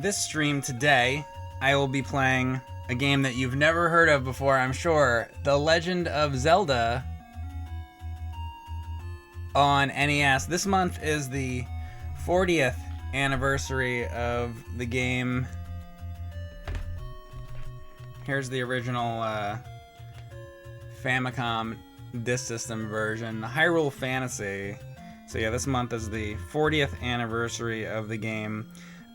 this stream today, I will be playing a game that you've never heard of before, I'm sure. The Legend of Zelda on NES. This month is the 40th anniversary of the game. Here's the original Famicom Disk System version, Hyrule Fantasy. So yeah, this month is the 40th anniversary of the game.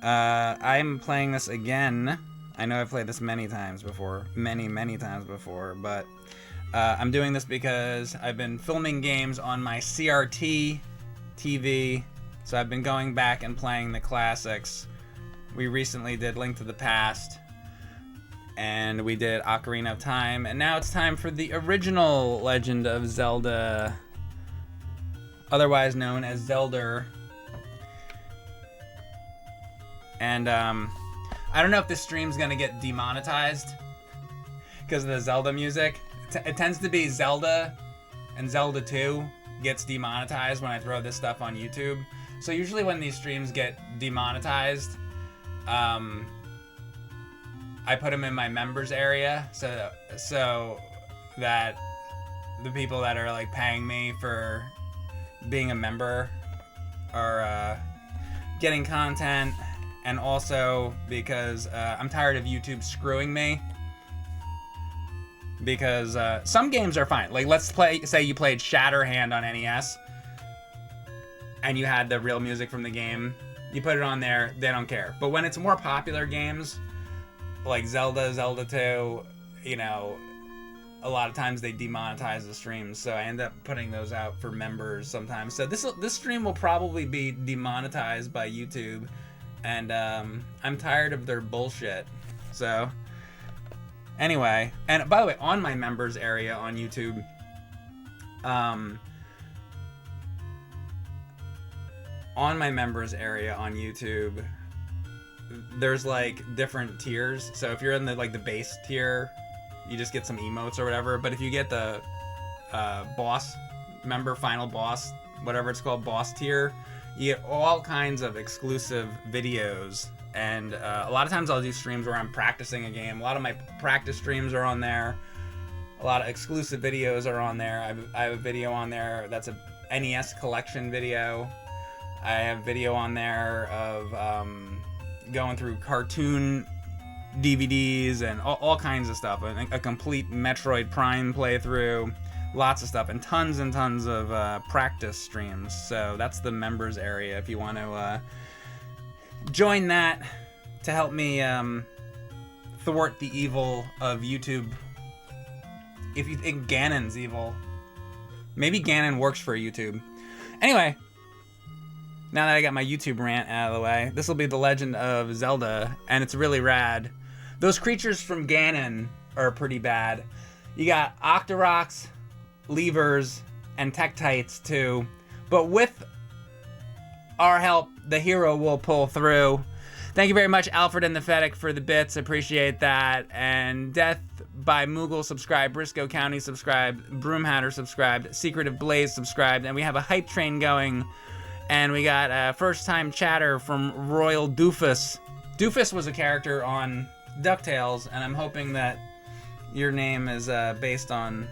I'm playing this again. I know I've played this many times before, many times before, but I'm doing this because I've been filming games on my CRT TV, so I've been going back and playing the classics. We recently did Link to the Past, and we did Ocarina of Time, and now it's time for the original Legend of Zelda, otherwise known as Zelda. And I don't know if this stream's gonna get demonetized because of the Zelda music. It tends to be Zelda and Zelda 2 gets demonetized when I throw this stuff on YouTube. So usually when these streams get demonetized, I put them in my members area so that the people that are like paying me for being a member are getting content, and also because I'm tired of YouTube screwing me. Because some games are fine. Like, let's say you played Shatterhand on NES and you had the real music from the game. You put it on there, they don't care. But when it's more popular games, like Zelda, Zelda 2, you know, a lot of times they demonetize the streams. So I end up putting those out for members sometimes. So this stream will probably be demonetized by YouTube. And I'm tired of their bullshit. So anyway, and by the way, on my members area on YouTube, there's like different tiers. So if you're in the base tier, you just get some emotes or whatever. But if you get the boss member, final boss, whatever it's called, boss tier, you get all kinds of exclusive videos. And a lot of times I'll do streams where I'm practicing a game. A lot of my practice streams are on there. A lot of exclusive videos are on there. I have a video on there that's a NES collection video. I have video on there of going through cartoon DVDs and all kinds of stuff. A complete Metroid Prime playthrough. Lots of stuff, and tons of practice streams. So that's the members area if you want to join that to help me thwart the evil of YouTube. If you think Ganon's evil, maybe Ganon works for YouTube. Anyway, now that I got my YouTube rant out of the way, this will be the Legend of Zelda, and it's really rad. Those creatures from Ganon are pretty bad. You got Octoroks, Levers, and Tektites too, but with our help, the hero will pull through. Thank you very much, Alfred and the Fedic, for the bits. Appreciate that. And Death by Moogle subscribed, Briscoe County subscribed, Broomhatter subscribed, Secretive Blaze subscribed, and we have a hype train going. And we got a first-time chatter from Royal Doofus. Doofus was a character on DuctTales, and I'm hoping that your name is based on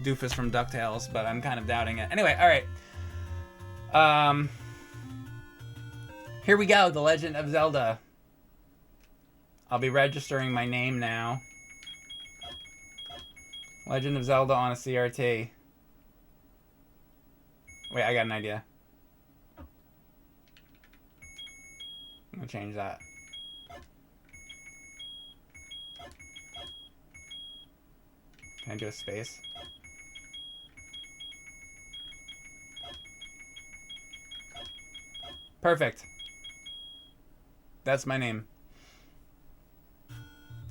Doofus from DuctTales, but I'm kind of doubting it. Anyway, all right. Here we go, The Legend of Zelda. I'll be registering my name now. Legend of Zelda on a CRT. Wait, I got an idea. I'm gonna change that. Can I do a space? Perfect. That's my name.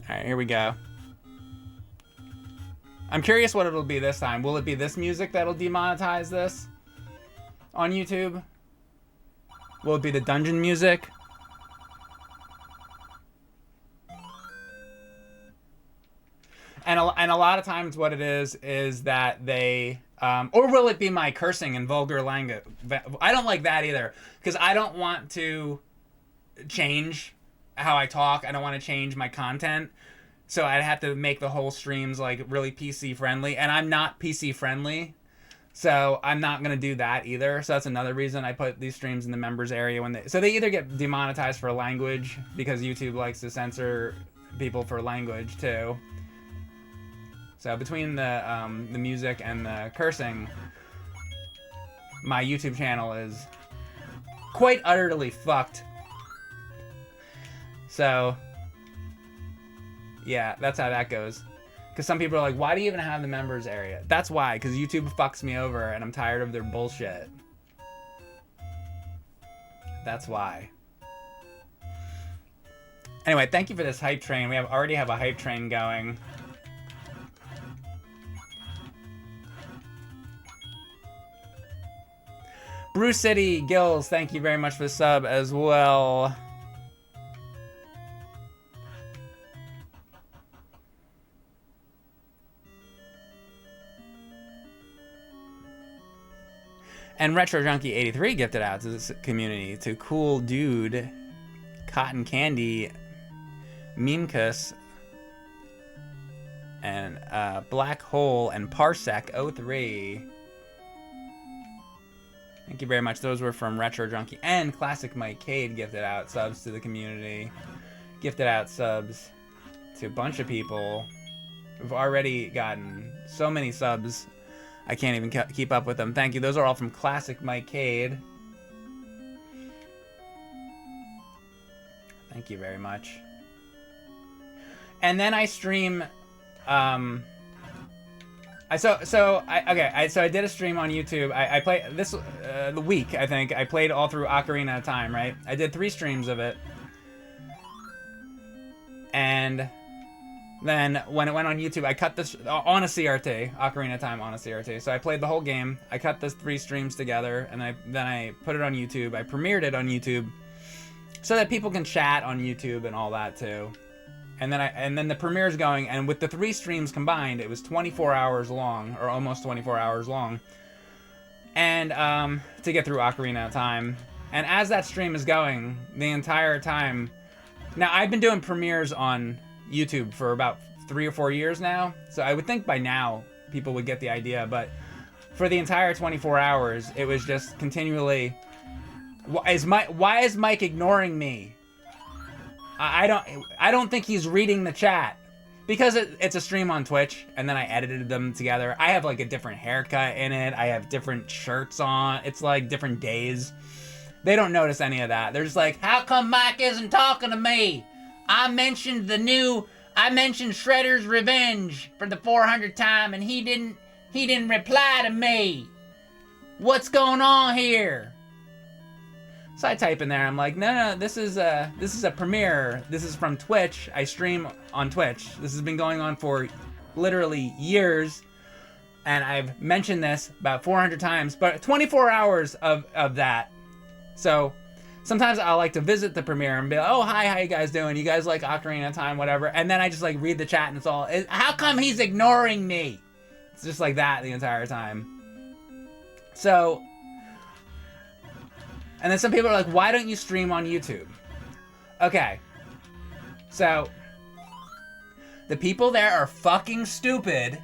Alright, here we go. I'm curious what it'll be this time. Will it be this music that'll demonetize this on YouTube? Will it be the dungeon music? And a lot of times what it is that they Or will it be my cursing and vulgar language? I don't like that either, because I don't want to change how I talk. I don't want to change my content. So I'd have to make the whole streams like really PC friendly, and I'm not PC friendly. So I'm not gonna do that either. So that's another reason I put these streams in the members area so they either get demonetized for language because YouTube likes to censor people for language too. So between the music and the cursing, my YouTube channel is quite utterly fucked. So yeah, that's how that goes. Because some people are like, why do you even have the members area? That's why, because YouTube fucks me over and I'm tired of their bullshit. That's why. Anyway, thank you for this hype train. We already have a hype train going. Bruce City Gills, thank you very much for the sub as well. And Retro Junkie 83 gifted out to this community to Cool Dude, Cotton Candy, Memecus, and Black Hole and Parsec 03. Thank you very much. Those were from Retro Junkie and Classic Mike Cade gifted out subs to the community. Gifted out subs to a bunch of people. We've already gotten so many subs. I can't even keep up with them. Thank you. Those are all from Classic Mike Cade. Thank you very much. And then I stream. So I did a stream on YouTube. I played this the week. I think I played all through Ocarina of Time. Right. I did 3 streams of it. And then when it went on YouTube, I cut this on a CRT, Ocarina of Time on a CRT. So I played the whole game. I cut the 3 streams together, and then I put it on YouTube. I premiered it on YouTube, so that people can chat on YouTube and all that too. And then the premiere's going, and with the 3 streams combined, it was 24 hours long, or almost 24 hours long, and to get through Ocarina of Time. And as that stream is going, the entire time, now I've been doing premieres on YouTube for about 3 or 4 years now, so I would think by now people would get the idea, but for the entire 24 hours it was just continually, why is Mike ignoring me? I don't think he's reading the chat, because it's a stream on Twitch, and then I edited them together. I have like a different haircut in it, I have different shirts on, it's like different days. They don't notice any of that. They're just like, how come Mike isn't talking to me? I mentioned Shredder's Revenge for the 400th time, and he didn't reply to me. What's going on here? So I type in there. I'm like, no, this is a premiere. This is from Twitch. I stream on Twitch. This has been going on for literally years, and I've mentioned this about 400 times. But 24 hours of that. So sometimes I like to visit the premiere and be like, oh, hi, how you guys doing? You guys like Ocarina of Time, whatever. And then I just like read the chat, and it's all, how come he's ignoring me? It's just like that the entire time. So, and then some people are like, why don't you stream on YouTube? Okay. So, the people there are fucking stupid.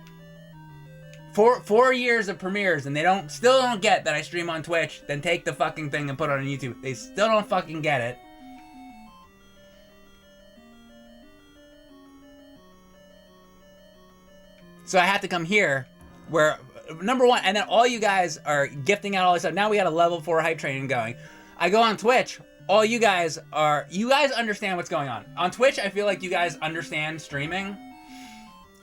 4 years of premieres, and they still don't get that I stream on Twitch, then take the fucking thing and put it on YouTube. They still don't fucking get it. So I had to come here, where, number one, and then all you guys are gifting out all this stuff. Now we got a level 4 hype training going. I go on Twitch, all you guys understand what's going on. On Twitch, I feel like you guys understand streaming.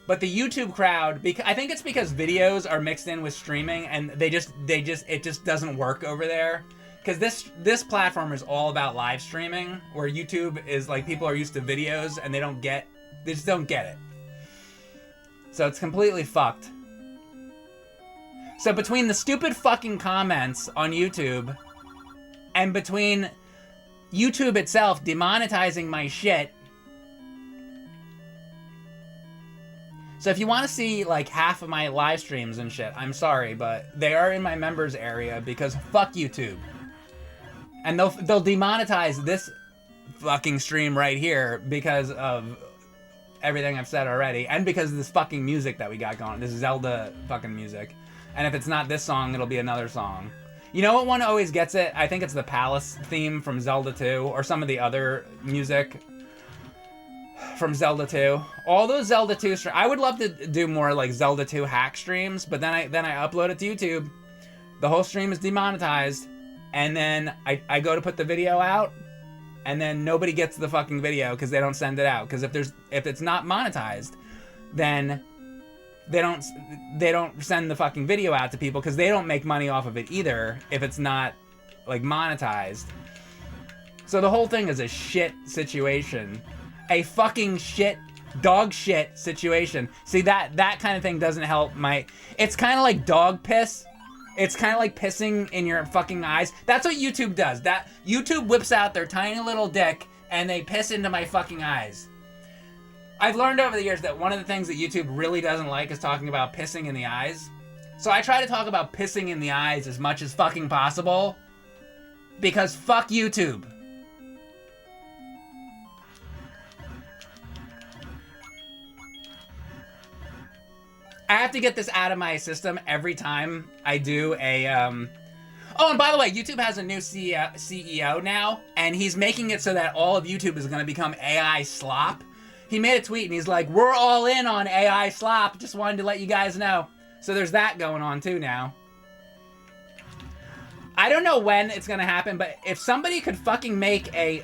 But the YouTube crowd, I think it's because videos are mixed in with streaming, and it just doesn't work over there. Because this platform is all about live streaming, where YouTube is like, people are used to videos and they just don't get it. So it's completely fucked. So between the stupid fucking comments on YouTube, and between YouTube itself demonetizing my shit, so if you want to see like half of my live streams and shit, I'm sorry, but they are in my members area, because fuck YouTube. And they'll demonetize fucking stream right here because of everything I've said already, and because of this fucking music that we got going. This Zelda fucking music. And if it's not this song, it'll be another song. You know what one always gets it? I think it's the Palace theme from Zelda 2, or some of the other music from Zelda 2. All those Zelda 2 streams. I would love to do more like Zelda 2 hack streams, but then I upload it to YouTube. The whole stream is demonetized, and then I go to put the video out, and then nobody gets the fucking video because they don't send it out. Because if it's not monetized, then they don't send the fucking video out to people because they don't make money off of it either if it's not like monetized. So the whole thing is a shit situation. A fucking shit, dog shit situation. See, that kind of thing doesn't help my... It's kind of like dog piss. It's kind of like pissing in your fucking eyes. That's what YouTube does. That YouTube whips out their tiny little dick and they piss into my fucking eyes. I've learned over the years that one of the things that YouTube really doesn't like is talking about pissing in the eyes. So I try to talk about pissing in the eyes as much as fucking possible. Because fuck YouTube. I have to get this out of my system every time I do a, Oh, and by the way, YouTube has a new CEO now, and he's making it so that all of YouTube is going to become AI slop. He made a tweet, and he's like, we're all in on AI slop. Just wanted to let you guys know. So there's that going on, too, now. I don't know when it's going to happen, but if somebody could fucking make a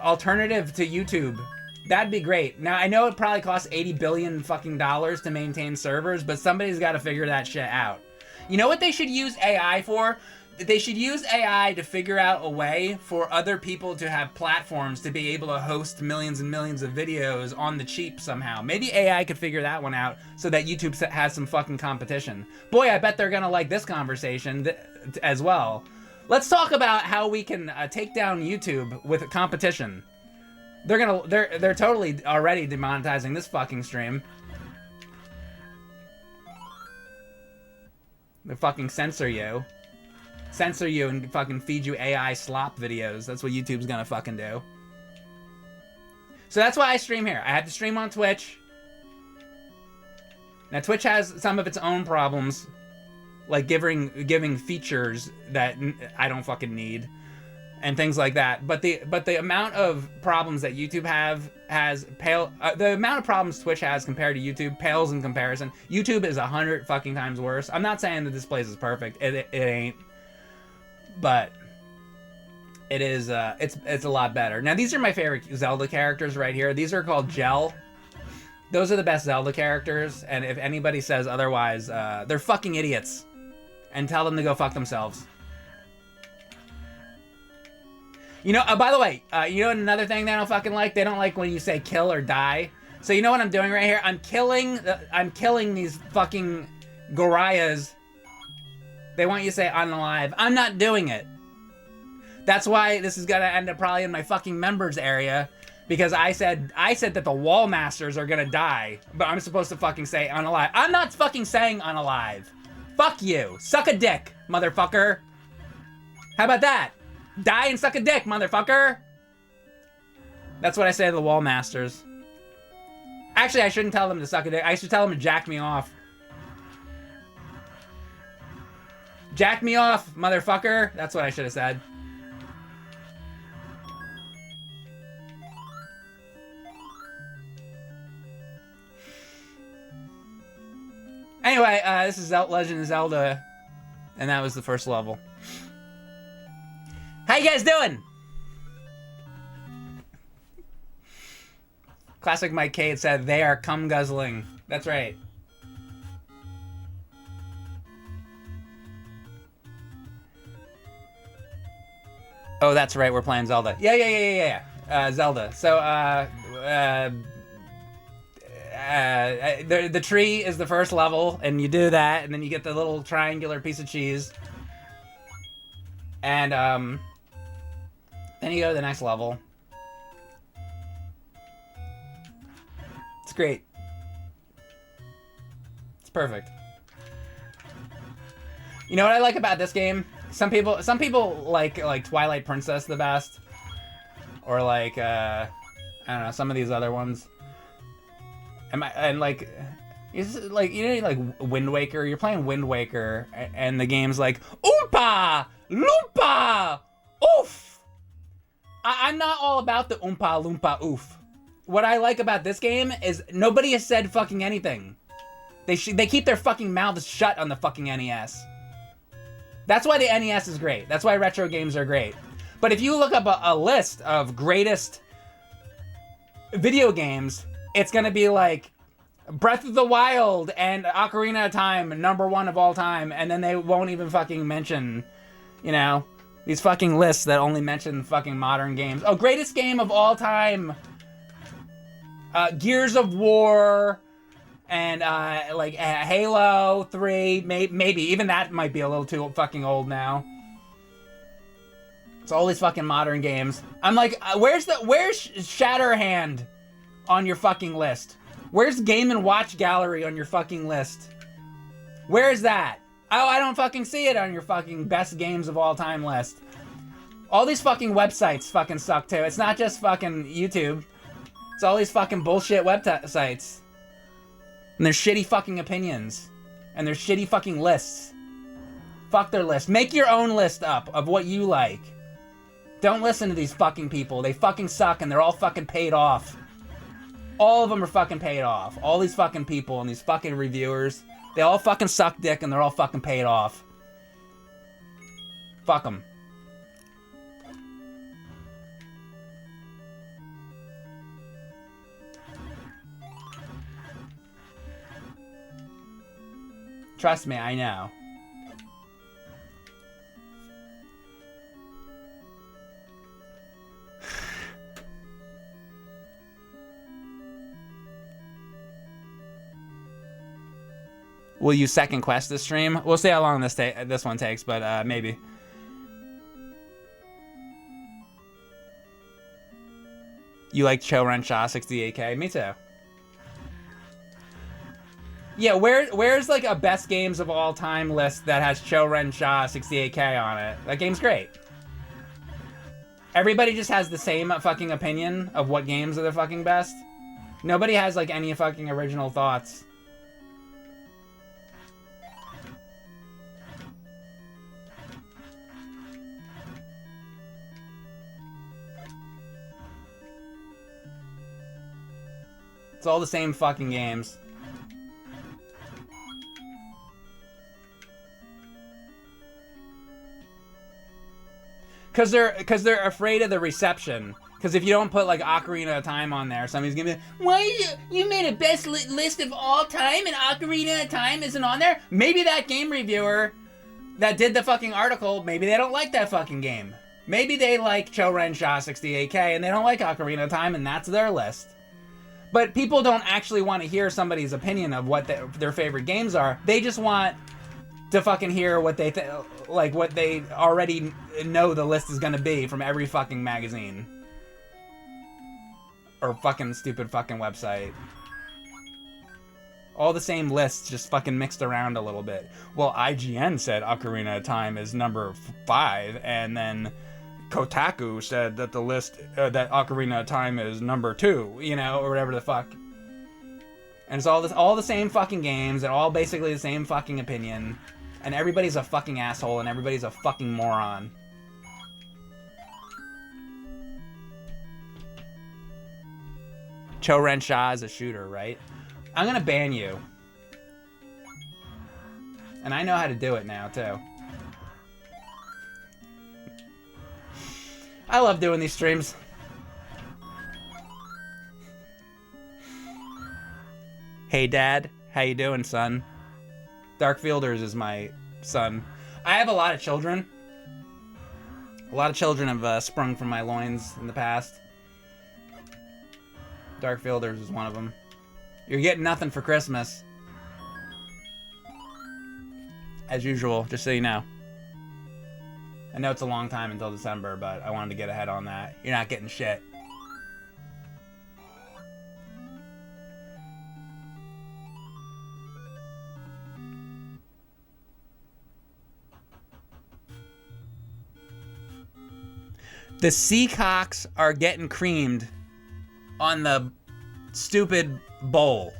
alternative to YouTube, that'd be great. Now, I know it probably costs $80 billion fucking dollars to maintain servers, but somebody's got to figure that shit out. You know what they should use AI for? They should use AI to figure out a way for other people to have platforms to be able to host millions and millions of videos on the cheap somehow. Maybe AI could figure that one out so that YouTube has some fucking competition. Boy, I bet they're gonna like this conversation as well. Let's talk about how we can take down YouTube with competition. They're totally already demonetizing this fucking stream. They fucking censor you. Censor you and fucking feed you AI slop videos. That's what YouTube's gonna fucking do. So that's why I stream here. I have to stream on Twitch. Now Twitch has some of its own problems, like giving features that I don't fucking need, and things like that. But the amount of problems that YouTube the amount of problems Twitch has compared to YouTube pales in comparison. YouTube is 100 fucking times worse. I'm not saying that this place is perfect. It ain't. But it is, it's a lot better. Now, these are my favorite Zelda characters right here. These are called Gel. Those are the best Zelda characters, and if anybody says otherwise, they're fucking idiots. And tell them to go fuck themselves. You know, by the way, you know another thing they don't fucking like? They don't like when you say kill or die. So you know what I'm doing right here? I'm killing these fucking Gorayas. They want you to say unalive. I'm not doing it. That's why this is gonna end up probably in my fucking members area, because I said that the wall masters are gonna die, but I'm supposed to fucking say unalive. I'm not fucking saying unalive. Fuck you. Suck a dick, motherfucker. How about that? Die and suck a dick, motherfucker. That's what I say to the wall masters. Actually, I shouldn't tell them to suck a dick. I should tell them to jack me off. Jack me off, motherfucker. That's what I should have said. Anyway, this is Legend of Zelda, and that was the first level. How you guys doing? Classic Mike Cade said, they are cum guzzling. That's right. Oh, that's right, we're playing Zelda. Yeah. Zelda. So, the tree is the first level, and you do that, and then you get the little triangular piece of cheese. And, then you go to the next level. It's great. It's perfect. You know what I like about this game? Some people like Twilight Princess the best. or like I don't know, some of these other ones. And like, it's like, you know, like Wind Waker. You're playing Wind Waker, and the game's like Oompa Loompa Oof. I'm not all about the Oompa Loompa Oof. What I like about this game is nobody has said fucking anything. They keep their fucking mouths shut on the fucking NES. That's why the NES is great. That's why retro games are great. But if you look up a list of greatest video games, it's gonna be like Breath of the Wild and Ocarina of Time, #1 of all time, and then they won't even fucking mention, you know, these fucking lists that only mention fucking modern games. Oh, greatest game of all time, Gears of War, and like Halo 3, maybe even that might be a little too fucking old now. It's all these fucking modern games. I'm like, where's Shatterhand on your fucking list? Where's Game & Watch Gallery on your fucking list? Where's that? Oh, I don't fucking see it on your fucking best games of all time list. All these fucking websites fucking suck too. It's not just fucking YouTube. It's all these fucking bullshit websites. And their shitty fucking opinions. And their shitty fucking lists. Fuck their list. Make your own list up of what you like. Don't listen to these fucking people. They fucking suck and they're all fucking paid off. All of them are fucking paid off. All these fucking people and these fucking reviewers. They all fucking suck dick and they're all fucking paid off. Fuck them. Trust me, I know. Will you second quest this stream? We'll see how long this one takes, but maybe. You like Cho-Ren Shah 68K? Me too. Yeah, where's like a best games of all time list that has Cho-Ren Shah 68K on it? That game's great. Everybody just has the same fucking opinion of what games are the fucking best. Nobody has like any fucking original thoughts. It's all the same fucking games. Cause they're afraid of the reception. Cause if you don't put like Ocarina of Time on there, somebody's gonna be like, why you made a best list of all time and Ocarina of Time isn't on there? Maybe that game reviewer that did the fucking article, maybe they don't like that fucking game. Maybe they like Cho-Ren Shah 68K and they don't like Ocarina of Time and that's their list. But people don't actually want to hear somebody's opinion of what their favorite games are. They just want to fucking hear what they what they already know the list is gonna be from every fucking magazine or fucking stupid fucking website. All the same lists, just fucking mixed around a little bit. Well, IGN said Ocarina of Time is #5, and then Kotaku said that the list that Ocarina of Time is #2, you know, or whatever the fuck. And it's all the same fucking games and all basically the same fucking opinion. And everybody's a fucking asshole and everybody's a fucking moron. Cho-Ren Shah is a shooter, right? I'm gonna ban you. And I know how to do it now, too. I love doing these streams. Hey, Dad. How you doing, son? Darkfielders is my son. I have a lot of children. A lot of children have sprung from my loins in the past. Darkfielders is one of them. You're getting nothing for Christmas. As usual, just so you know. I know it's a long time until December, but I wanted to get ahead on that. You're not getting shit. The Seacocks are getting creamed on the stupid bowl.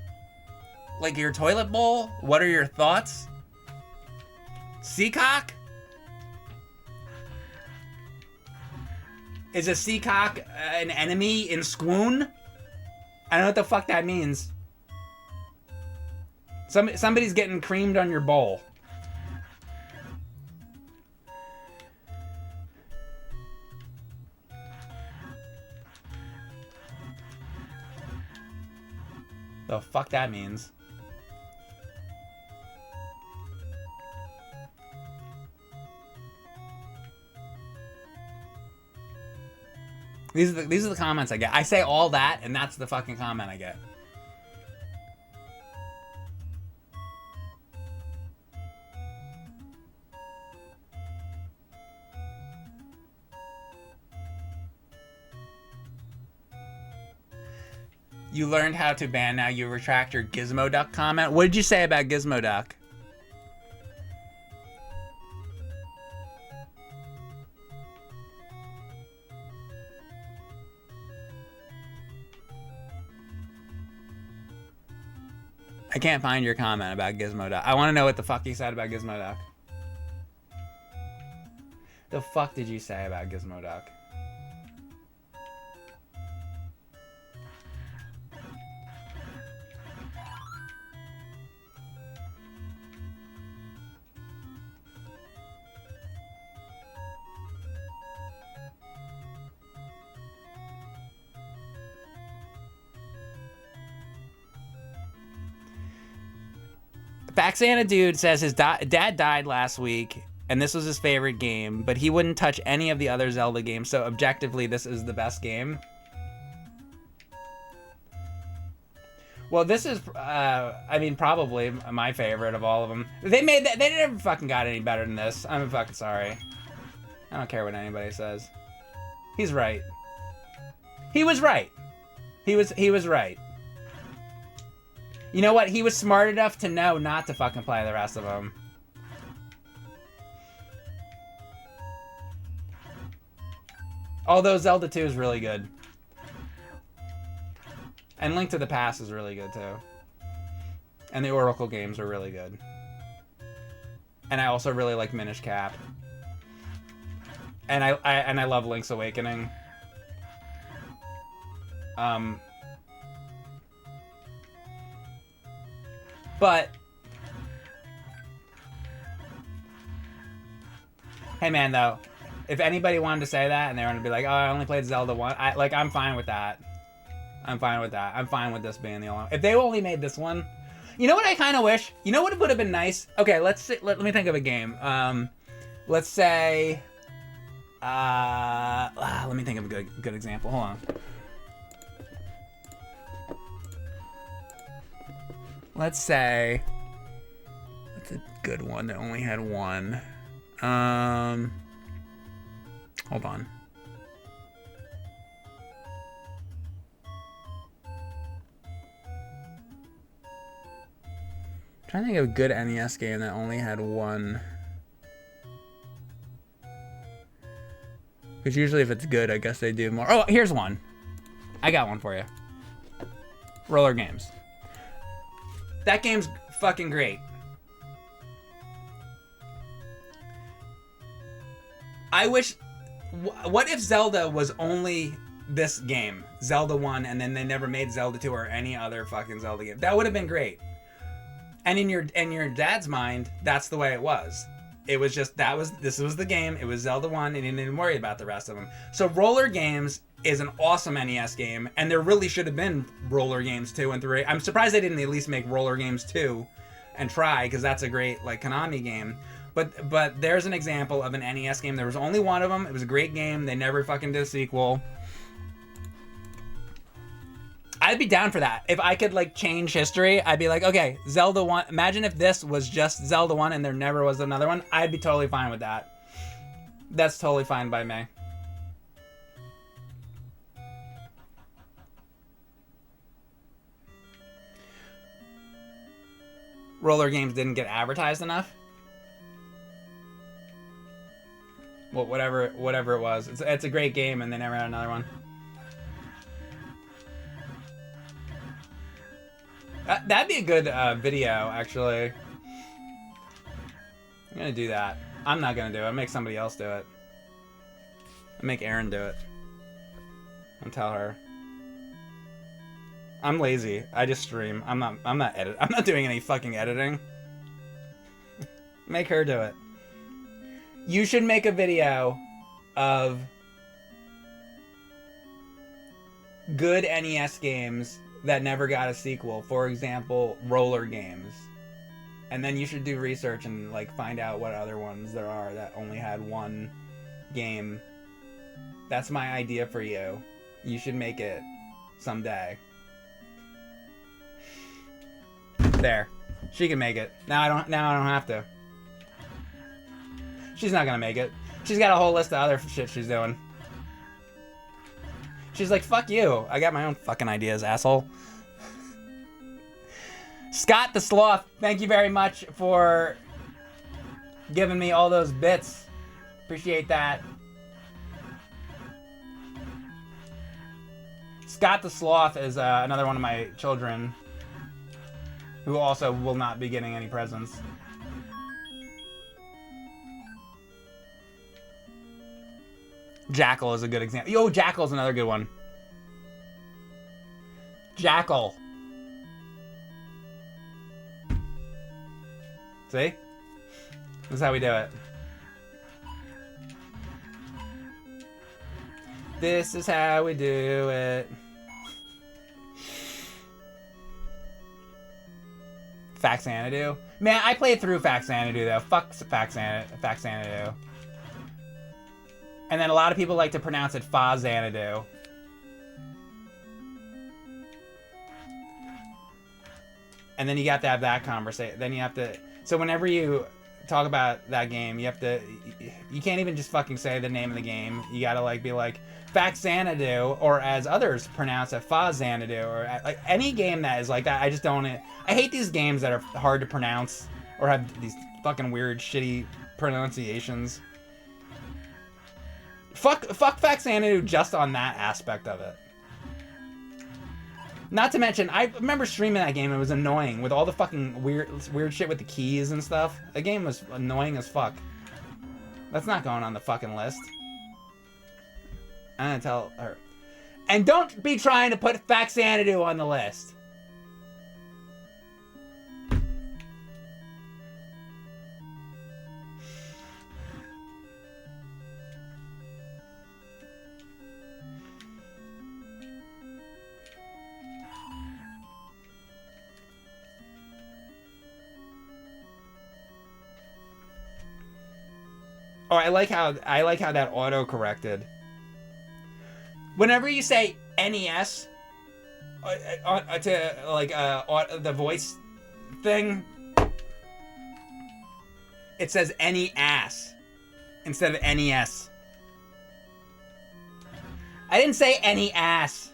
Like your toilet bowl? What are your thoughts? Seacock? Is a seacock an enemy in Swoon? I don't know what the fuck that means. Somebody's getting creamed on your bowl. The fuck that means. These are the comments I get. I say all that, and that's the fucking comment I get. You learned how to ban, now you retract your Gizmo Duck comment. What did you say about Gizmo Duck? I can't find your comment about Gizmo Duck. I want to know what the fuck you said about Gizmo Duck. The fuck did you say about Gizmo Duck? Baxana Dude says his dad died last week, and this was his favorite game, but he wouldn't touch any of the other Zelda games, so objectively, this is the best game. Well, this is, I mean, probably my favorite of all of them. They never fucking got any better than this. I'm fucking sorry. I don't care what anybody says. He's right. He was right. He was right. You know what? He was smart enough to know not to fucking play the rest of them. Although Zelda 2 is really good. And Link to the Past is really good too. And the Oracle games are really good. And I also really like Minish Cap. And I love Link's Awakening. But hey man, though, if anybody wanted to say that and they wanted to be like, oh, I only played Zelda 1, I'm fine with that. I'm fine with that. I'm fine with this being the only. If they only made this one, you know what I kind of wish? You know what would have been nice? Okay, let's see, let me think of a game. Let's say, let me think of a good example. Hold on. Let's say, what's a good one that only had one? Hold on. I'm trying to think of a good NES game that only had one. Because usually if it's good, I guess they do more. Oh, here's one. I got one for you. Roller Games. That game's fucking great. I wish... What if Zelda was only this game? Zelda 1, and then they never made Zelda 2 or any other fucking Zelda game. That would have been great. And in your dad's mind, that's the way it was. It was just, this was the game, it was Zelda 1, and he didn't worry about the rest of them. So Roller Games is an awesome NES game, and there really should have been Roller Games 2 and 3. I'm surprised they didn't at least make Roller Games 2 and try, because that's a great, like, Konami game. But there's an example of an NES game. There was only one of them. It was a great game. They never fucking did a sequel. I'd be down for that. If I could, like, change history, I'd be like, okay, Zelda 1. Imagine if this was just Zelda 1 and there never was another one. I'd be totally fine with that. That's totally fine by me. Roller Games didn't get advertised enough? Well, whatever it was. It's a great game, and they never had another one. That'd be a good video, actually. I'm gonna do that. I'm not gonna do it. I'll make somebody else do it. I'll make Erin do it. And tell her. I'm lazy. I just stream. I'm not doing any fucking editing. Make her do it. You should make a video of good NES games that never got a sequel. For example, roller games. And then you should do research and like find out what other ones there are that only had one game. That's my idea for you. You should make it someday. There. She can make it. Now I don't have to. She's not gonna make it. She's got a whole list of other shit she's doing. She's like, fuck you. I got my own fucking ideas, asshole. Scott the Sloth, thank you very much for giving me all those bits. Appreciate that. Scott the Sloth is another one of my children who also will not be getting any presents. Jackal is a good example. Yo, Jackal's another good one. Jackal. See? This is how we do it. This is how we do it. Faxanadu. Man, I played through Faxanadu though. Fuck Faxanadu. And then a lot of people like to pronounce it Fazanadu. And then you got to have that conversation. Then you have to... So whenever you talk about that game, you have to... You can't even just fucking say the name of the game. You gotta like be like, Faxanadu, or as others pronounce it, Fazanadu, or like any game that is like that. I just don't... I hate these games that are hard to pronounce or have these fucking weird, shitty pronunciations. Fuck Faxanadu just on that aspect of it. Not to mention, I remember streaming that game. It was annoying with all the fucking weird shit with the keys and stuff. The game was annoying as fuck. That's not going on the fucking list. I'm gonna tell her. And don't be trying to put Faxanadu on the list. Oh, I like how that auto corrected. Whenever you say NES to like the voice thing, it says any ass instead of NES. I didn't say any ass.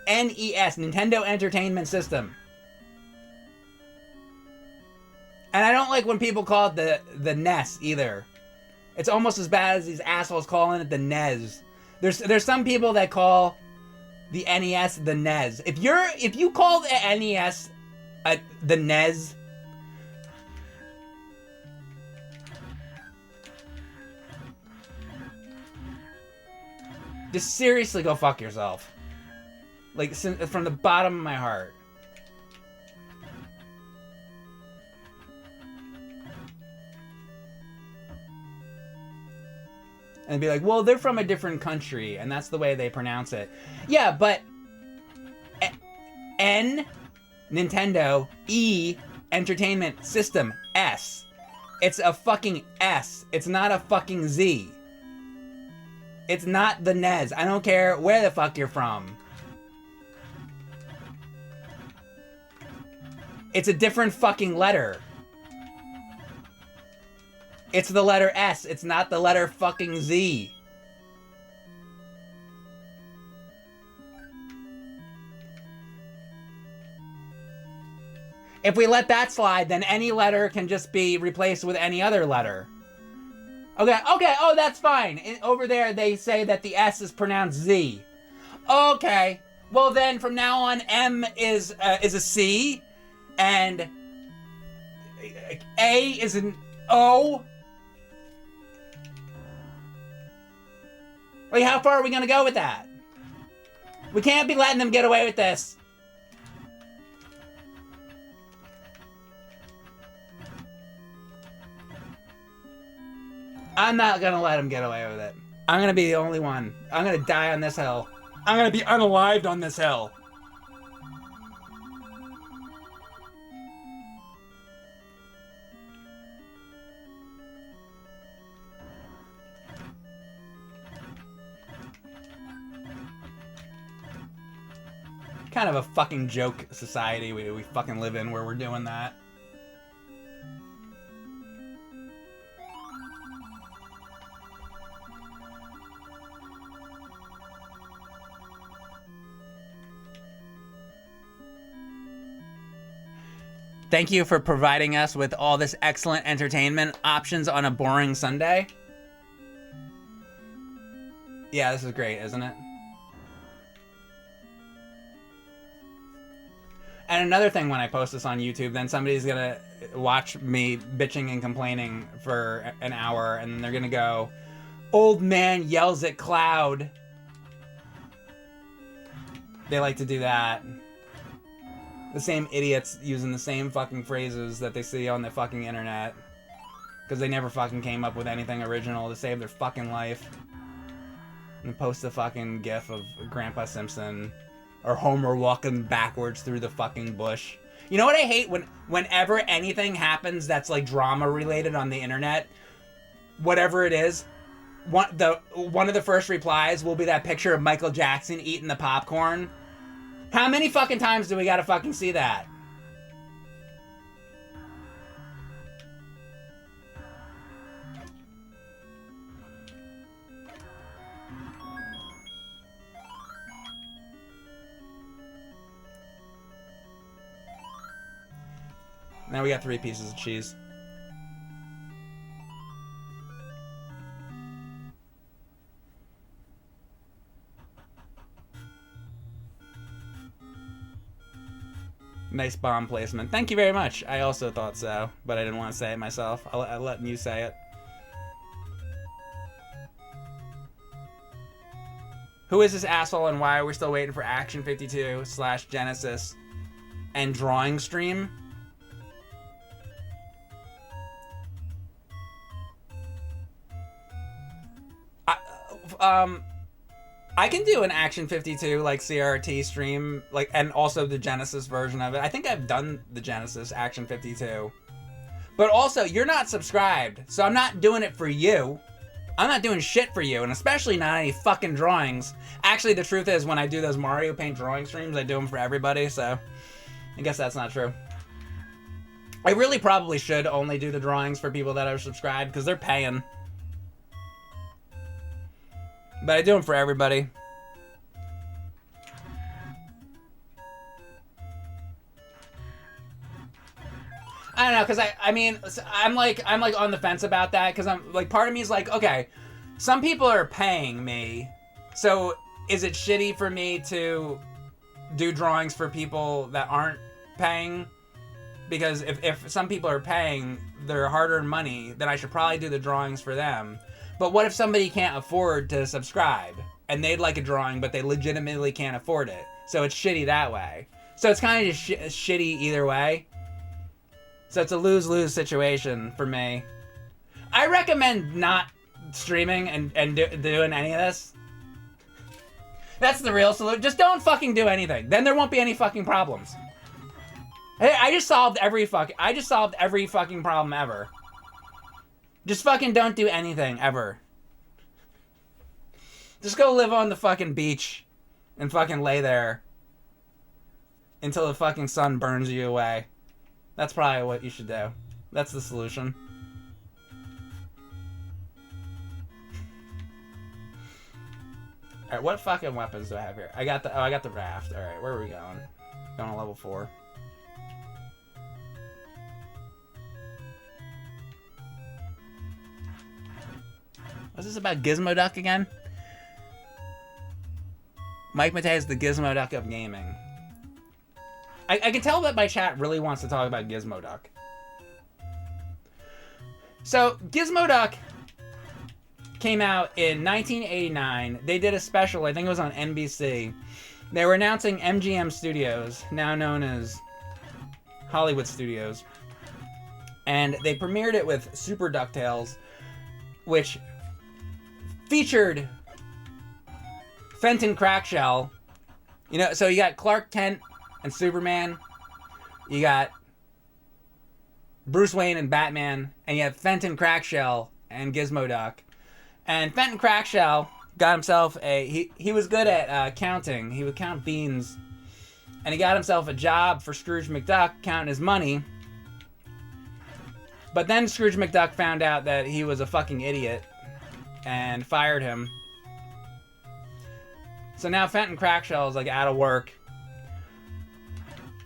NES, Nintendo Entertainment System. And I don't like when people call it the NES either. It's almost as bad as these assholes calling it the NES. There's some people that call the NES the NES. If you call the NES the NES, just seriously go fuck yourself. Like from the bottom of my heart. And be like, well, they're from a different country, and that's the way they pronounce it. Yeah, but N, Nintendo, E, Entertainment System, S. It's a fucking S. It's not a fucking Z. It's not the NES. I don't care where the fuck you're from. It's a different fucking letter. It's the letter S. It's not the letter fucking Z. If we let that slide, then any letter can just be replaced with any other letter. Okay, oh, that's fine. Over there, they say that the S is pronounced Z. Okay, well then, from now on, M is a C, and A is an O. Like, how far are we gonna go with that? We can't be letting them get away with this. I'm not gonna let him get away with it. I'm gonna be the only one. I'm gonna die on this hill. I'm gonna be unalived on this hill. Kind of a fucking joke society we fucking live in where we're doing that. Thank you for providing us with all this excellent entertainment options on a boring Sunday. Yeah, this is great, isn't it? And another thing, when I post this on YouTube, then somebody's gonna watch me bitching and complaining for an hour, and they're gonna go, "Old man yells at cloud." They like to do that. The same idiots using the same fucking phrases that they see on the fucking internet. Because they never fucking came up with anything original to save their fucking life. And post a fucking gif of Grandpa Simpson or Homer walking backwards through the fucking bush. You know what I hate? Whenever anything happens that's like drama related on the internet, whatever it is, one of the first replies will be that picture of Michael Jackson eating the popcorn. How many fucking times do we gotta fucking see that? Now we got 3 pieces of cheese. Nice bomb placement. Thank you very much. I also thought so, but I didn't want to say it myself. I'll let you say it. Who is this asshole and why are we still waiting for Action 52/Genesis and Drawing Stream? I can do an Action 52 like CRT stream, like, and also the Genesis version of it. I think I've done the Genesis Action 52. But also, you're not subscribed, so I'm not doing it for you. I'm not doing shit for you, and especially not any fucking drawings. Actually, the truth is, when I do those Mario Paint drawing streams, I do them for everybody, so I guess that's not true. I really probably should only do the drawings for people that are subscribed, because they're paying. But I do them for everybody. I don't know, because I mean, I'm like on the fence about that, because I'm like, part of me is like, okay, some people are paying me, so is it shitty for me to do drawings for people that aren't paying? Because if some people are paying their hard-earned money, then I should probably do the drawings for them. But what if somebody can't afford to subscribe and they'd like a drawing, but they legitimately can't afford it? So it's shitty that way. So it's kind of just shitty either way. So it's a lose-lose situation for me. I recommend not streaming and doing any of this. That's the real solution. Just don't fucking do anything. Then there won't be any fucking problems. Hey, I just solved every fucking problem ever. Just fucking don't do anything, ever. Just go live on the fucking beach and fucking lay there until the fucking sun burns you away. That's probably what you should do. That's the solution. Alright, what fucking weapons do I have here? I got the raft. Alright, where are we going? Going to level 4. Was this about Gizmo Duck again? Mike Matei is the Gizmo Duck of gaming. I can tell that my chat really wants to talk about Gizmo Duck. So, Gizmo Duck came out in 1989. They did a special, I think it was on NBC. They were announcing MGM Studios, now known as Hollywood Studios. And they premiered it with Super DuctTales, which featured Fenton Crackshell. You know, so you got Clark Kent and Superman. You got Bruce Wayne and Batman. And you have Fenton Crackshell and Gizmo Duck. And Fenton Crackshell got himself he was good at counting. He would count beans. And he got himself a job for Scrooge McDuck counting his money. But then Scrooge McDuck found out that he was a fucking idiot and fired him. So now Fenton Crackshell is like out of work.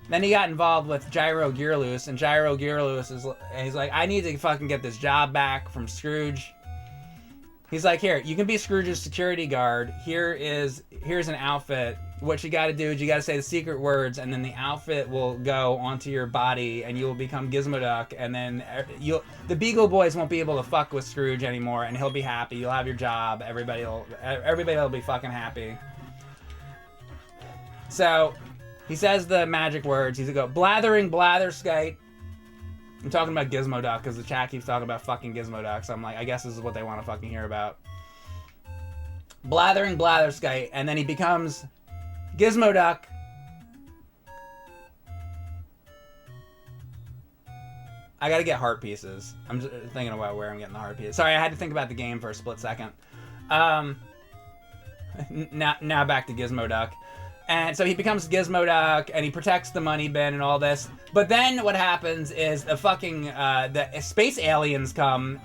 Then he got involved with Gyro Gearloose, and Gyro Gearloose he's like, I need to fucking get this job back from Scrooge. He's like, here, you can be Scrooge's security guard. Here's an outfit. What you got to do is you got to say the secret words, and then the outfit will go onto your body, and you will become Gizmo Duck. And then the Beagle Boys won't be able to fuck with Scrooge anymore, and he'll be happy. You'll have your job. Everybody will be fucking happy. So he says the magic words. He's gonna go blathering blatherskite. I'm talking about Gizmo Duck because the chat keeps talking about fucking Gizmo Duck. So I'm like, I guess this is what they want to fucking hear about. Blathering blatherskite, and then he becomes Gizmo Duck. I gotta get heart pieces. I'm just thinking about where I'm getting the heart pieces. Sorry, I had to think about the game for a split second. Now back to Gizmo Duck. And so he becomes Gizmo Duck, and he protects the money bin and all this. But then what happens is the fucking, the space aliens come,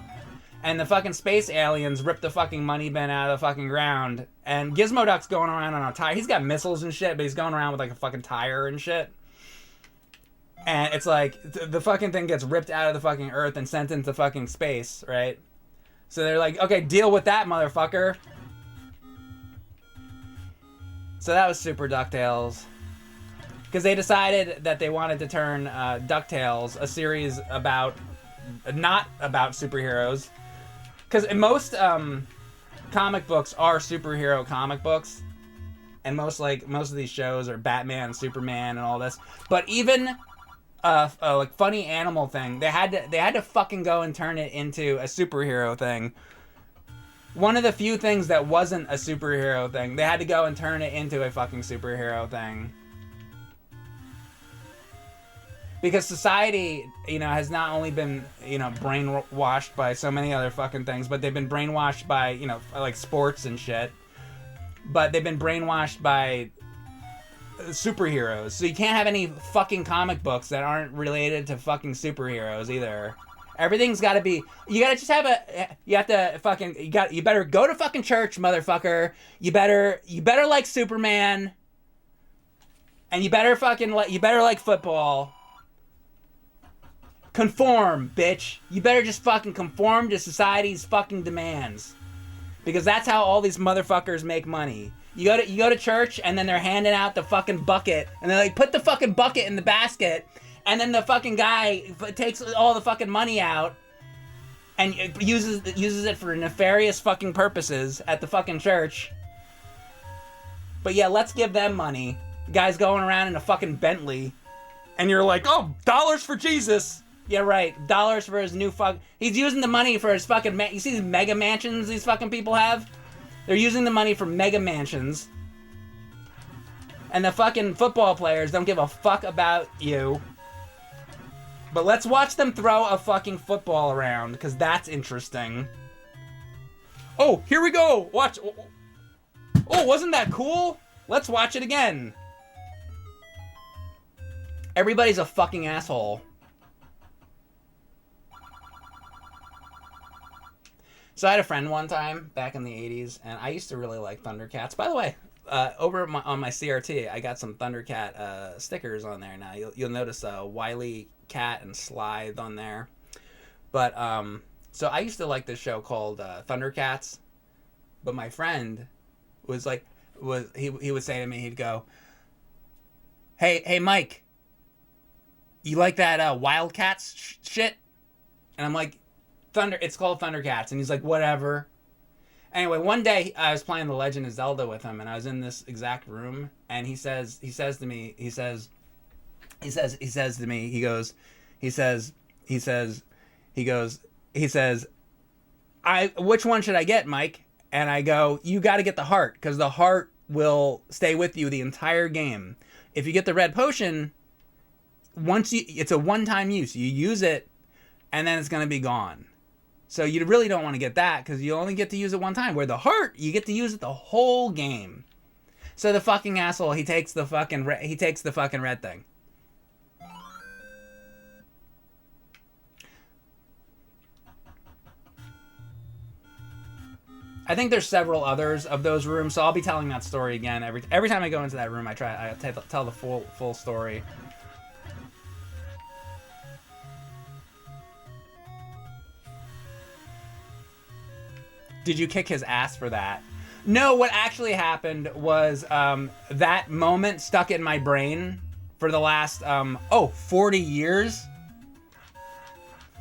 and the fucking space aliens rip the fucking money bin out of the fucking ground. And Gizmo Duck's going around on a tire. He's got missiles and shit, but he's going around with like a fucking tire and shit. And it's like, the fucking thing gets ripped out of the fucking earth and sent into fucking space, right? So they're like, okay, deal with that, motherfucker. So that was Super DuctTales. Because they decided that they wanted to turn DuctTales, a series not about superheroes. Because most comic books are superhero comic books. And most of these shows are Batman, Superman, and all this. But even like funny animal thing, they had to fucking go and turn it into a superhero thing. One of the few things that wasn't a superhero thing, they had to go and turn it into a fucking superhero thing. Because society, has not only been, brainwashed by so many other fucking things, but they've been brainwashed by, like sports and shit. But they've been brainwashed by superheroes. So you can't have any fucking comic books that aren't related to fucking superheroes either. Everything's got to be. You gotta just have you have to fucking. You better go to fucking church, motherfucker. You better like Superman. And you better like football. Conform, bitch. You better just fucking conform to society's fucking demands. Because that's how all these motherfuckers make money. You go to church, and then they're handing out the fucking bucket, and they're like, put the fucking bucket in the basket. And then the fucking guy takes all the fucking money out and uses it for nefarious fucking purposes at the fucking church. But yeah, let's give them money. The guy's going around in a fucking Bentley. And you're like, oh, dollars for Jesus. Yeah, right. Dollars for his new fuck. He's using the money for his fucking... You see these mega mansions these fucking people have? They're using the money for mega mansions. And the fucking football players don't give a fuck about you. But let's watch them throw a fucking football around, because that's interesting. Oh, here we go! Watch. Oh, wasn't that cool? Let's watch it again. Everybody's a fucking asshole. So I had a friend one time, back in the 80s, and I used to really like Thundercats. By the way, over on my CRT, I got some Thundercat stickers on there now. You'll notice Wily Cat and Slithe on there. But So I used to like this show called Thundercats, but my friend was like, he would say to me, he'd go, hey Mike, you like that Wildcats shit? And I'm like, it's called Thundercats. And he's like, whatever. Anyway, one day I was playing the Legend of Zelda with him, and I was in this exact room, and he says to me, which one should I get, Mike? And I go, you got to get the heart, because the heart will stay with you the entire game. If you get the red potion, it's a one-time use. You use it, and then it's going to be gone. So you really don't want to get that, because you only get to use it one time. Where the heart, you get to use it the whole game. So the fucking asshole, he takes the fucking red thing. I think there's several others of those rooms, so I'll be telling that story again every time I go into that room. I tell the full story. Did you kick his ass for that? No, what actually happened was that moment stuck in my brain for the last 40 years.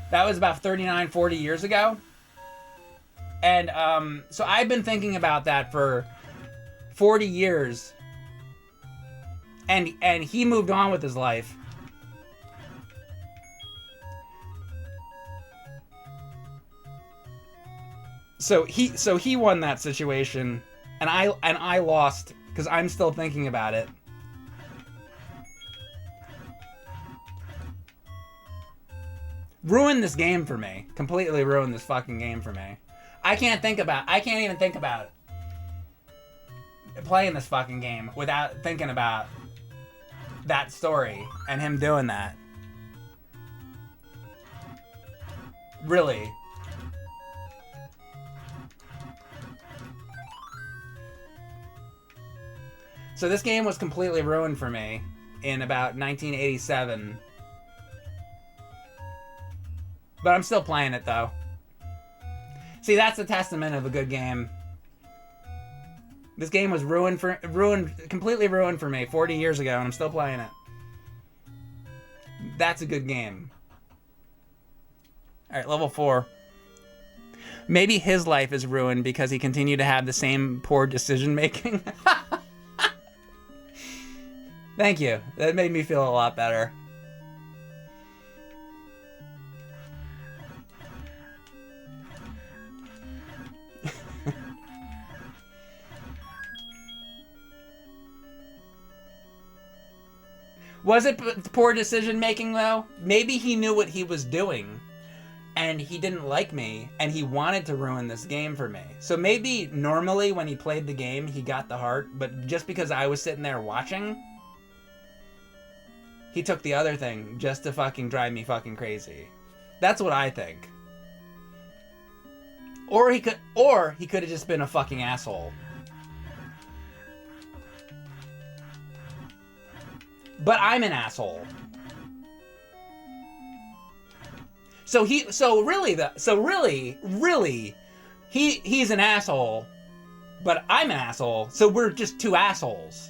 That was about 40 years ago. And so I've been thinking about that for 40 years. And he moved on with his life. So he won that situation, and I lost because I'm still thinking about it. Ruined this game for me. Completely ruined this fucking game for me. I can't even think about playing this fucking game without thinking about that story and him doing that. Really. So this game was completely ruined for me in about 1987. But I'm still playing it, though. See, that's a testament of a good game. This game was completely ruined for me 40 years ago, and I'm still playing it. That's a good game. Alright, level 4. Maybe his life is ruined because he continued to have the same poor decision making. Thank you. That made me feel a lot better. Was it poor decision making, though? Maybe he knew what he was doing, and he didn't like me, and he wanted to ruin this game for me. So maybe normally when he played the game, he got the heart, but just because I was sitting there watching, he took the other thing just to fucking drive me fucking crazy. That's what I think. Or he could have just been a fucking asshole. But I'm an asshole. He's an asshole, but I'm an asshole, so we're just two assholes.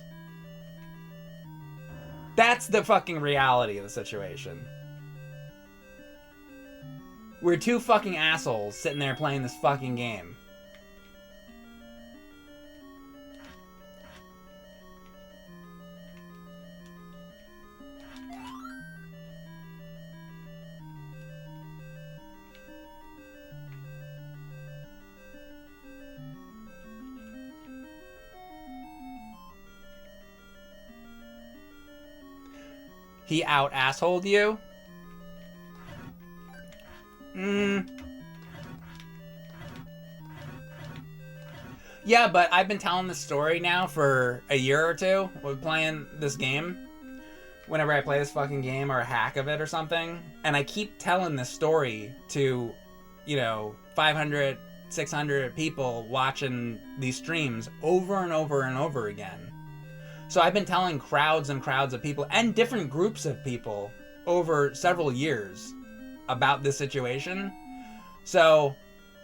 That's the fucking reality of the situation. We're two fucking assholes sitting there playing this fucking game. He out-assholed you? Yeah, but I've been telling this story now for a year or two. We're playing this game. Whenever I play this fucking game or a hack of it or something. And I keep telling this story to, 500, 600 people watching these streams over and over and over again. So I've been telling crowds and crowds of people and different groups of people over several years about this situation. So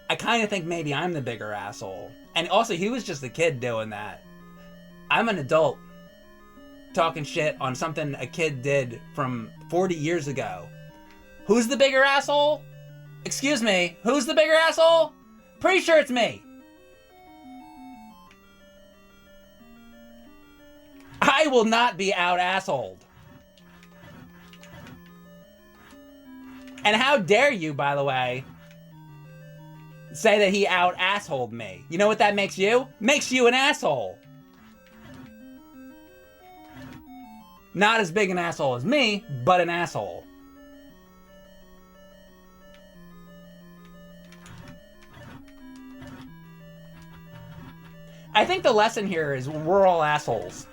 I kind of think maybe I'm the bigger asshole. And also, he was just a kid doing that. I'm an adult talking shit on something a kid did from 40 years ago. Who's the bigger asshole? Excuse me, who's the bigger asshole? Pretty sure it's me. I will not be out-assholed. And how dare you, by the way, say that he out-assholed me. You know what that makes you? Makes you an asshole. Not as big an asshole as me, but an asshole. I think the lesson here is we're all assholes.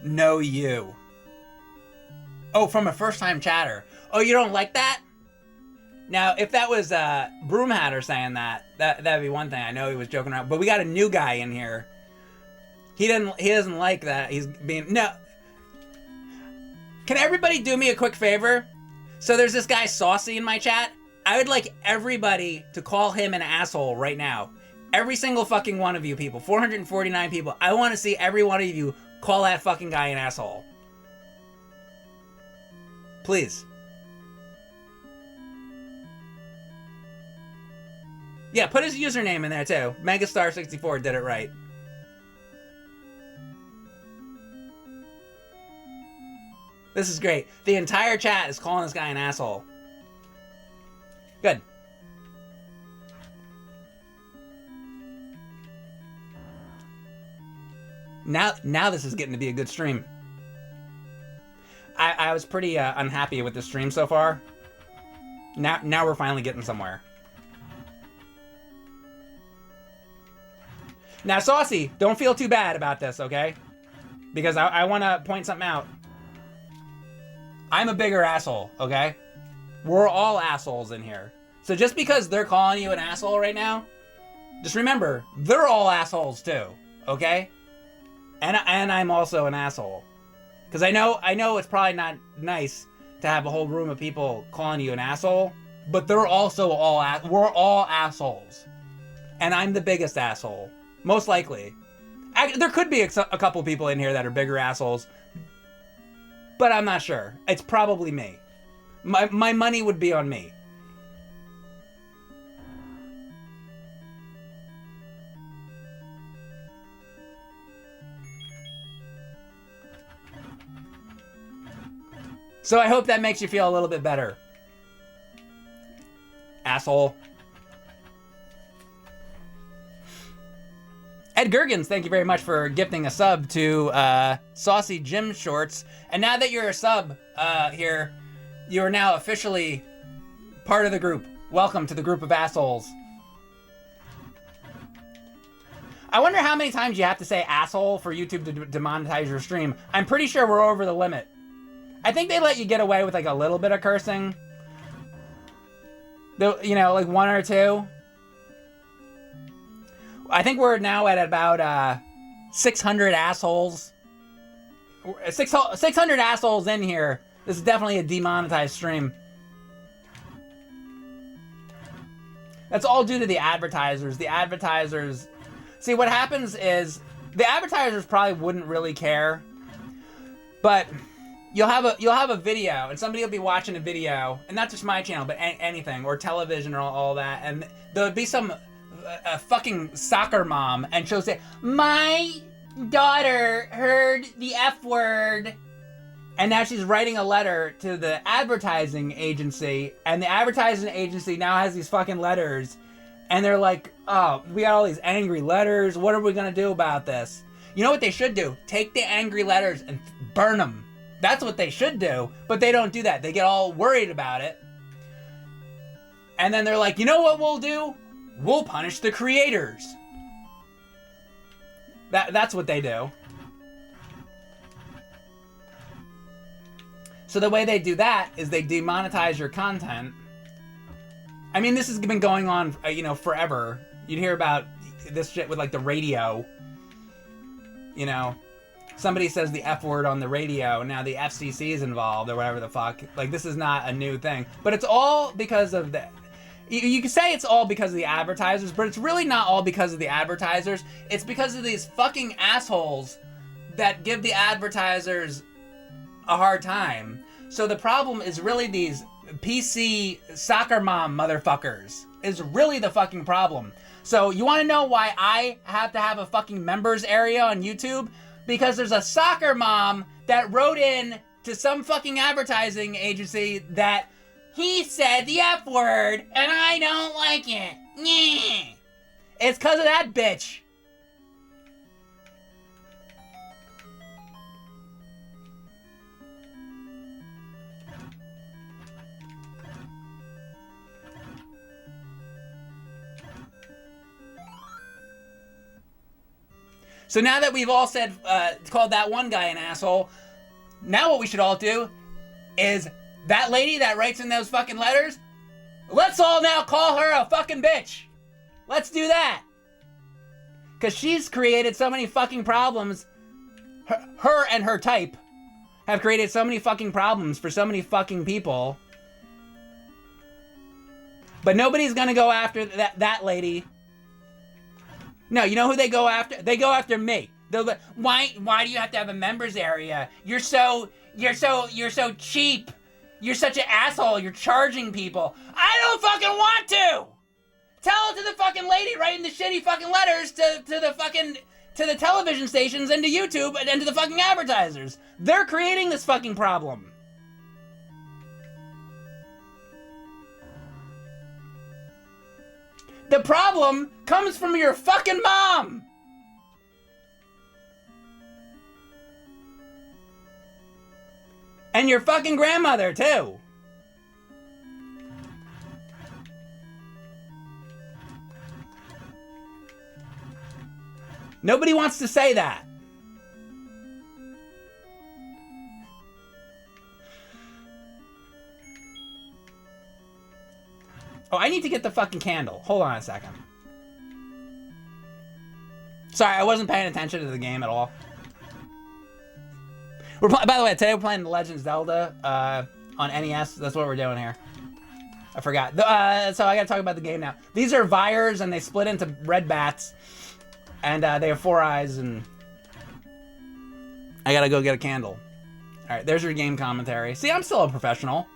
No, you. Oh, from a first-time chatter. Oh, you don't like that? Now, if that was Broomhatter saying that'd be one thing. I know he was joking around, but we got a new guy in here. He doesn't like that. He's being no. Can everybody do me a quick favor? So there's this guy Saucy in my chat. I would like everybody to call him an asshole right now. Every single fucking one of you people, 449 people. I want to see every one of you call that fucking guy an asshole. Please. Yeah, put his username in there too. Megastar64 did it right. This is great. The entire chat is calling this guy an asshole. Good. Now this is getting to be a good stream. I was pretty unhappy with the stream so far. Now we're finally getting somewhere. Now, Saucy, don't feel too bad about this, okay? Because I want to point something out. I'm a bigger asshole, okay? We're all assholes in here. So just because they're calling you an asshole right now, just remember, they're all assholes too, okay? And I'm also an asshole. Because I know it's probably not nice to have a whole room of people calling you an asshole, but they're also we're all assholes. And I'm the biggest asshole. Most likely. There could be a couple people in here that are bigger assholes, but I'm not sure. It's probably me. My money would be on me. So I hope that makes you feel a little bit better. Asshole. Ed Gergens, thank you very much for gifting a sub to Saucy Gym Shorts. And now that you're a sub here, you are now officially part of the group. Welcome to the group of assholes. I wonder how many times you have to say asshole for YouTube to demonetize your stream. I'm pretty sure we're over the limit. I think they let you get away with like a little bit of cursing. You know, like one or two. I think we're now at about 600 assholes. 600 assholes in here. This is definitely a demonetized stream. That's all due to the advertisers. The advertisers... See, what happens is the advertisers probably wouldn't really care, but you'll have a video, and somebody will be watching a video, and not just my channel, but anything, or television, or all that, and there'll be some fucking soccer mom, and she'll say, "My daughter heard the F word," and now she's writing a letter to the advertising agency, and the advertising agency now has these fucking letters, and they're like, "Oh, we got all these angry letters. What are we gonna do about this?" You know what they should do? Take the angry letters and burn them. That's what they should do, but they don't do that. They get all worried about it. And then they're like, you know what we'll do? We'll punish the creators. That's what they do. So the way they do that is they demonetize your content I mean, this has been going on, you know, forever. You'd hear about this shit with, like, the radio. You know, somebody says the F word on the radio, and now the FCC is involved, or whatever the fuck. Like, this is not a new thing. But it's all because of the... You can say it's all because of the advertisers, but it's really not all because of the advertisers. It's because of these fucking assholes that give the advertisers a hard time. So the problem is really these PC soccer mom motherfuckers is really the fucking problem. So you want to know why I have to have a fucking members area on YouTube? Because there's a soccer mom that wrote in to some fucking advertising agency that he said the F word and I don't like it. Nyeh. It's because of that bitch. So now that we've all said, called that one guy an asshole, now what we should all do is that lady that writes in those fucking letters, let's all now call her a fucking bitch. Let's do that. Because she's created so many fucking problems. Her and her type have created so many fucking problems for so many fucking people. But nobody's gonna go after that lady. No, you know who they go after? They go after me. They'll, why do you have to have a members area? You're so cheap. You're such an asshole. You're charging people. I don't fucking want to. Tell it to the fucking lady writing the shitty fucking letters to the television stations and to YouTube and to the fucking advertisers. They're creating this fucking problem. The problem comes from your fucking mom. And your fucking grandmother, too. Nobody wants to say that. Oh, I need to get the fucking candle. Hold on a second. Sorry, I wasn't paying attention to the game at all. By the way, today we're playing the Legend of Zelda on NES. That's what we're doing here. I forgot. So I gotta talk about the game now. These are Vyres, and they split into red bats. And they have 4 eyes, and... I gotta go get a candle. Alright, there's your game commentary. See, I'm still a professional.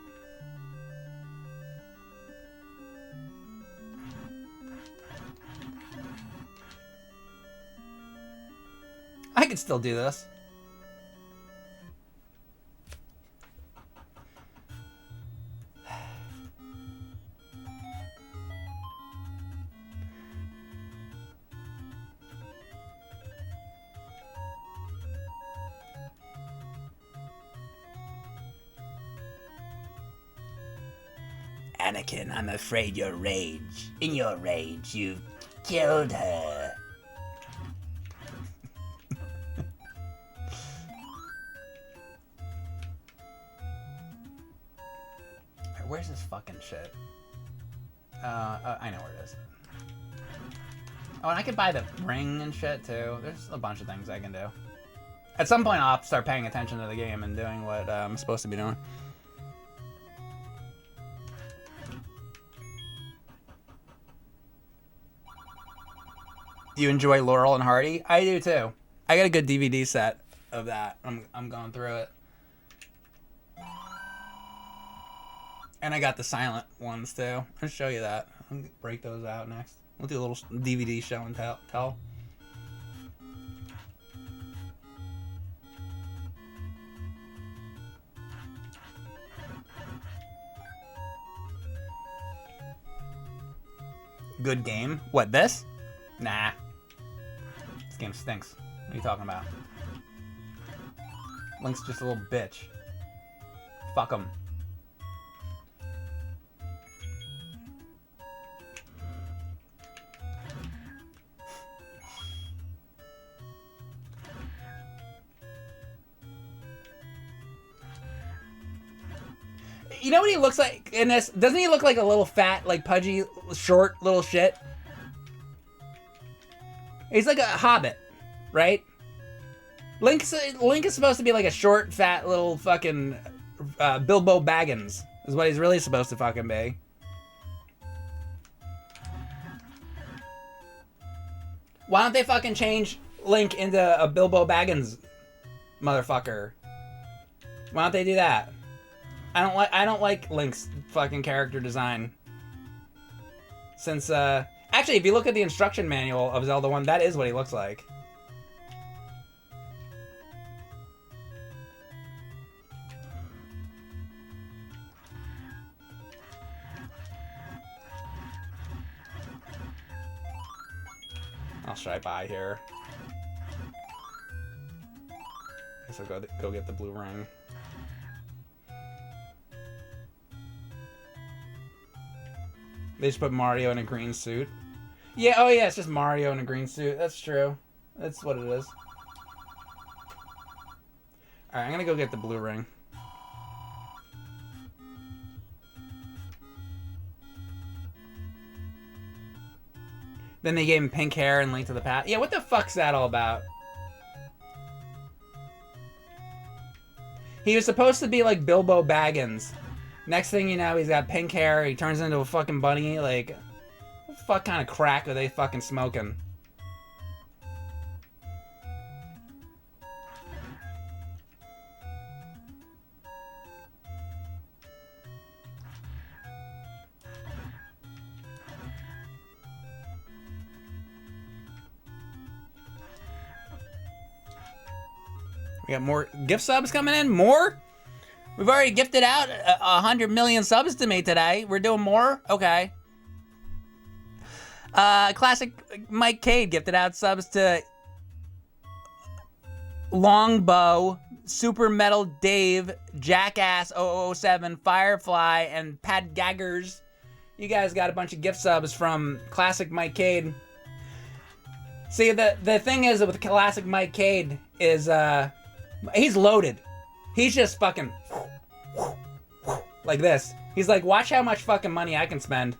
I could still do this. Anakin, I'm afraid in your rage, you've killed her. Where's this fucking shit? I know where it is. Oh, and I could buy the ring and shit too. There's a bunch of things I can do. At some point, I'll start paying attention to the game and doing what I'm supposed to be doing. You enjoy Laurel and Hardy? I do too. I got a good DVD set of that. I'm going through it. And I got the silent ones too. I'll show you that. I'll break those out next. We'll do a little DVD show and tell. Good game. What, this? Nah. This game stinks. What are you talking about? Link's just a little bitch. Fuck him. You know what he looks like in this? Doesn't he look like a little fat, like pudgy, short little shit? He's like a hobbit, right? Link is supposed to be like a short, fat little fucking Bilbo Baggins. Is what he's really supposed to fucking be. Why don't they fucking change Link into a Bilbo Baggins motherfucker? Why don't they do that? I don't like Link's fucking character design. Since actually, if you look at the instruction manual of Zelda 1, that is what he looks like. I'll try buy here. Guess I'll go get the blue ring. They just put Mario in a green suit. Yeah, oh yeah, it's just Mario in a green suit. That's true. That's what it is. Alright, I'm gonna go get the blue ring. Then they gave him pink hair and Link to the Past. Yeah, what the fuck's that all about? He was supposed to be like Bilbo Baggins. Next thing you know, he's got pink hair. He turns into a fucking bunny. Like, what the fuck kind of crack are they fucking smoking? We got more gift subs coming in. More? We've already gifted out 100 million subs to me today. We're doing more? Okay. Classic Mike Cade gifted out subs to Longbow, Super Metal Dave, Jackass 007, Firefly, and Pat Gaggers. You guys got a bunch of gift subs from Classic Mike Cade. See, the thing is with Classic Mike Cade is he's loaded. He's just fucking like this. He's like, watch how much fucking money I can spend.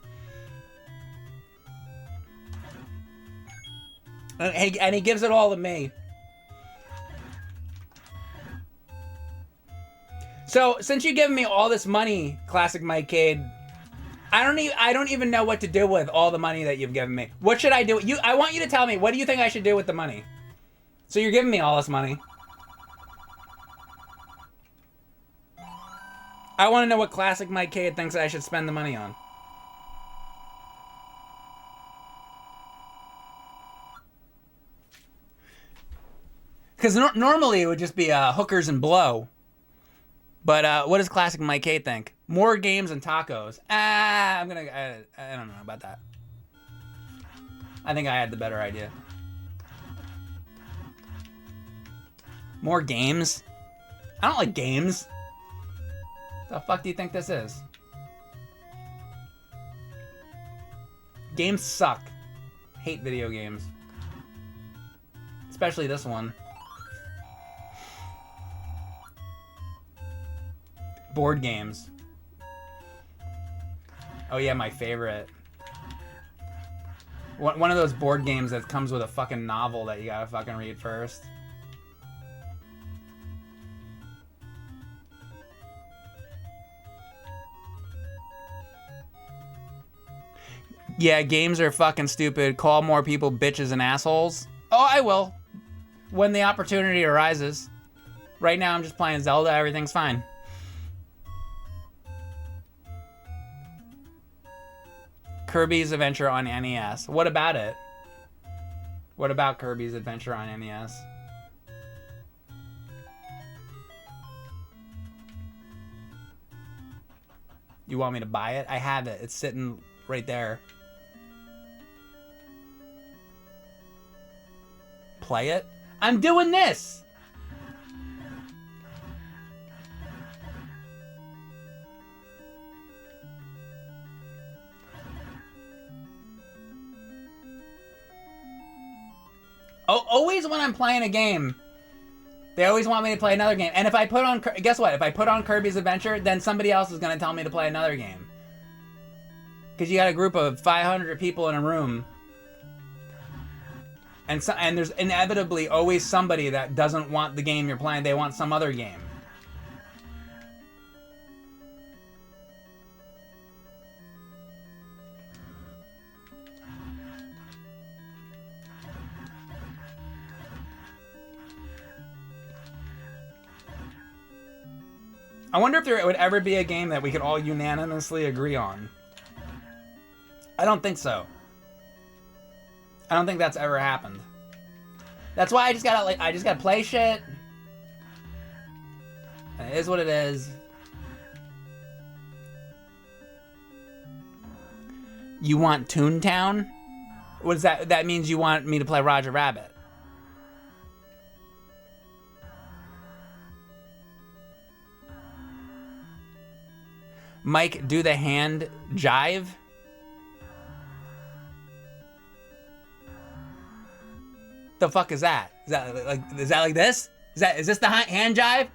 And he gives it all to me. So, since you've given me all this money, Classic Mike Cade, I don't even know what to do with all the money that you've given me. What should I do? I want you to tell me, what do you think I should do with the money? So you're giving me all this money. I want to know what Classic Mike Cade thinks I should spend the money on. Because normally it would just be hookers and blow. But what does Classic Mike Cade think? More games and tacos. I don't know about that. I think I had the better idea. More games? I don't like games. The fuck do you think this is? Games suck. Hate video games. Especially this one. Board games. Oh yeah, my favorite. One of those board games that comes with a fucking novel that you gotta fucking read first. Yeah, games are fucking stupid. Call more people bitches and assholes. Oh, I will. When the opportunity arises. Right now, I'm just playing Zelda. Everything's fine. Kirby's Adventure on NES. What about it? What about Kirby's Adventure on NES? You want me to buy it? I have it. It's sitting right there. Play it? I'm doing this! Oh, always when I'm playing a game, They always want me to play another game. And if I put on, guess what? If I put on Kirby's Adventure, then somebody else is going to tell me to play another game. Because you got a group of 500 people in a room. And there's inevitably always somebody that doesn't want the game you're playing. They want some other game. I wonder if there would ever be a game that we could all unanimously agree on. I don't think so. I don't think that's ever happened. That's why I just gotta play shit. And it is what it is. You want Toontown? What is that? That means you want me to play Roger Rabbit. Mike, do the hand jive? The fuck is that? Is that like this? Is this the hand jive?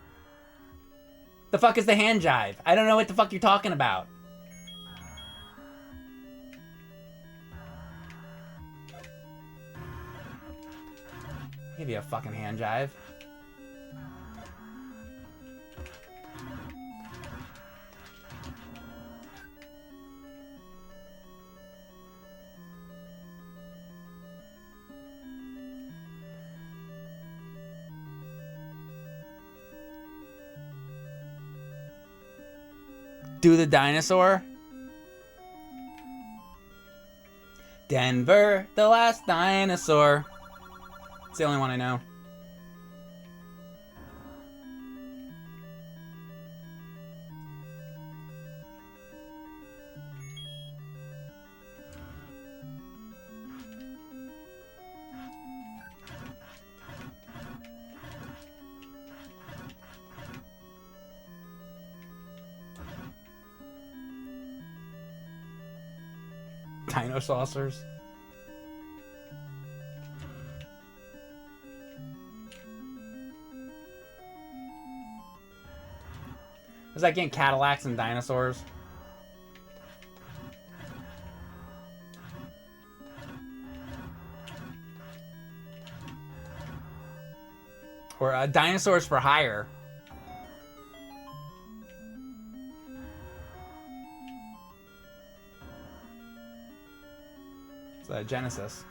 The fuck is the hand jive? I don't know what the fuck you're talking about. Give you a fucking hand jive. Do the dinosaur? Denver, the last dinosaur. It's the only one I know. Dino saucers. Was that game Cadillacs and Dinosaurs? Or Dinosaurs for Hire. It's Genesis.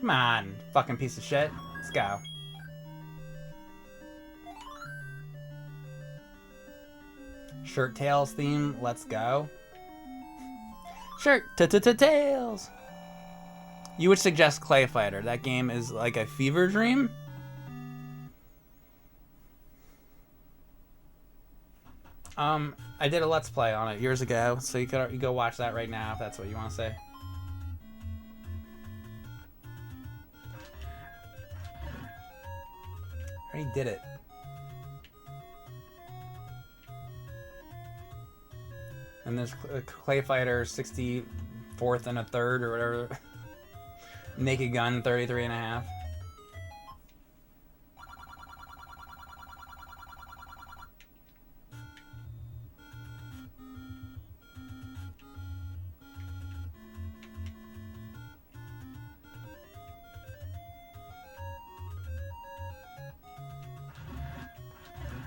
Come on, fucking piece of shit. Let's go. Shirt Tails theme, let's go. Shirt Tails. You would suggest Clay Fighter. That game is like a fever dream. I did a Let's Play on it years ago, so you go watch that right now if that's what you want to say. I already did it. And there's Clay Fighter 64th and a third or whatever. Naked Gun 33 and a half.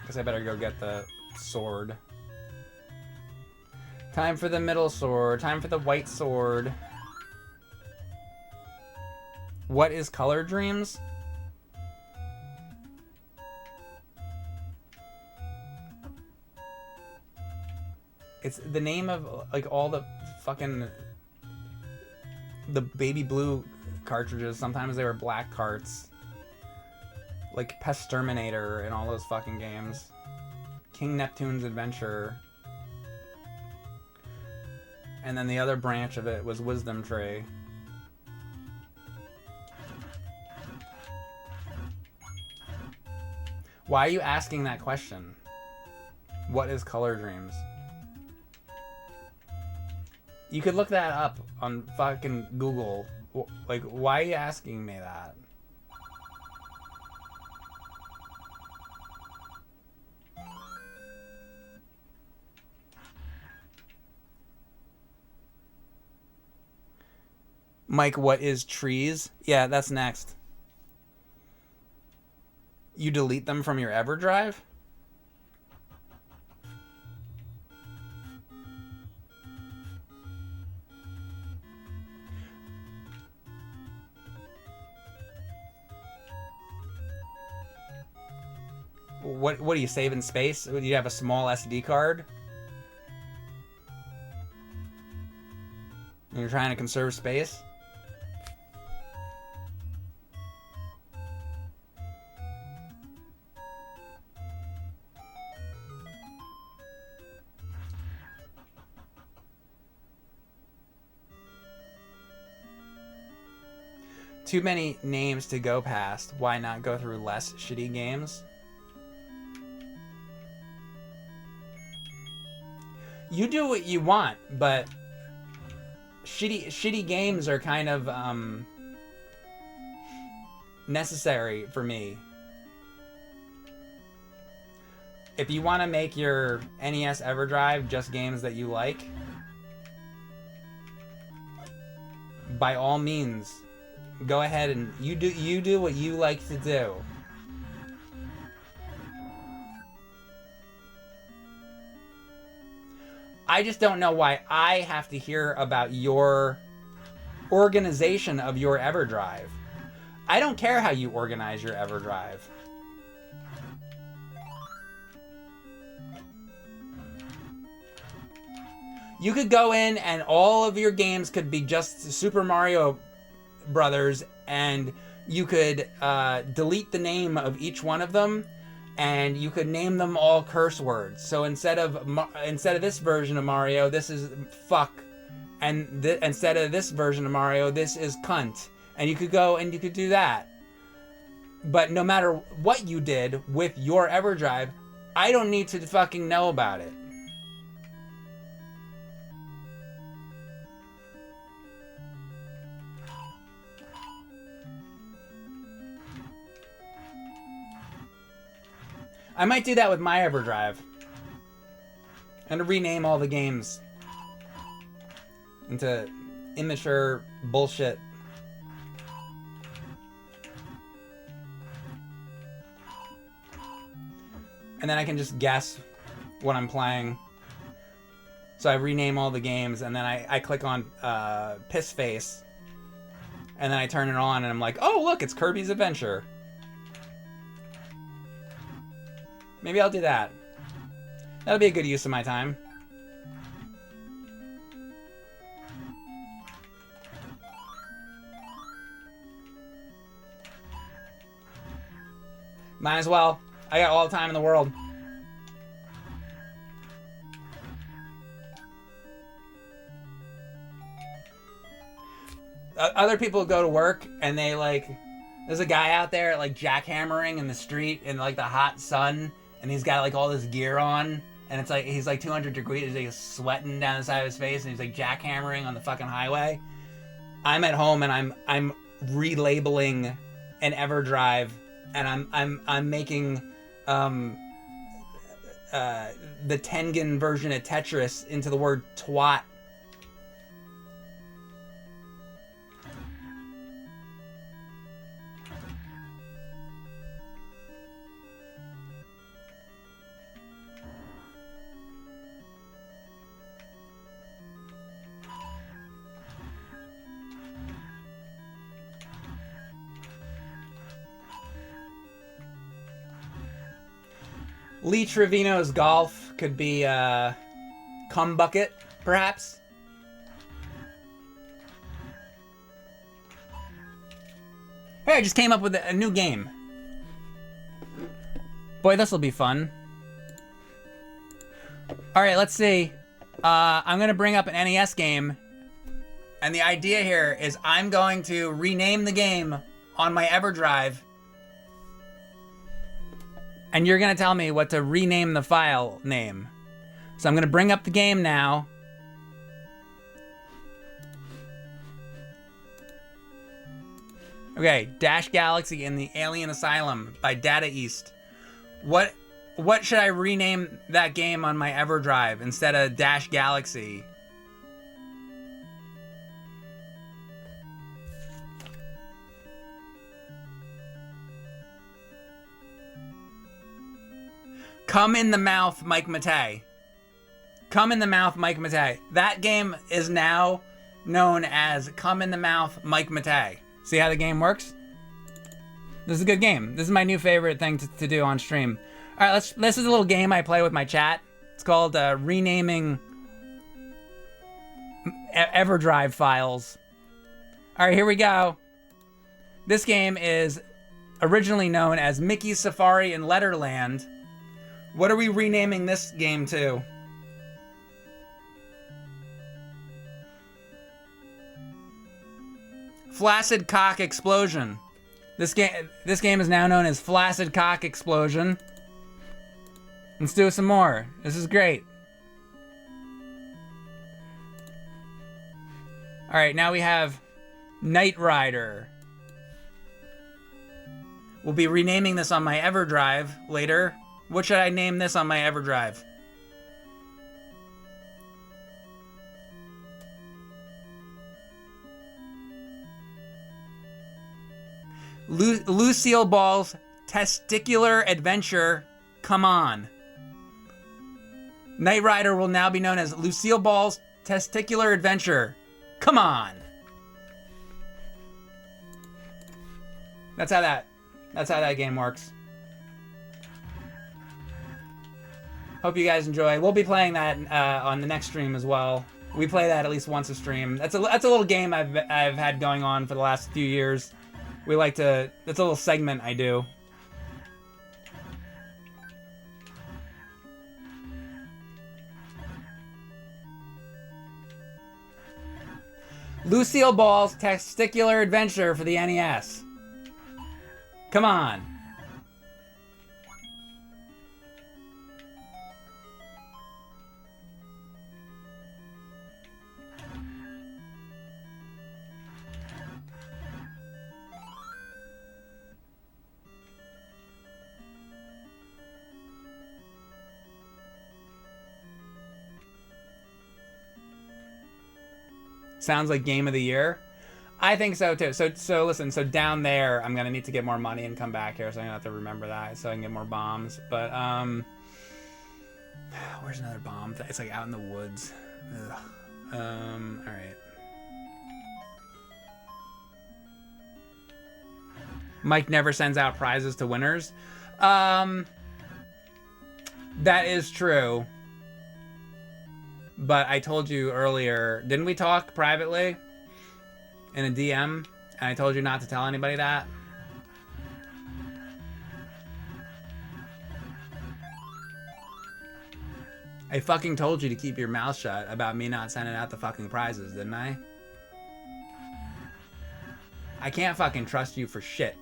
Guess I better go get the sword. Time for the middle sword. Time for the white sword. What is Color Dreams? It's the name of like all the fucking the baby blue cartridges. Sometimes they were black carts. Like Pestterminator and all those fucking games. King Neptune's Adventure. And then the other branch of it was wisdom tree. Why are you asking that question? What is color dreams? You could look that up on fucking Google. Like, why are you asking me that? Mike, what is trees? Yeah, that's next. You delete them from your Everdrive? What do you save in space? Do you have a small SD card? And you're trying to conserve space? Too many names to go past. Why not go through less shitty games? You do what you want, but shitty games are kind of necessary for me. If you want to make your NES Everdrive just games that you like, by all means, go ahead and you do what you like to do. I just don't know why I have to hear about your organization of your Everdrive. I don't care how you organize your Everdrive. You could go in and all of your games could be just Super Mario Brothers, and you could delete the name of each one of them, and you could name them all curse words. So instead of this version of Mario, this is fuck, and instead of this version of Mario, this is cunt. And you could go and you could do that. But no matter what you did with your Everdrive, I don't need to fucking know about it. I might do that with my Everdrive. And rename all the games into immature bullshit. And then I can just guess what I'm playing. So I rename all the games, and then I click on Piss Face. And then I turn it on, and I'm like, oh, look, it's Kirby's Adventure. Maybe I'll do that. That'll be a good use of my time. Might as well. I got all the time in the world. Other people go to work and they like... There's a guy out there like jackhammering in the street in like the hot sun, and he's got like all this gear on, and it's like he's like 200 degrees, he's sweating down the side of his face, and he's like jackhammering on the fucking highway. I'm at home and I'm relabeling an Everdrive, and I'm making the Tengen version of Tetris into the word twat. Lee Trevino's golf could be Cum Bucket, perhaps. Hey, I just came up with a new game. Boy, this will be fun. All right, let's see. I'm gonna bring up an NES game, and the idea here is I'm going to rename the game on my Everdrive, and you're gonna tell me what to rename the file name. So I'm gonna bring up the game now. Okay, Dash Galaxy in the Alien Asylum by Data East. What should I rename that game on my Everdrive instead of Dash Galaxy? Come in the Mouth, Mike Matei. Come in the Mouth, Mike Matei. That game is now known as Come in the Mouth, Mike Matei. See how the game works? This is a good game. This is my new favorite thing to do on stream. All right, this is a little game I play with my chat. It's called renaming Everdrive files. All right, here we go. This game is originally known as Mickey's Safari in Letterland. What are we renaming this game to? Flaccid Cock Explosion. This game is now known as Flaccid Cock Explosion. Let's do some more. This is great. All right, now we have Knight Rider. We'll be renaming this on my Everdrive later. What should I name this on my Everdrive? Lucille Ball's Testicular Adventure. Come on. Knight Rider will now be known as Lucille Ball's Testicular Adventure. Come on. That's how that game works. Hope you guys enjoy. We'll be playing that on the next stream as well. We play that at least once a stream. That's a little game I've had going on for the last few years. We like to. That's a little segment I do. Lucille Ball's Testicular Adventure for the NES. Come on. Sounds like game of the year. I think so too. So listen, so down there, I'm gonna need to get more money and come back here, so I'm gonna have to remember that so I can get more bombs. But where's another bomb? It's like out in the woods. Ugh. All right. Mike never sends out prizes to winners. That is true. But I told you earlier, didn't we talk privately in a DM? And I told you not to tell anybody that? I fucking told you to keep your mouth shut about me not sending out the fucking prizes, didn't I? I can't fucking trust you for shit.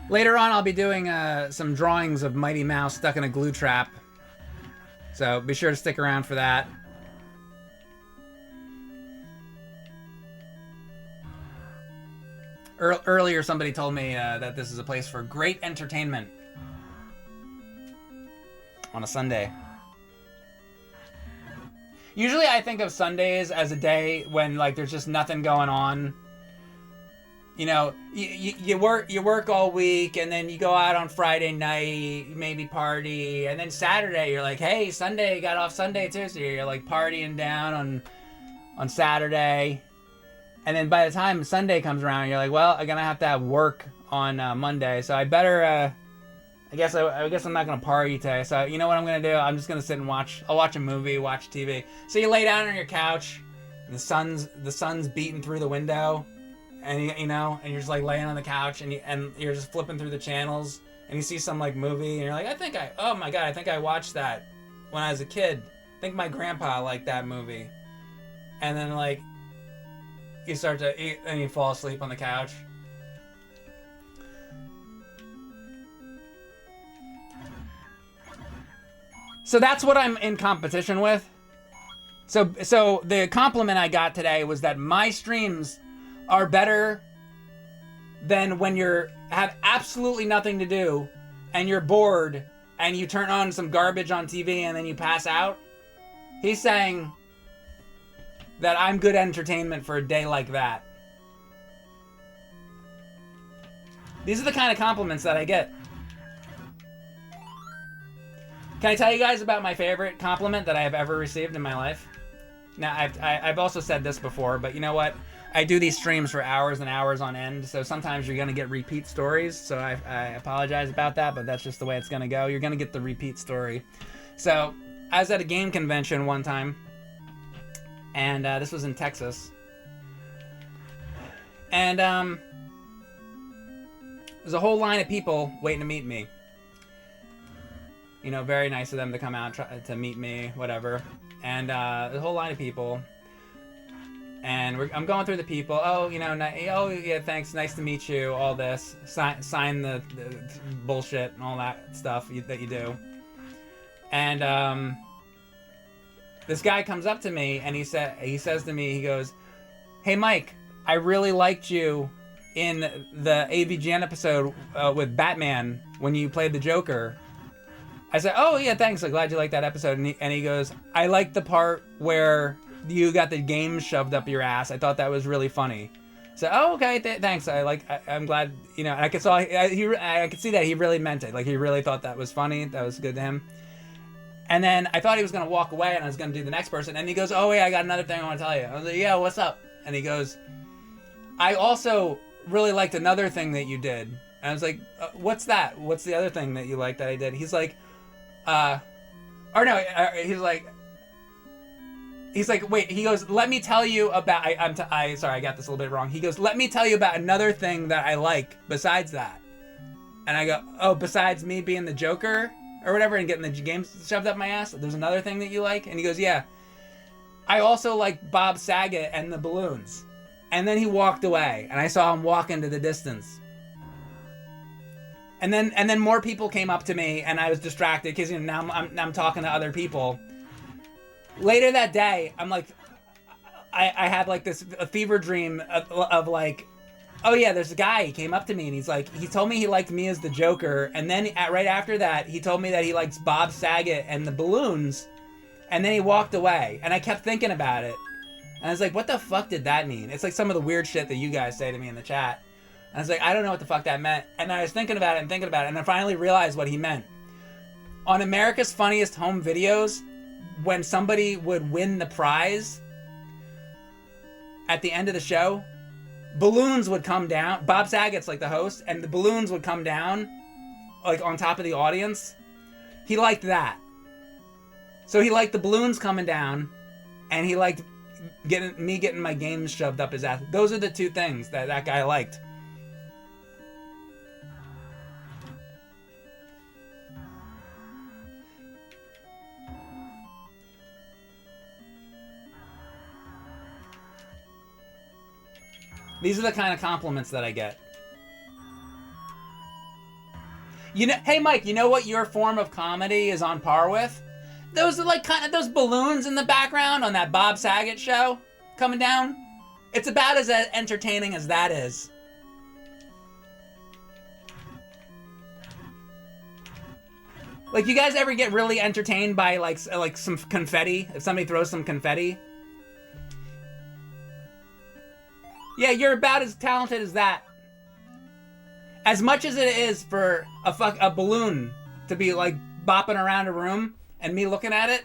Later on, I'll be doing some drawings of Mighty Mouse stuck in a glue trap. So be sure to stick around for that. Earlier, somebody told me that this is a place for great entertainment on a Sunday. Usually, I think of Sundays as a day when like there's just nothing going on. You know, you work all week, and then you go out on Friday night, maybe party, and then Saturday you're like, hey, Sunday, got off Sunday too, so you're like partying down on Saturday, and then by the time Sunday comes around, you're like, well, I'm gonna have to have work on Monday, so I better I guess I'm not gonna party today. So you know what I'm gonna do? I'm just gonna sit and watch. I'll watch a movie, watch TV. So you lay down on your couch, and the sun's beating through the window, and you know, and you're just like laying on the couch, and you're just flipping through the channels, and you see some like movie, and you're like, oh my god, I think I watched that when I was a kid. I think my grandpa liked that movie, and then like you start to eat, and you fall asleep on the couch. So that's what I'm in competition with. So the compliment I got today was that my streams are better than when you're have absolutely nothing to do and you're bored and you turn on some garbage on TV and then you pass out. He's saying that I'm good entertainment for a day like that. These are the kind of compliments that I get. Can I tell you guys about my favorite compliment that I have ever received in my life? Now, I've also said this before, but you know what? I do these streams for hours and hours on end, so sometimes you're going to get repeat stories, so I apologize about that, but that's just the way it's going to go. You're going to get the repeat story. So, I was at a game convention one time, and this was in Texas, and there's a whole line of people waiting to meet me. You know, very nice of them to come out to meet me, whatever. And the whole line of people. And I'm going through the people. Oh, you know, oh yeah, thanks, nice to meet you. All this, sign the bullshit and all that stuff that you do. And this guy comes up to me and he says to me, he goes, "Hey Mike, I really liked you in the AVGN episode with Batman when you played the Joker." I said, "Oh yeah, thanks. I'm glad you liked that episode." And he goes, "I liked the part where you got the game shoved up your ass. I thought that was really funny." So, "Oh okay, thanks. I'm glad, you know." And I could see that he really meant it. Like he really thought that was funny. That was good to him. And then I thought he was gonna walk away and I was gonna do the next person. And he goes, "Oh yeah, I got another thing I want to tell you." I was like, "Yeah, what's up?" And he goes, "I also really liked another thing that you did." And I was like, "What's that? What's the other thing that you liked that I did?" He's like, he's like, wait, he goes, "Let me tell you about," sorry, I got this a little bit wrong. He goes, "Let me tell you about another thing that I like besides that." And I go, "Oh, besides me being the Joker or whatever and getting the games shoved up my ass, there's another thing that you like?" And he goes, "Yeah, I also like Bob Saget and the balloons." And then he walked away and I saw him walk into the distance. And then more people came up to me, and I was distracted because, you know, now I'm talking to other people. Later that day, I'm like, I had like a fever dream of like, oh yeah, there's a guy. He came up to me and he's like, he told me he liked me as the Joker, and then right after that, he told me that he likes Bob Saget and the balloons, and then he walked away. And I kept thinking about it, and I was like, what the fuck did that mean? It's like some of the weird shit that you guys say to me in the chat. I was like, I don't know what the fuck that meant. And I was thinking about it, and I finally realized what he meant. On America's Funniest Home Videos, when somebody would win the prize at the end of the show, balloons would come down. Bob Saget's like the host, and the balloons would come down like on top of the audience. He liked that. So he liked the balloons coming down, and he liked getting my games shoved up his ass. Those are the two things that guy liked. These are the kind of compliments that I get. You know, hey Mike, you know what your form of comedy is on par with? Those are like kind of those balloons in the background on that Bob Saget show coming down. It's about as entertaining as that is. Like, you guys ever get really entertained by like some confetti? If somebody throws some confetti? Yeah, you're about as talented as that. As much as it is for a balloon to be like bopping around a room and me looking at it,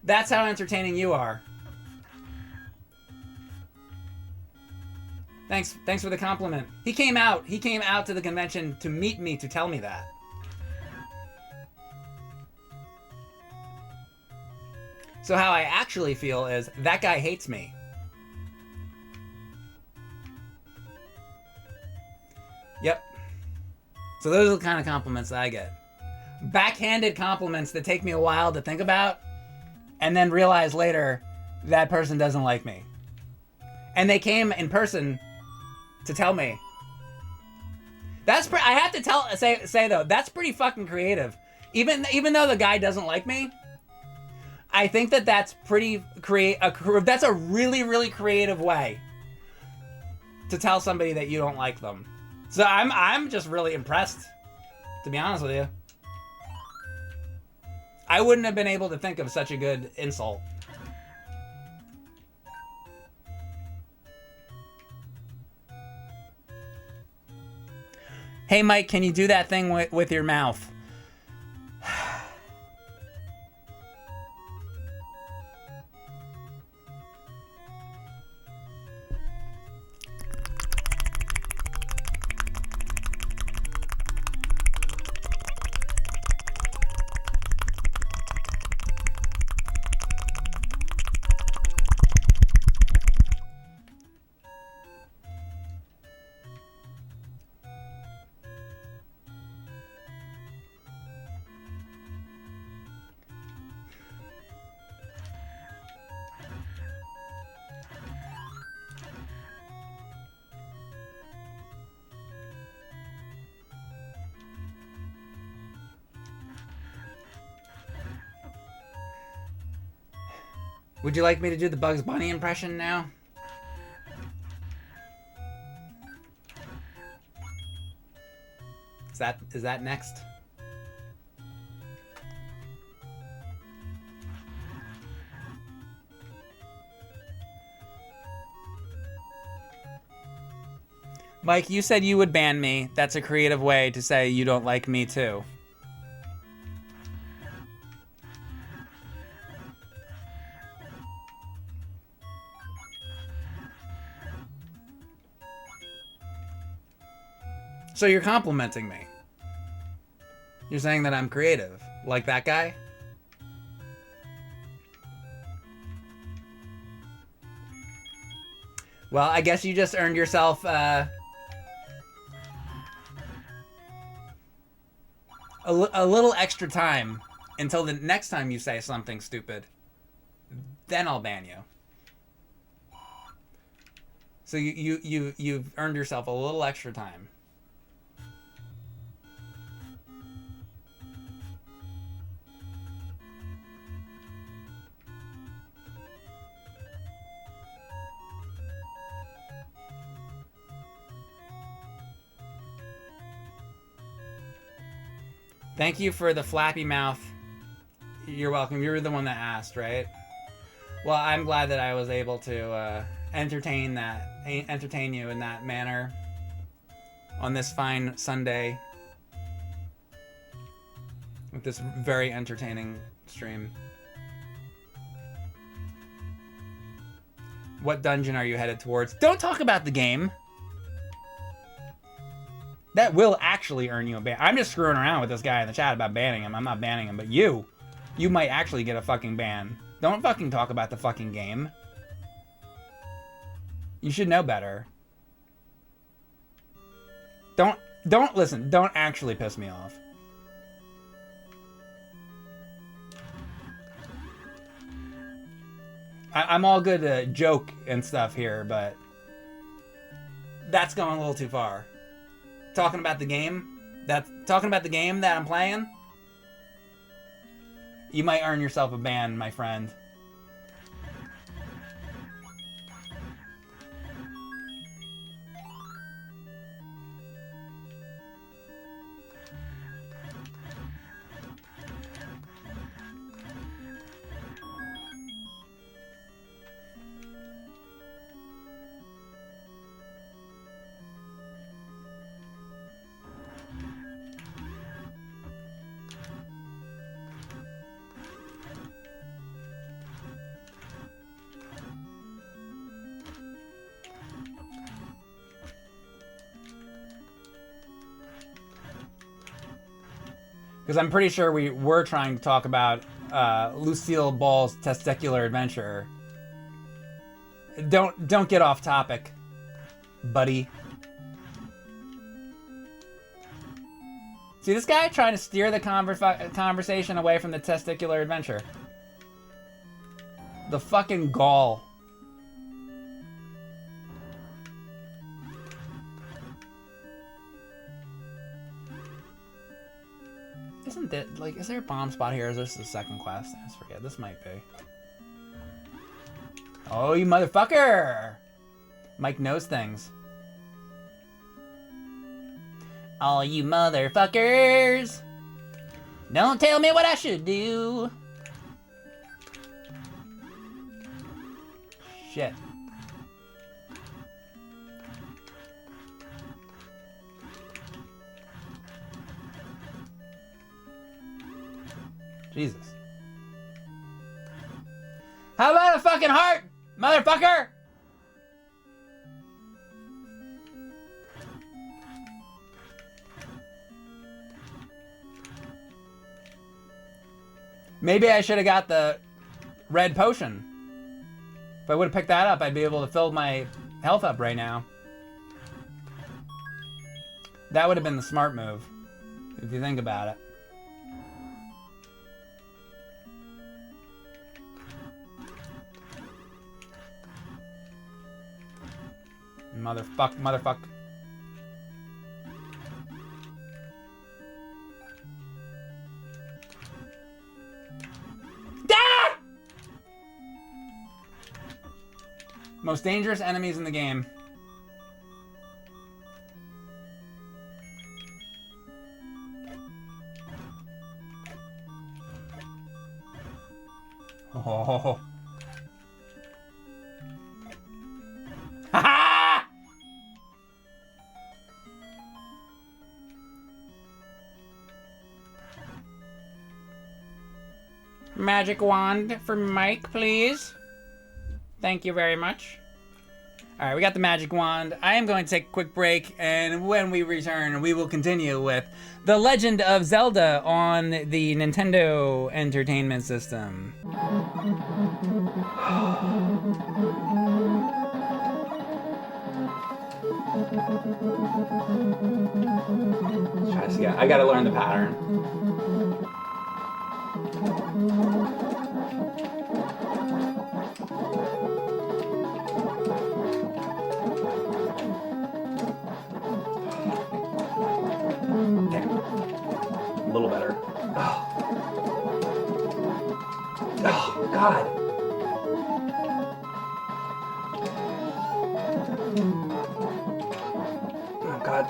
that's how entertaining you are. Thanks for the compliment. He came out to the convention to meet me to tell me that. So how I actually feel is that guy hates me. Yep. So those are the kind of compliments that I get. Backhanded compliments that take me a while to think about and then realize later that person doesn't like me. And they came in person to tell me. That's I have to say though, that's pretty fucking creative. Even though the guy doesn't like me, I think that's pretty that's a really, really creative way to tell somebody that you don't like them. So I'm just really impressed, to be honest with you. I wouldn't have been able to think of such a good insult. Hey Mike, can you do that thing with your mouth? Would you like me to do the Bugs Bunny impression now? Is that next? Mike, you said you would ban me. That's a creative way to say you don't like me too. So you're complimenting me. You're saying that I'm creative. Like that guy? Well, I guess you just earned yourself a little extra time until the next time you say something stupid. Then I'll ban you. So you've earned yourself a little extra time. Thank you for the flappy mouth. You're welcome. You were the one that asked, right? Well, I'm glad that I was able to entertain you in that manner on this fine Sunday with this very entertaining stream. What dungeon are you headed towards? Don't talk about the game. That will actually earn you a ban. I'm just screwing around with this guy in the chat about banning him. I'm not banning him, but you might actually get a fucking ban. Don't fucking talk about the fucking game. You should know better. Don't listen. Don't actually piss me off. I'm all good to joke and stuff here, but that's going a little too far. Talking about the game that I'm playing, you might earn yourself a ban, my friend. Because I'm pretty sure we were trying to talk about Lucille Ball's testicular adventure. Don't get off topic, buddy. See this guy trying to steer the conversation away from the testicular adventure. The fucking gall. Isn't that, like, is there a bomb spot here? Or is this the second quest? I just forget. This might be. Oh, you motherfucker! Mike knows things. All you motherfuckers! Don't tell me what I should do! Shit. Jesus. How about a fucking heart, motherfucker? Maybe I should have got the red potion. If I would have picked that up, I'd be able to fill my health up right now. That would have been the smart move, if you think about it. Motherfuck. Ah! Most dangerous enemies in the game. Oh. Ha! Magic wand for Mike, please. Thank you very much. All right, we got the magic wand. I am going to take a quick break, and when we return, we will continue with The Legend of Zelda on the Nintendo Entertainment System. I gotta learn the pattern. Damn. A little better. Oh, God. Oh, God.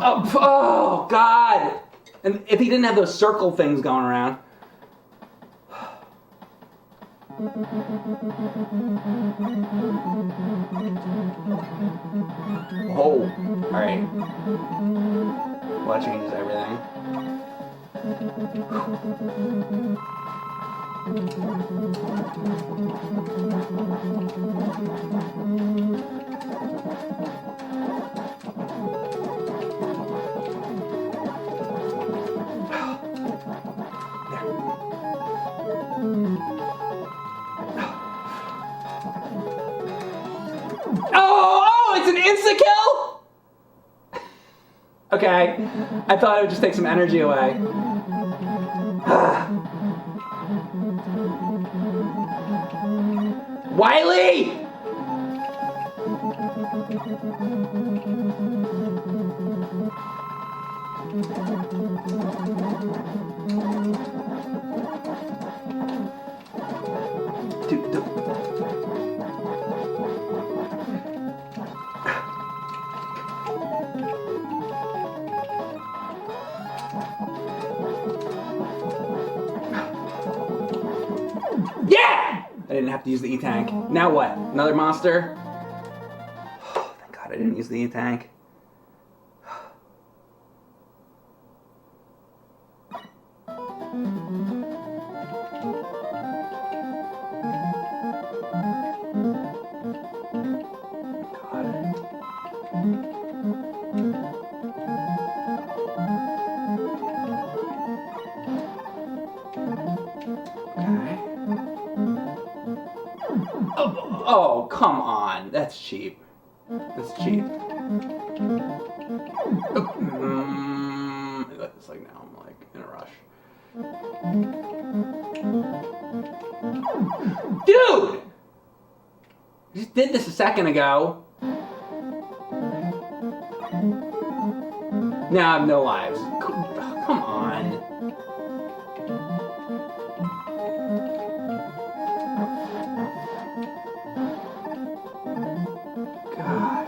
Oh, God. And if he didn't have those circle things going around. Oh, all right. Well, that changes everything. Oh, it's an insta-kill? Okay, I thought it would just take some energy away. Wiley! Dude. Yeah! I didn't have to use the E-tank. Now what? Another monster? Oh, thank God I didn't use the E-tank. Come on, that's cheap. That's cheap. It's like now I'm like in a rush. Dude! I just did this a second ago. Now I have no lives. Come on. God.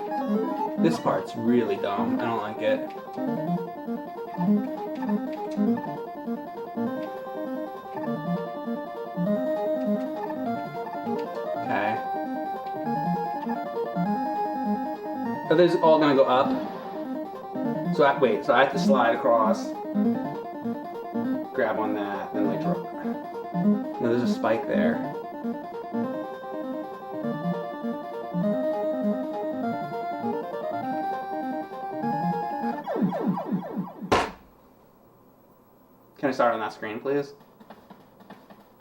This part's really dumb. I don't like it. Okay. Are these all gonna go up? So I have to slide across, grab on that, then like drop. No, there's a spike there. Can I start on that screen, please?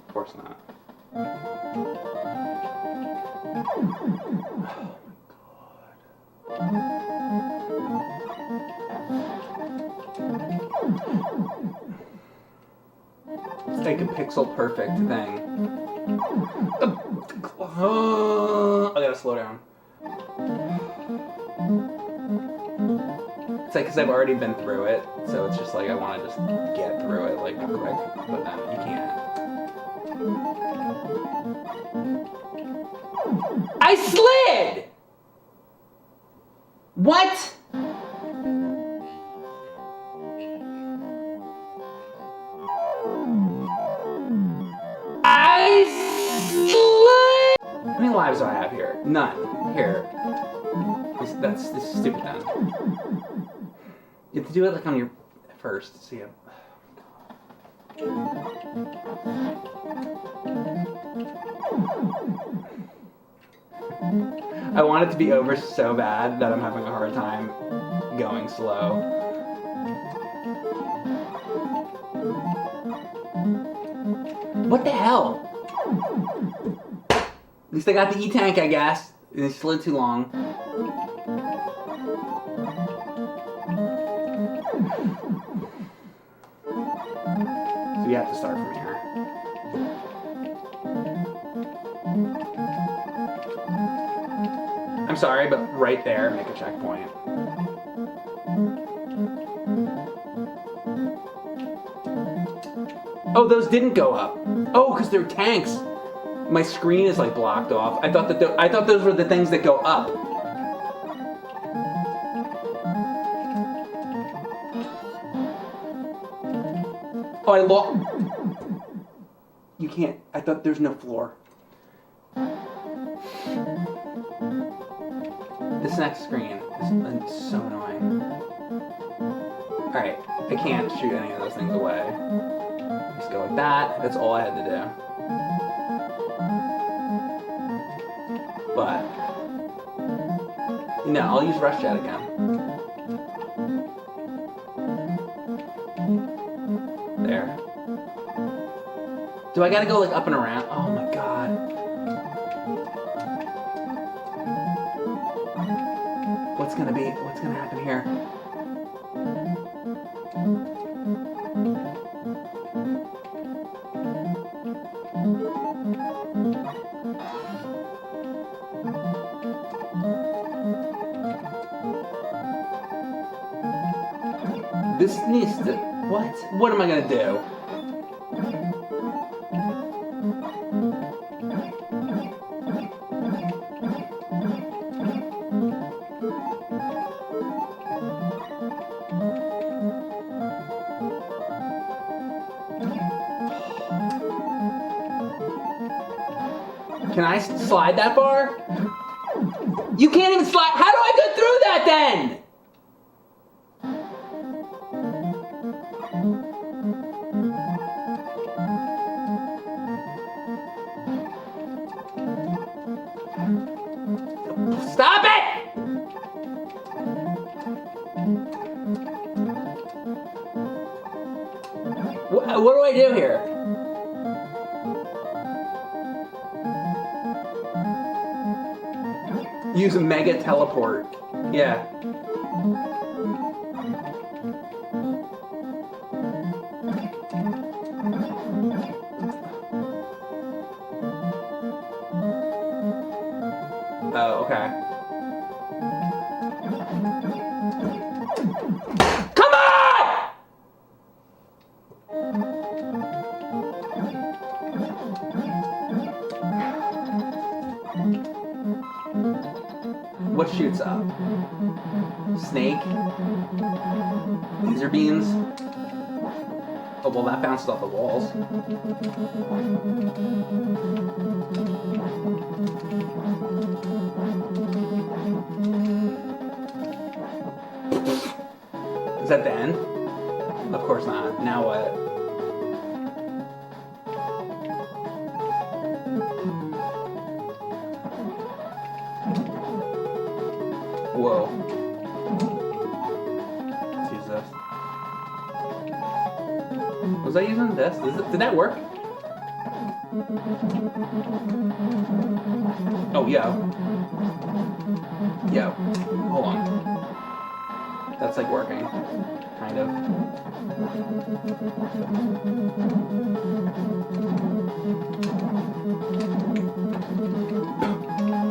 Of course not. It's like a pixel perfect thing. I gotta slow down. It's like because I've already been through it, so it's just like I want to just get through it like quick, but then you can't. I slid! What? I slid! How many lives do I have here? None. Here. This is stupid then. You have to do it like on your first. See it. I want it to be over so bad that I'm having a hard time going slow. What the hell? At least I got the E-tank, I guess. It slid too long. So we have to start from here. I'm sorry, but right there, make a checkpoint. Oh, those didn't go up. Oh, because they're tanks. My screen is like blocked off. I thought those were the things that go up. Oh, I lost. You can't. I thought there's no floor. This next screen is so annoying. Alright, I can't shoot any of those things away. Just go like that. That's all I had to do. But, no, I'll use Rush Jet again. There. Do I gotta go like up and around? Oh my god. What's gonna happen here? This needs to, what? What am I gonna do? Can I slide that far? You can't even slide. How do I go through that then? Stop it! What do I do here? Use a mega teleport. Yeah. Oh, okay. Come on! What shoots up? Snake? Laser beams? Oh, well, that bounces off the walls. Is that the end? Of course not. Now what? Whoa. Let's use this. Was I using this? Did that work? Oh, yo. Yo. Hold on. That's like working. Kind of.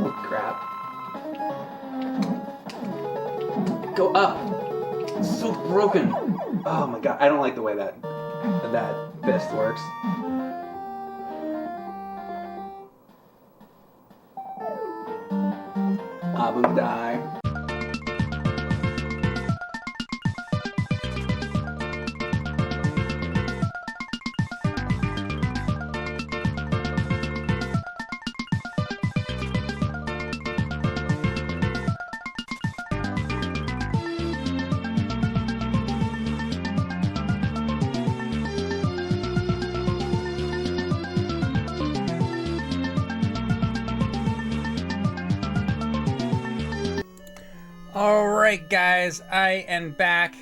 Oh, crap. Go up. It's so broken. Oh my god. I don't like the way that fist works. Abu die. Alright guys, I am back.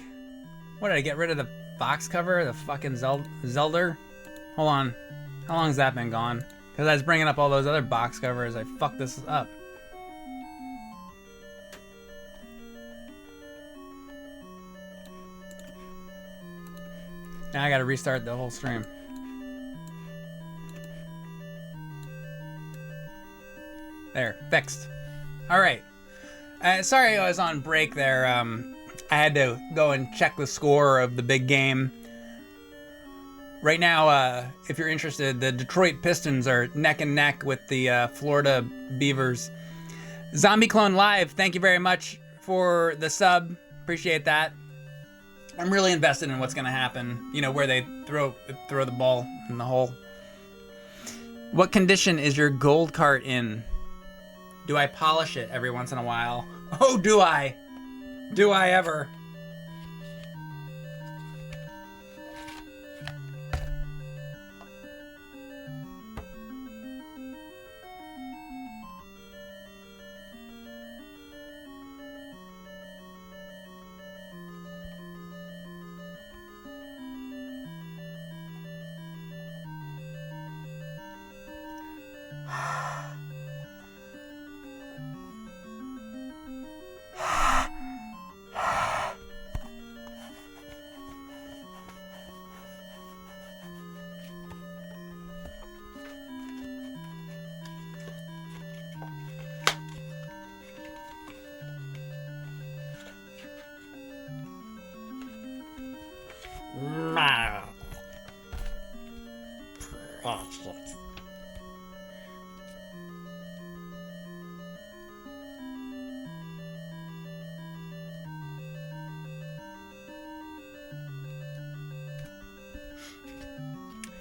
What, did I get rid of the box cover? The fucking Zelda? Hold on. How long has that been gone? Because I was bringing up all those other box covers. I fucked this up. Now I gotta restart the whole stream. There, fixed. Alright. Sorry I was on break there. I had to go and check the score of the big game. Right now, if you're interested, the Detroit Pistons are neck and neck with the Florida Beavers. Zombie Clone Live, thank you very much for the sub. Appreciate that. I'm really invested in what's gonna happen. You know, where they throw the ball in the hole. What condition is your gold cart in? Do I polish it every once in a while? Oh, do I? Do I ever?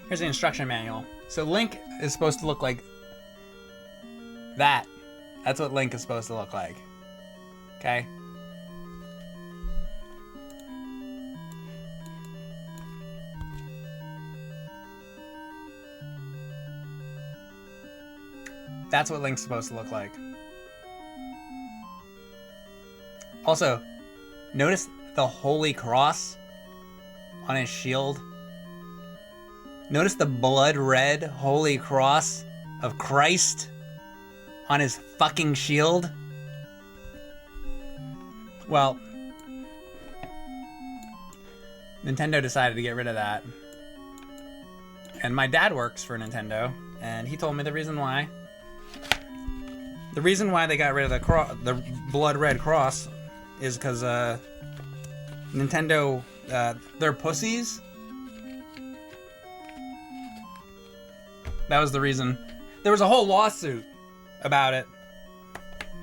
Here's the instruction manual. So Link is supposed to look like that. That's what Link is supposed to look like. Okay? That's what Link's supposed to look like. Also, notice the Holy Cross on his shield. Notice the blood red Holy Cross of Christ on his fucking shield. Well, Nintendo decided to get rid of that. And my dad works for Nintendo, and he told me the reason why. The reason why they got rid of the blood red cross is because Nintendo, they're pussies. That was the reason. There was a whole lawsuit about it,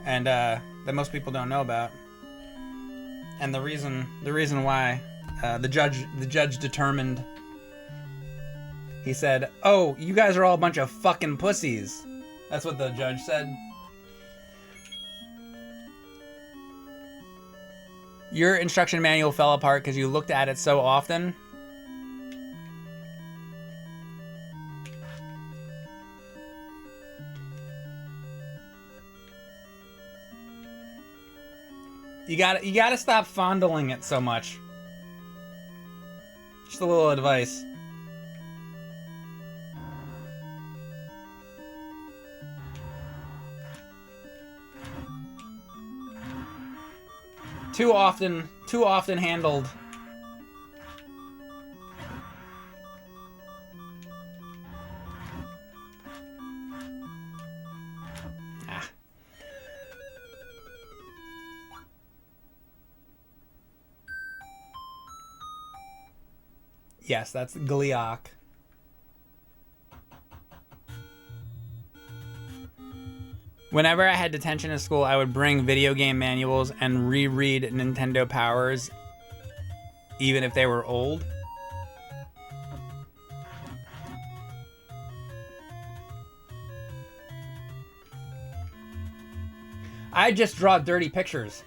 and that most people don't know about. And the reason why the judge determined. He said, "Oh, you guys are all a bunch of fucking pussies." That's what the judge said. Your instruction manual fell apart because you looked at it so often. You gotta stop fondling it so much. Just a little advice. Too often handled. Yes, that's Gliok. Whenever I had detention at school, I would bring video game manuals and reread Nintendo Powers, even if they were old. I just draw dirty pictures.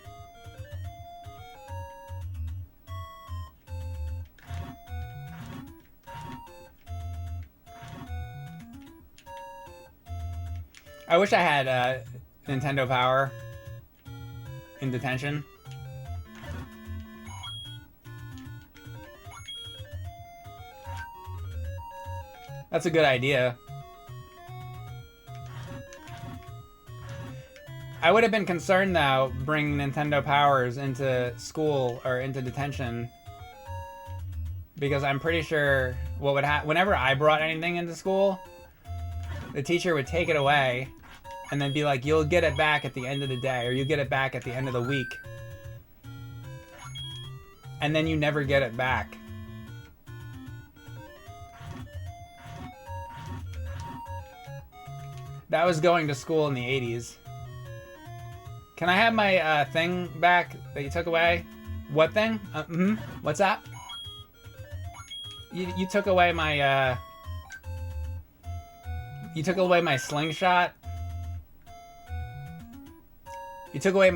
I wish I had Nintendo Power in detention. That's a good idea. I would have been concerned though, bringing Nintendo Powers into school or into detention, because I'm pretty sure what would happen whenever I brought anything into school, the teacher would take it away and then be like, "You'll get it back at the end of the day, or you'll get it back at the end of the week." And then you never get it back. That was going to school in the 80s. Can I have my thing back that you took away? What thing? What's that? You took away my you took away my slingshot. You took away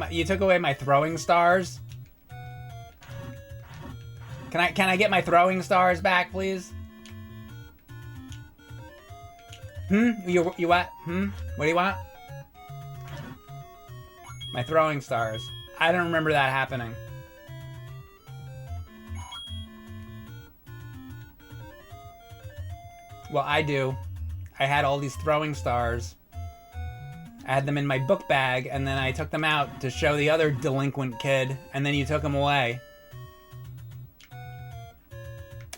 my throwing stars. Can I get my throwing stars back, please? You what? What do you want? My throwing stars. I don't remember that happening. Well, I do. I had all these throwing stars. I had them in my book bag, and then I took them out to show the other delinquent kid, and then you took them away.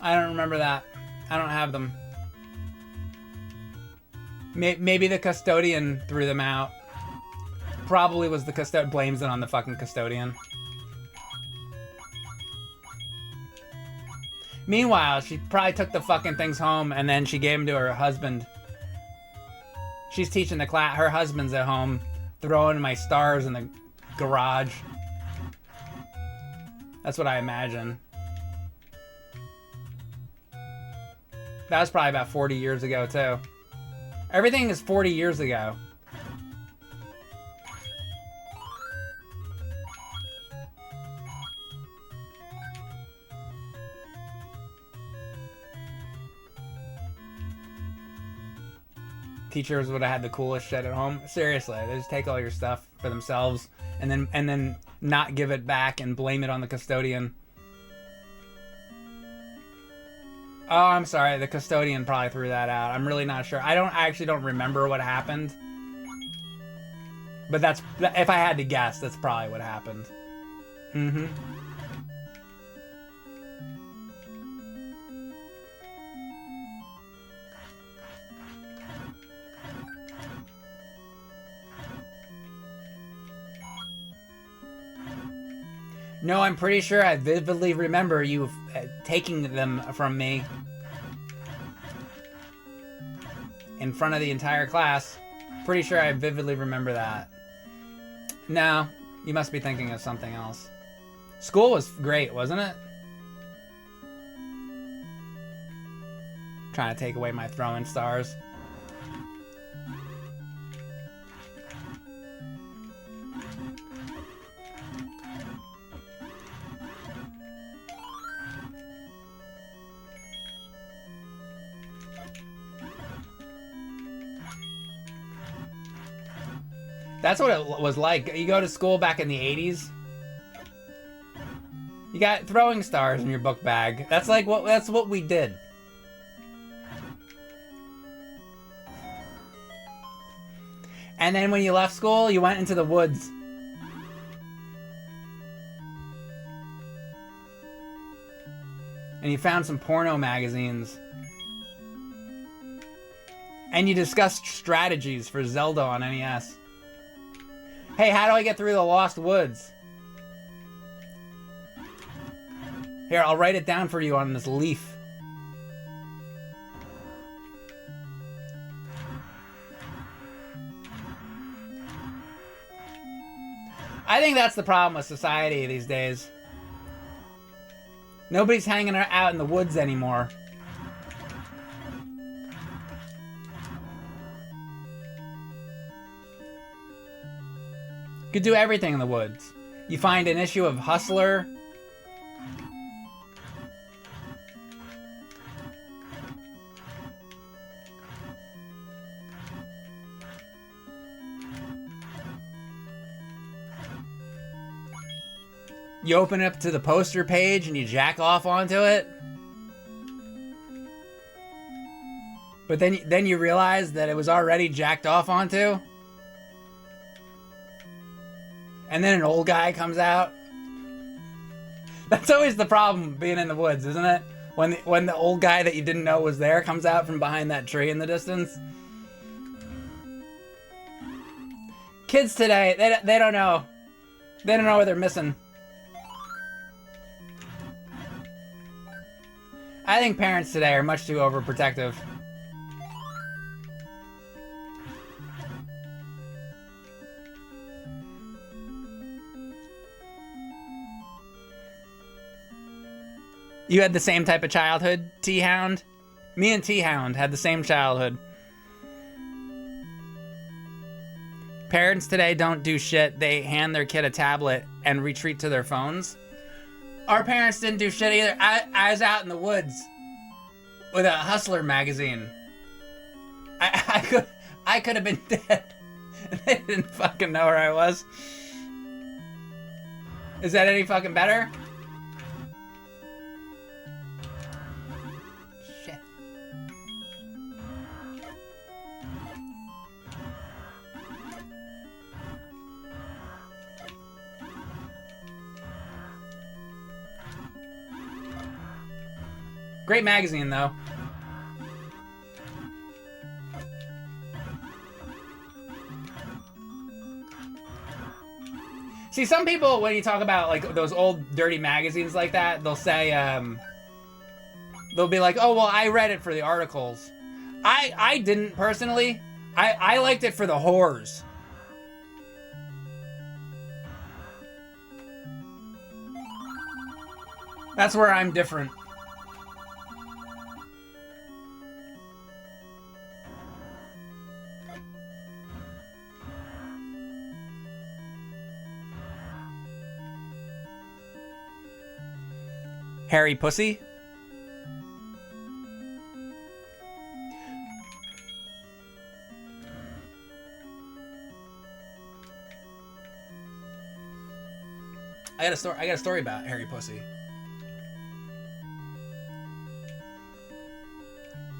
I don't remember that. I don't have them. Maybe the custodian threw them out. Probably was the custodian. Blames it on the fucking custodian. Meanwhile, she probably took the fucking things home and then she gave them to her husband. She's teaching the class. Her husband's at home throwing my stars in the garage. That's what I imagine. That was probably about 40 years ago, too. Everything is 40 years ago. Teachers would have had the coolest shit at home. Seriously, they just take all your stuff for themselves and then not give it back and blame it on the custodian. Oh, I'm sorry. The custodian probably threw that out. I'm really not sure. I actually don't remember what happened. But if I had to guess, that's probably what happened. Mm-hmm. No, I'm pretty sure I vividly remember you taking them from me in front of the entire class. Pretty sure I vividly remember that. No, you must be thinking of something else. School was great, wasn't it? Trying to take away my throwing stars. That's what it was like. You go to school back in the 80s. You got throwing stars in your book bag. That's what we did. And then when you left school, you went into the woods. And you found some porno magazines. And you discussed strategies for Zelda on NES. Hey, how do I get through the Lost Woods? Here, I'll write it down for you on this leaf. I think that's the problem with society these days. Nobody's hanging out in the woods anymore. You could do everything in the woods. You find an issue of Hustler. You open it up to the poster page and you jack off onto it. But then you realize that it was already jacked off onto. And then an old guy comes out. That's always the problem being in the woods, isn't it? When the old guy that you didn't know was there comes out from behind that tree in the distance. Kids today, they don't know. They don't know what they're missing. I think parents today are much too overprotective. You had the same type of childhood, T-Hound? Me and T-Hound had the same childhood. Parents today don't do shit. They hand their kid a tablet and retreat to their phones. Our parents didn't do shit either. I was out in the woods with a Hustler magazine. I could have been dead. They didn't fucking know where I was. Is that any fucking better? Shit. Great magazine, though. See, some people, when you talk about like those old dirty magazines like that, they'll say, they'll be like, "Oh, well, I read it for the articles." I didn't personally. I liked it for the whores. That's where I'm different. Hairy pussy? I got a story about hairy pussy.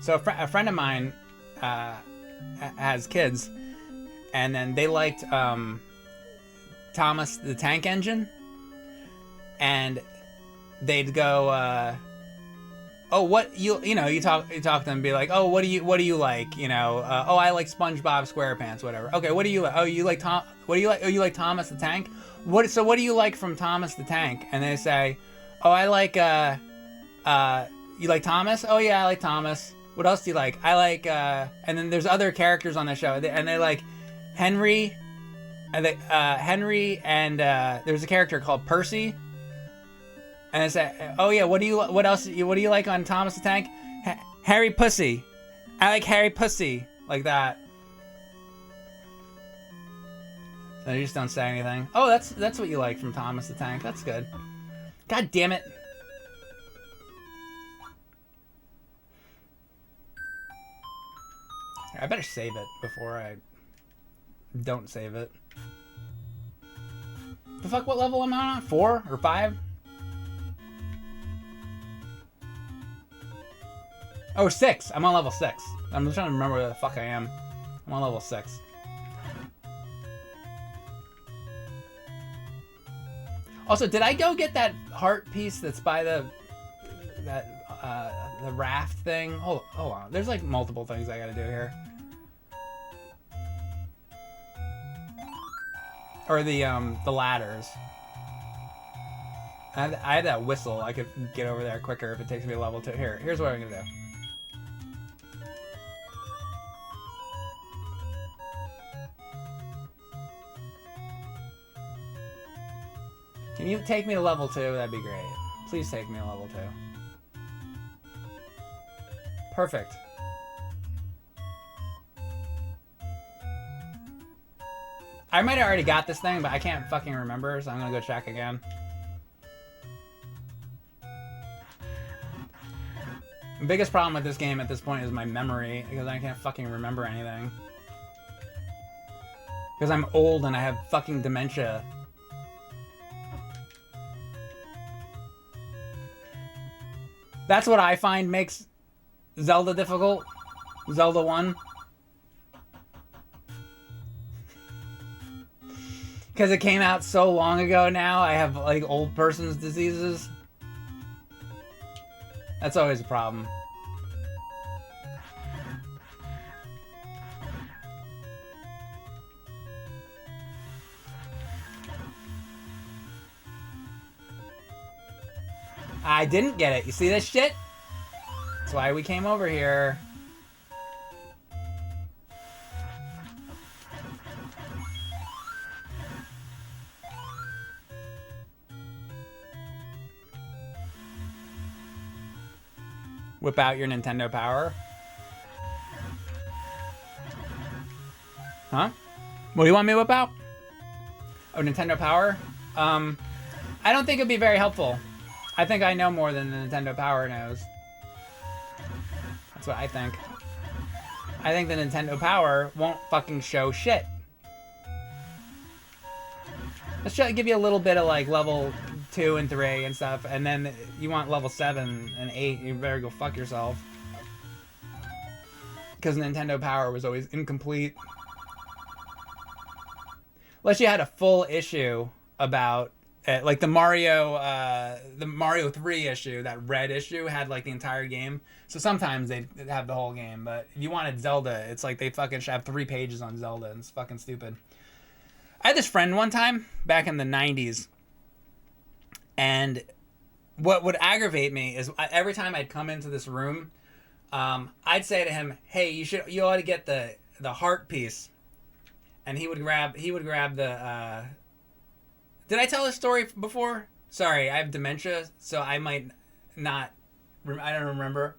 So a friend of mine has kids, and then they liked Thomas the Tank Engine. and they'd go, oh, what you know, you talk to them and be like, oh, what do you like? You know, oh, I like SpongeBob SquarePants, whatever. Okay, what do you like? Oh, you like Tom? What do you like? Oh, you like Thomas the Tank? So what do you like from Thomas the Tank? And they say, oh, I like you like Thomas? Oh yeah, I like Thomas. What else do you like? I like and then there's other characters on the show, and they like Henry, and there's a character called Percy. And I say, oh yeah, what else do you like on Thomas the Tank? Harry Pussy. I like Harry Pussy. Like that. So you just don't say anything. Oh, that's what you like from Thomas the Tank. That's good. God damn it. I better save it before I don't save it. The fuck, what level am I on? 4 or 5? Oh, 6. I'm on level 6. I'm just trying to remember where the fuck I am. I'm on level 6. Also, did I go get that heart piece that's by the raft thing? Hold on. There's like multiple things I gotta do here. Or the ladders. I had that whistle. I could get over there quicker if it takes me to level 2. Here's what I'm gonna do. Can you take me to level 2? That'd be great. Please take me to level 2. Perfect. I might have already got this thing, but I can't fucking remember, so I'm gonna go check again. The biggest problem with this game at this point is my memory, because I can't fucking remember anything. Because I'm old and I have fucking dementia. That's what I find makes Zelda difficult. Zelda 1. Because it came out so long ago now, I have like old person's diseases. That's always a problem. I didn't get it. You see this shit? That's why we came over here. Whip out your Nintendo Power. Huh? What do you want me to whip out? Oh, Nintendo Power? I don't think it'd be very helpful. I think I know more than the Nintendo Power knows. That's what I think. I think the Nintendo Power won't fucking show shit. Let's try to give you a little bit of like level 2 and 3 and stuff, and then you want level 7 and 8, you better go fuck yourself. Because Nintendo Power was always incomplete. Unless you had a full issue about like the Mario 3 issue, that red issue had like the entire game. So sometimes they'd have the whole game, but if you wanted Zelda, it's like they fucking should have 3 pages on Zelda, and it's fucking stupid. I had this friend one time back in the 90s, and what would aggravate me is every time I'd come into this room, I'd say to him, "Hey, you ought to get the heart piece," and he would grab the. Did I tell this story before? Sorry, I have dementia, so I might not. I don't remember.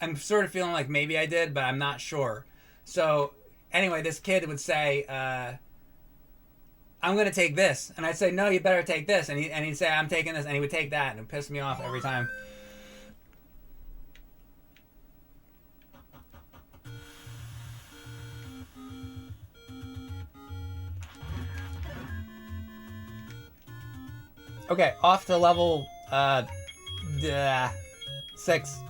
I'm sort of feeling like maybe I did, but I'm not sure. So anyway, this kid would say, "I'm gonna take this," and I'd say, "No, you better take this," and he'd say, "I'm taking this," and he would take that, and it pissed me off every time. Okay, off to level 6.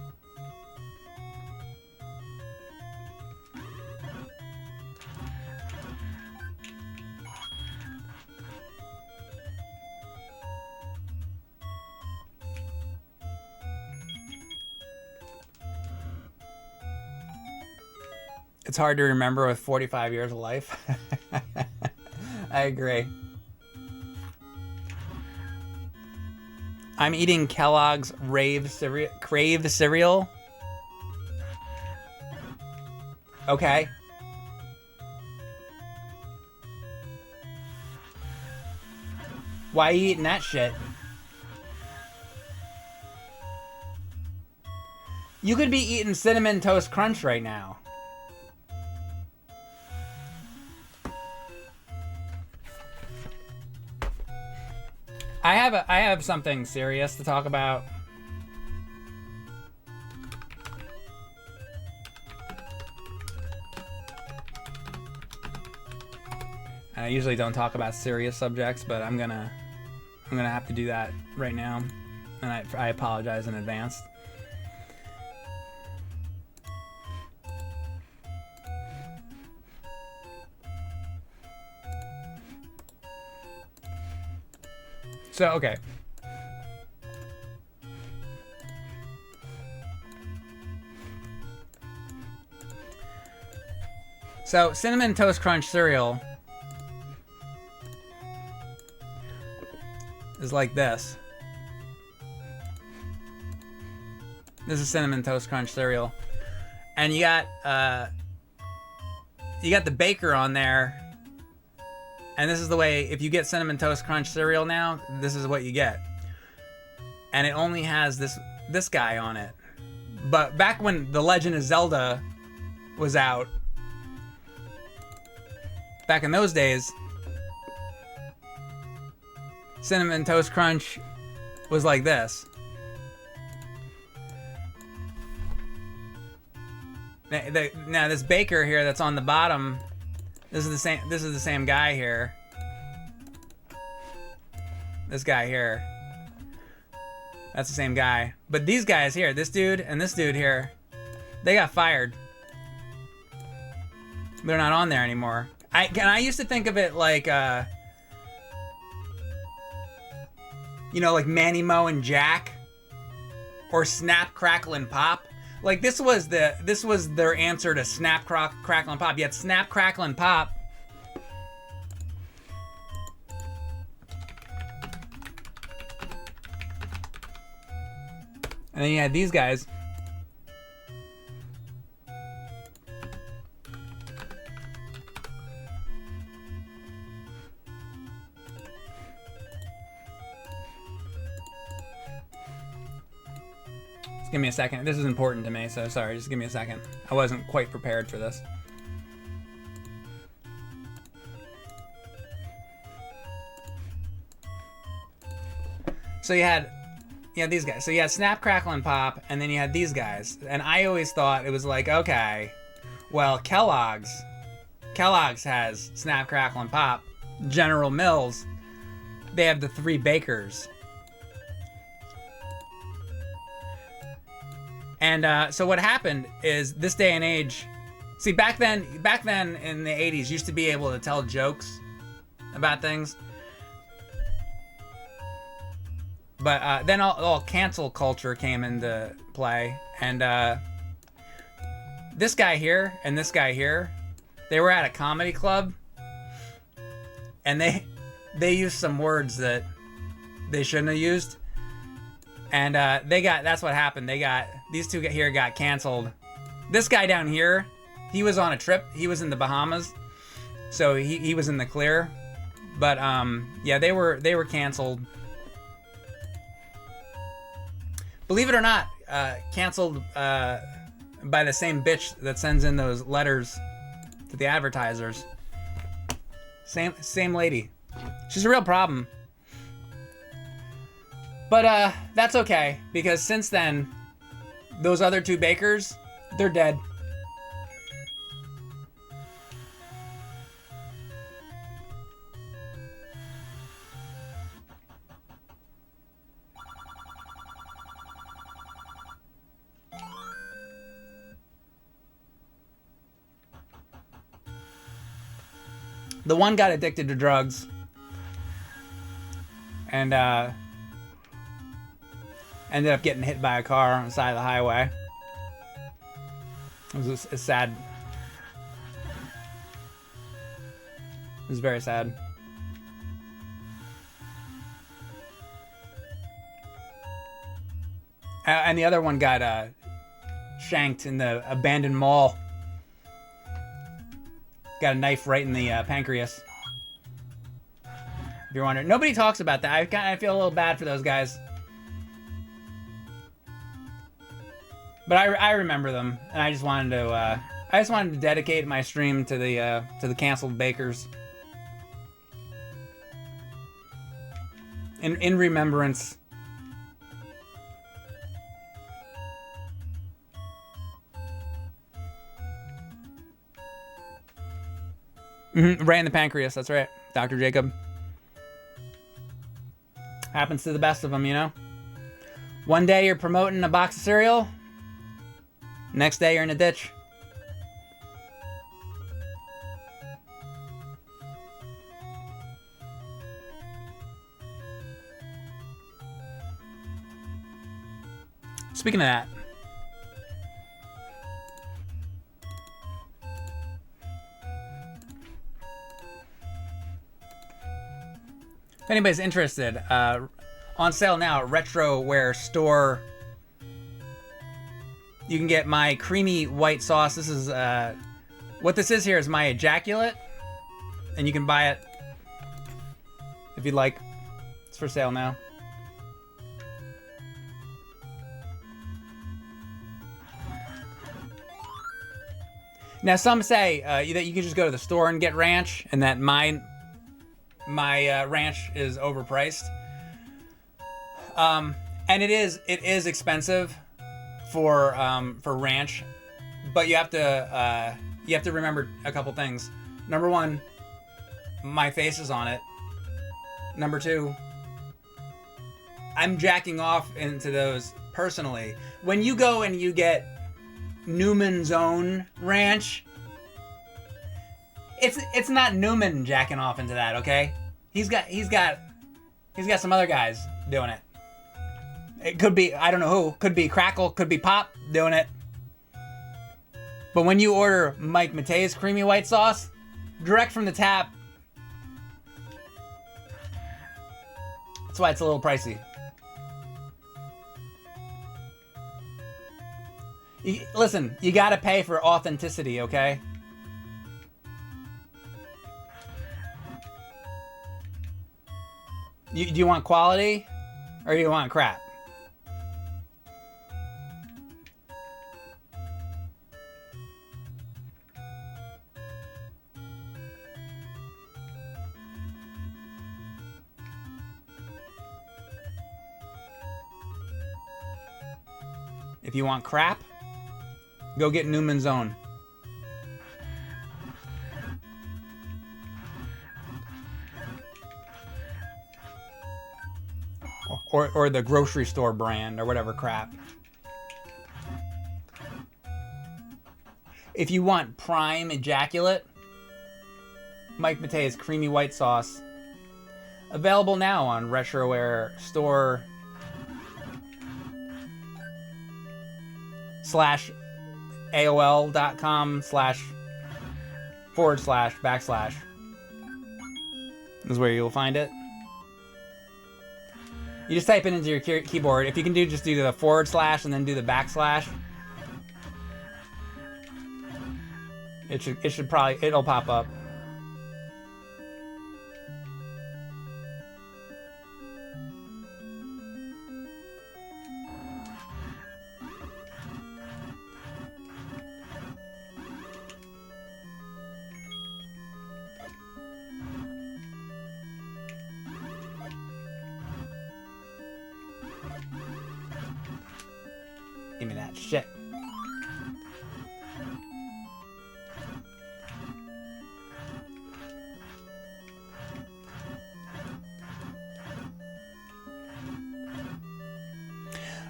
It's hard to remember with 45 years of life. I agree. I'm eating Kellogg's Crave cereal. Okay. Why are you eating that shit? You could be eating Cinnamon Toast Crunch right now. I have something serious to talk about. I usually don't talk about serious subjects, but I'm gonna have to do that right now, and I apologize in advance. So, okay. So, Cinnamon Toast Crunch cereal is like this. This is Cinnamon Toast Crunch cereal. And you got the baker on there. And this is the way, if you get Cinnamon Toast Crunch cereal now, this is what you get. And it only has this guy on it. But back when The Legend of Zelda was out, back in those days, Cinnamon Toast Crunch was like this. Now this baker here that's on the bottom, this is the same guy here. This guy here. That's the same guy. But these guys here, this dude and this dude here, they got fired. They're not on there anymore. I used to think of it like you know, like Manny Moe and Jack, or Snap, Crackle, and Pop. Like this was their answer to Snap, Crackle, and Pop. You had Snap, Crackle, and Pop. And then you had these guys. Just give me a second. This is important to me, so sorry. Just give me a second. I wasn't quite prepared for this. So you had these guys. So you had Snap, Crackle, and Pop, and then you had these guys. And I always thought it was like, okay, well, Kellogg's has Snap, Crackle, and Pop. General Mills, they have the three bakers. And so what happened is, this day and age, see, back then in the 80s, you used to be able to tell jokes about things. But then all cancel culture came into play, and this guy here and this guy here, they were at a comedy club, and they used some words that they shouldn't have used, and that's what happened. These two here got canceled. This guy down here, he was on a trip. He was in the Bahamas, so he was in the clear. But yeah, they were canceled. Believe it or not, canceled by the same bitch that sends in those letters to the advertisers. Same lady. She's a real problem. But that's okay, because since then, those other two bakers, they're dead. The one got addicted to drugs, and ended up getting hit by a car on the side of the highway. It was a sad It was very sad. And the other one got shanked in the abandoned mall. Got a knife right in the pancreas. If you're wondering, nobody talks about that. I feel a little bad for those guys. But I remember them, and I just wanted to dedicate my stream to the canceled bakers. In remembrance. Right in the pancreas, that's right, Dr. Jacob. Happens to the best of them, you know? One day you're promoting a box of cereal, next day you're in a ditch. Speaking of that, if anybody's interested, on sale now at Retroware Store. You can get my creamy white sauce. This is, what this is here is my ejaculate. And you can buy it if you'd like. It's for sale now. Now some say that you can just go to the store and get ranch, and that my ranch is overpriced. And it is expensive for ranch, but you have to remember a couple things. Number one, my face is on it. Number two, I'm jacking off into those personally. When you go and you get Newman's Own ranch, it's not Newman jacking off into that, okay? He's got some other guys doing it. It could be, I don't know who, could be Crackle, could be Pop doing it. But when you order Mike Matei's creamy white sauce, direct from the tap, that's why it's a little pricey. Listen, you gotta pay for authenticity, okay? Do you want quality, or do you want crap? If you want crap, go get Newman's Own. Or the grocery store brand, or whatever crap. If you want prime ejaculate, Mike Matei's creamy white sauce. Available now on Retroware Store /AOL.com// is where you'll find it. You just type it into your keyboard. If you can just do the / and then do the /. It'll pop up. Give me that shit.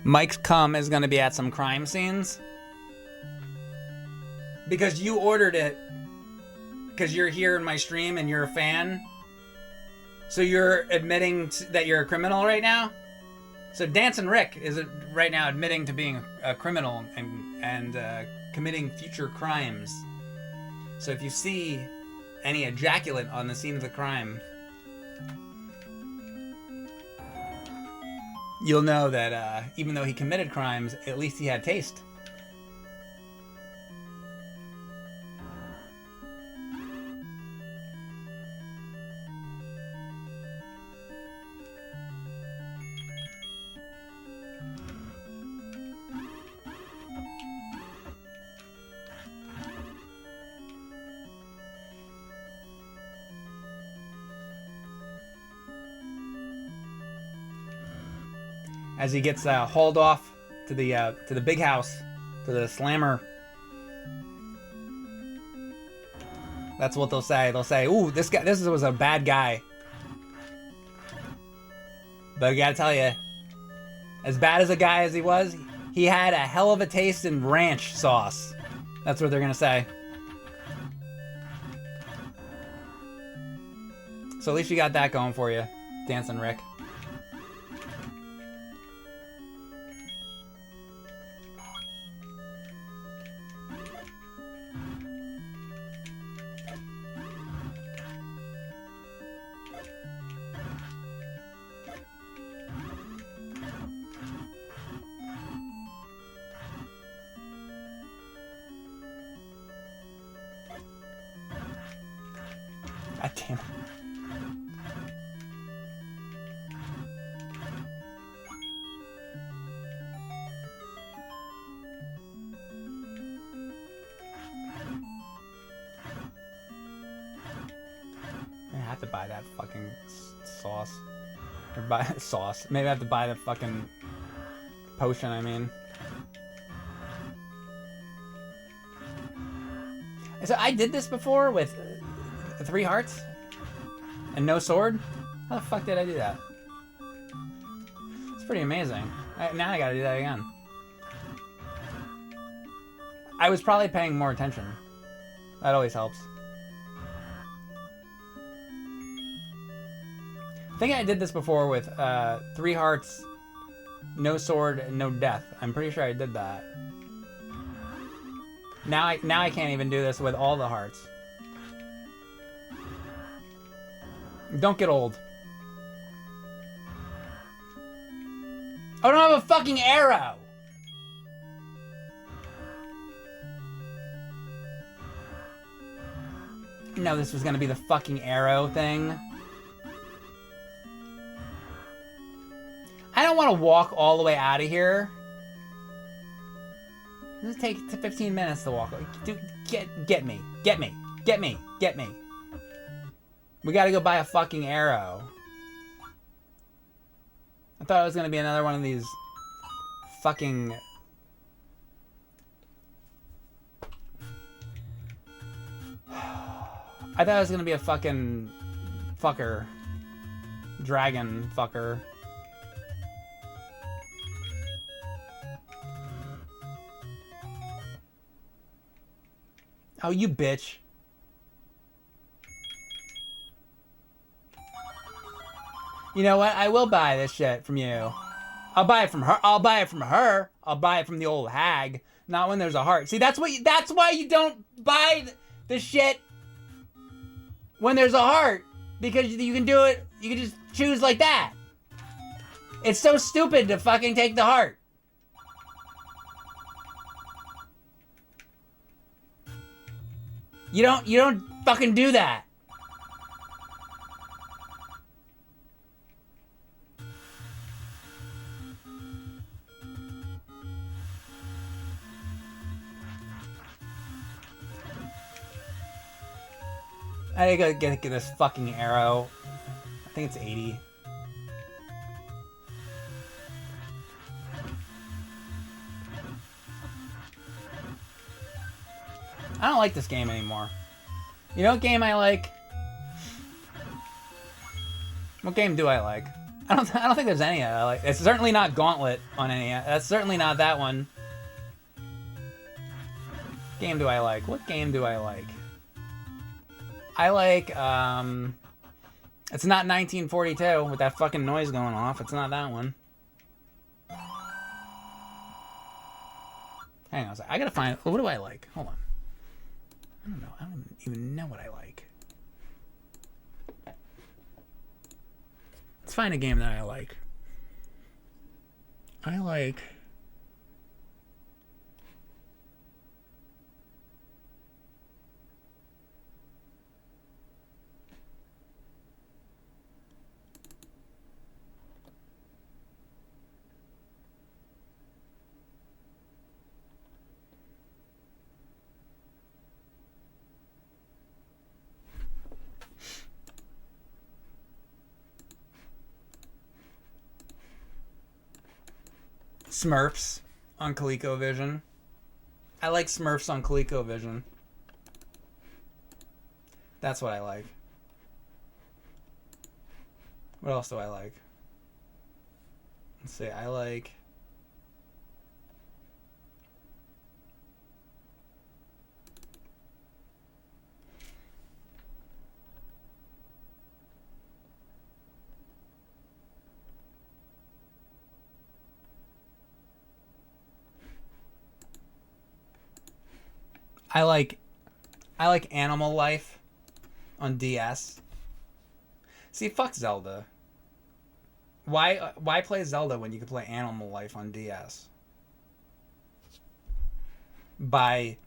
Mike's cum is going to be at some crime scenes. Because you ordered it. Because you're here in my stream and you're a fan. So you're admitting that you're a criminal right now? So Dancing Rick is right now admitting to being a criminal and committing future crimes. So if you see any ejaculate on the scene of the crime, you'll know that even though he committed crimes, at least he had taste. As he gets hauled off to the big house, to the slammer. That's what they'll say. They'll say, "Ooh, this was a bad guy." But I gotta tell you, as bad as a guy as he was, he had a hell of a taste in ranch sauce. That's what they're gonna say. So at least you got that going for you, Dancing Rick. God damn it. I have to buy that fucking sauce. Or buy sauce. Maybe I have to buy the fucking potion, I mean. So I did this before with 3 hearts and no sword. How the fuck did I do that? It's pretty amazing. Now I gotta do that again. I was probably paying more attention. That always helps. I think I did this before with 3 hearts, no sword, and no death. I'm pretty sure I did that. Now I can't even do this with all the hearts. Don't get old. I don't have a fucking arrow! No, this was gonna be the fucking arrow thing. I don't want to walk all the way out of here. This take 15 minutes to walk. Dude, get me. Get me. Get me. Get me. We gotta go buy a fucking arrow. I thought it was gonna be another one of these fucking... I thought it was gonna be a fucking fucker. Dragon fucker. Oh, you bitch. You know what? I will buy this shit from you. I'll buy it from her. I'll buy it from her. I'll buy it from the old hag. Not when there's a heart. See, that's why you don't buy the shit when there's a heart. Because you can do it, you can just choose like that. It's so stupid to fucking take the heart. You don't fucking do that. I gotta get this fucking arrow. I think it's 80. I don't like this game anymore. You know what game I like? What game do I like? I don't think there's any I like. It's certainly not Gauntlet on any. That's certainly not that one. What game do I like? What game do I like? I like, it's not 1942 with that fucking noise going off. It's not that one. Hang on a second. I gotta find, what do I like? Hold on. I don't know. I don't even know what I like. find a game that I like. I like... Smurfs on ColecoVision. I like Smurfs on ColecoVision. That's what I like. What else do I like? Let's see. I like... I like Animal Life on DS. See, fuck Zelda. Why play Zelda when you can play Animal Life on DS? By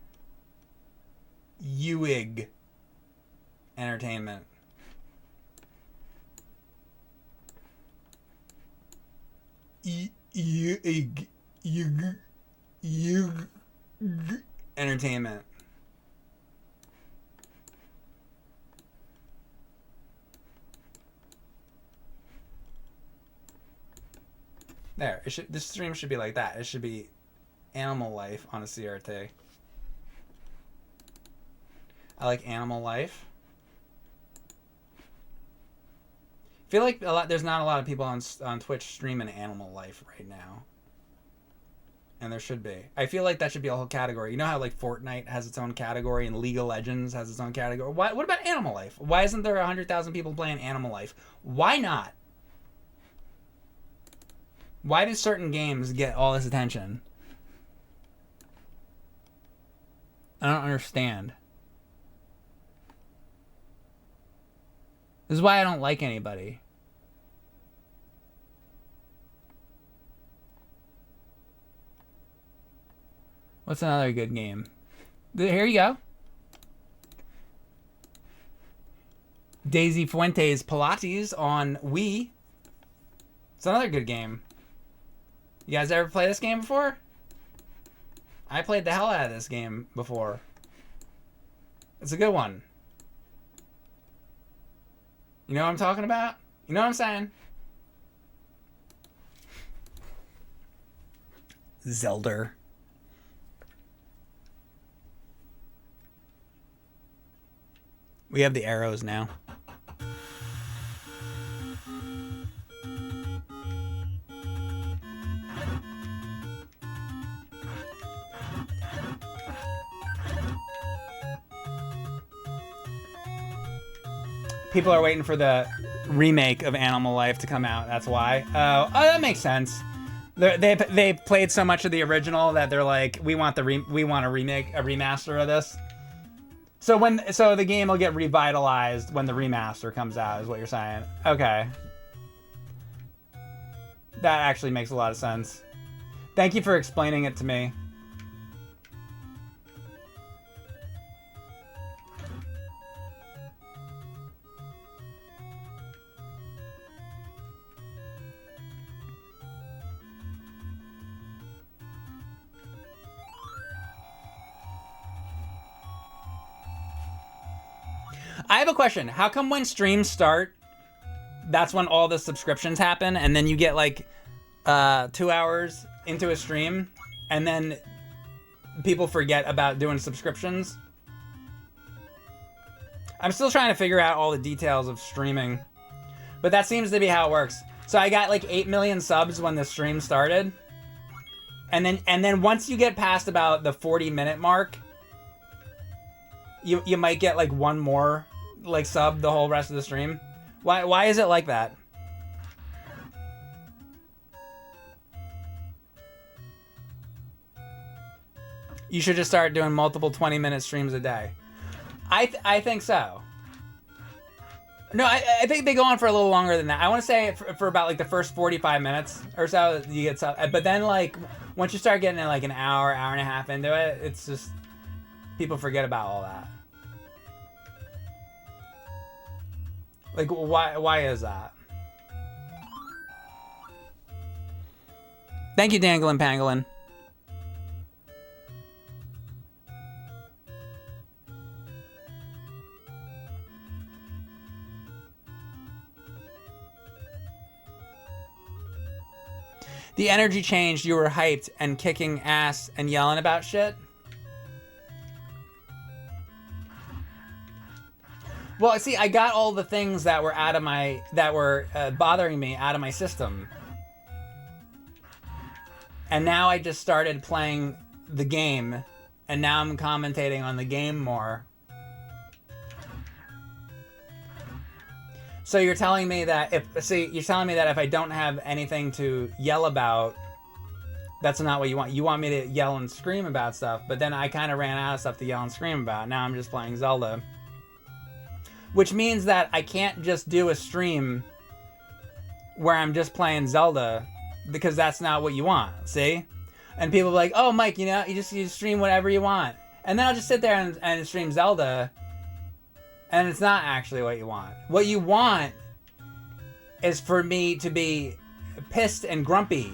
Uig Entertainment. Uig Entertainment. There, this stream should be like that. It should be Animal Life on a CRT. I like Animal Life. I feel like there's not a lot of people on Twitch streaming Animal Life right now. And there should be. I feel like that should be a whole category. You know how like Fortnite has its own category and League of Legends has its own category? What about Animal Life? Why isn't there 100,000 people playing Animal Life? Why not? Why do certain games get all this attention? I don't understand. This is why I don't like anybody. What's another good game? Here you go. Daisy Fuentes Pilates on Wii. It's another good game. You guys ever play this game before? I played the hell out of this game before. It's a good one. You know what I'm talking about? You know what I'm saying? Zelda. We have the arrows now. People are waiting for the remake of Animal Life to come out. That's why. Oh, that makes sense. They played so much of the original that they're like, we want a remaster of this. So the game will get revitalized when the remaster comes out, is what you're saying. Okay. That actually makes a lot of sense. Thank you for explaining it to me. I have a question. How come when streams start, that's when all the subscriptions happen, and then you get like 2 hours into a stream, and then people forget about doing subscriptions? I'm still trying to figure out all the details of streaming, but that seems to be how it works. So I got like 8 million subs when the stream started, and then once you get past about the 40-minute mark, you might get like one more like sub the whole rest of the stream. Why is it like that? You should just start doing multiple 20-minute streams a day. I think so. No, I think they go on for a little longer than that. I want to say for about like the first 45 minutes or so, you get some. But then like once you start getting like an hour, hour and a half into it, it's just people forget about all that. Like why is that? Thank you, Danglin Pangolin. The energy changed, you were hyped and kicking ass and yelling about shit. Well, see, I got all the things that were bothering me out of my system. And now I just started playing the game, and now I'm commentating on the game more. So you're telling me that if I don't have anything to yell about, that's not what you want. You want me to yell and scream about stuff, but then I kind of ran out of stuff to yell and scream about. Now I'm just playing Zelda. Which means that I can't just do a stream where I'm just playing Zelda, because that's not what you want, see? And people are like, oh, Mike, you stream whatever you want. And then I'll just sit there and stream Zelda, and it's not actually what you want. What you want is for me to be pissed and grumpy.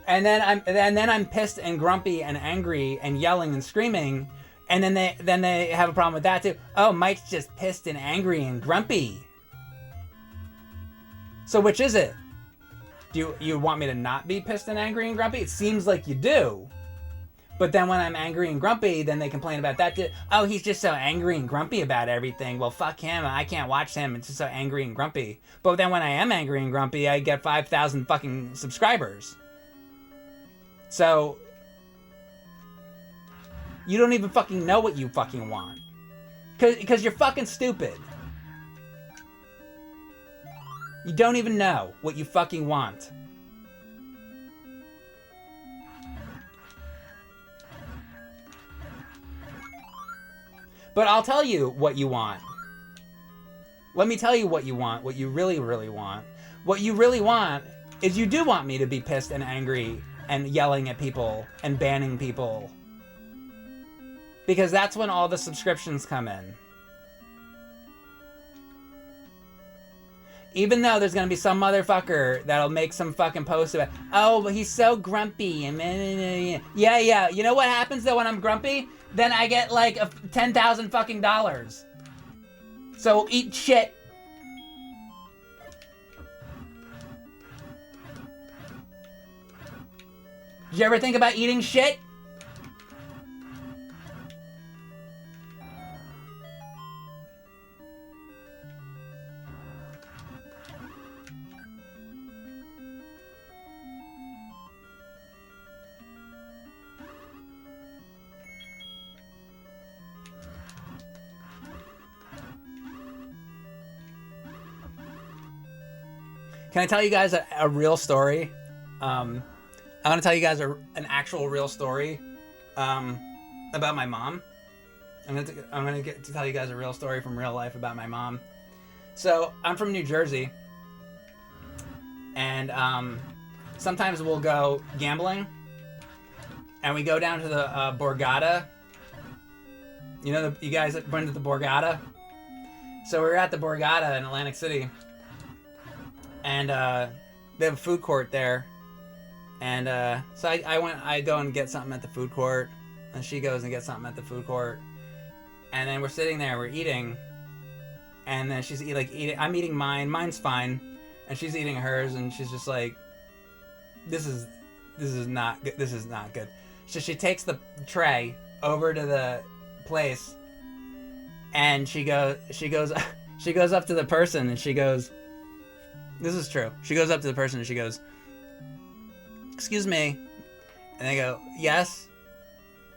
And then I'm pissed and grumpy and angry and yelling and screaming, and then they have a problem with that too. Oh, Mike's just pissed and angry and grumpy. So which is it? Do you want me to not be pissed and angry and grumpy? It seems like you do. But then when I'm angry and grumpy, then they complain about that too. Oh, he's just so angry and grumpy about everything. Well, fuck him. I can't watch him. It's just so angry and grumpy. But then when I am angry and grumpy, I get 5,000 fucking subscribers. So you don't even fucking know what you fucking want. Because you're fucking stupid. You don't even know what you fucking want. But I'll tell you what you want. Let me tell you what you want, what you really, really want. What you really want is you do want me to be pissed and angry and yelling at people and banning people. Because that's when all the subscriptions come in. Even though there's gonna be some motherfucker that'll make some fucking post about, oh, but he's so grumpy. Yeah. You know what happens though when I'm grumpy? Then I get like 10,000 fucking dollars. So eat shit. Did you ever think about eating shit? Can I tell you guys a real story? I'm gonna tell you guys an actual real story about my mom. I'm gonna get to tell you guys a real story from real life about my mom. So I'm from New Jersey, and sometimes we'll go gambling, and we go down to the Borgata. You guys have been to the Borgata? So we were at the Borgata in Atlantic City. And they have a food court there, and so I go and get something at the food court, and she goes and gets something at the food court, and then we're sitting there, we're eating, and then she's eating. I'm eating mine's fine, and she's eating hers, and she's just like, this is not good. So she takes the tray over to the place, and she goes up to the person, and she goes. This is true. She goes up to the person and she goes, excuse me. And they go, yes?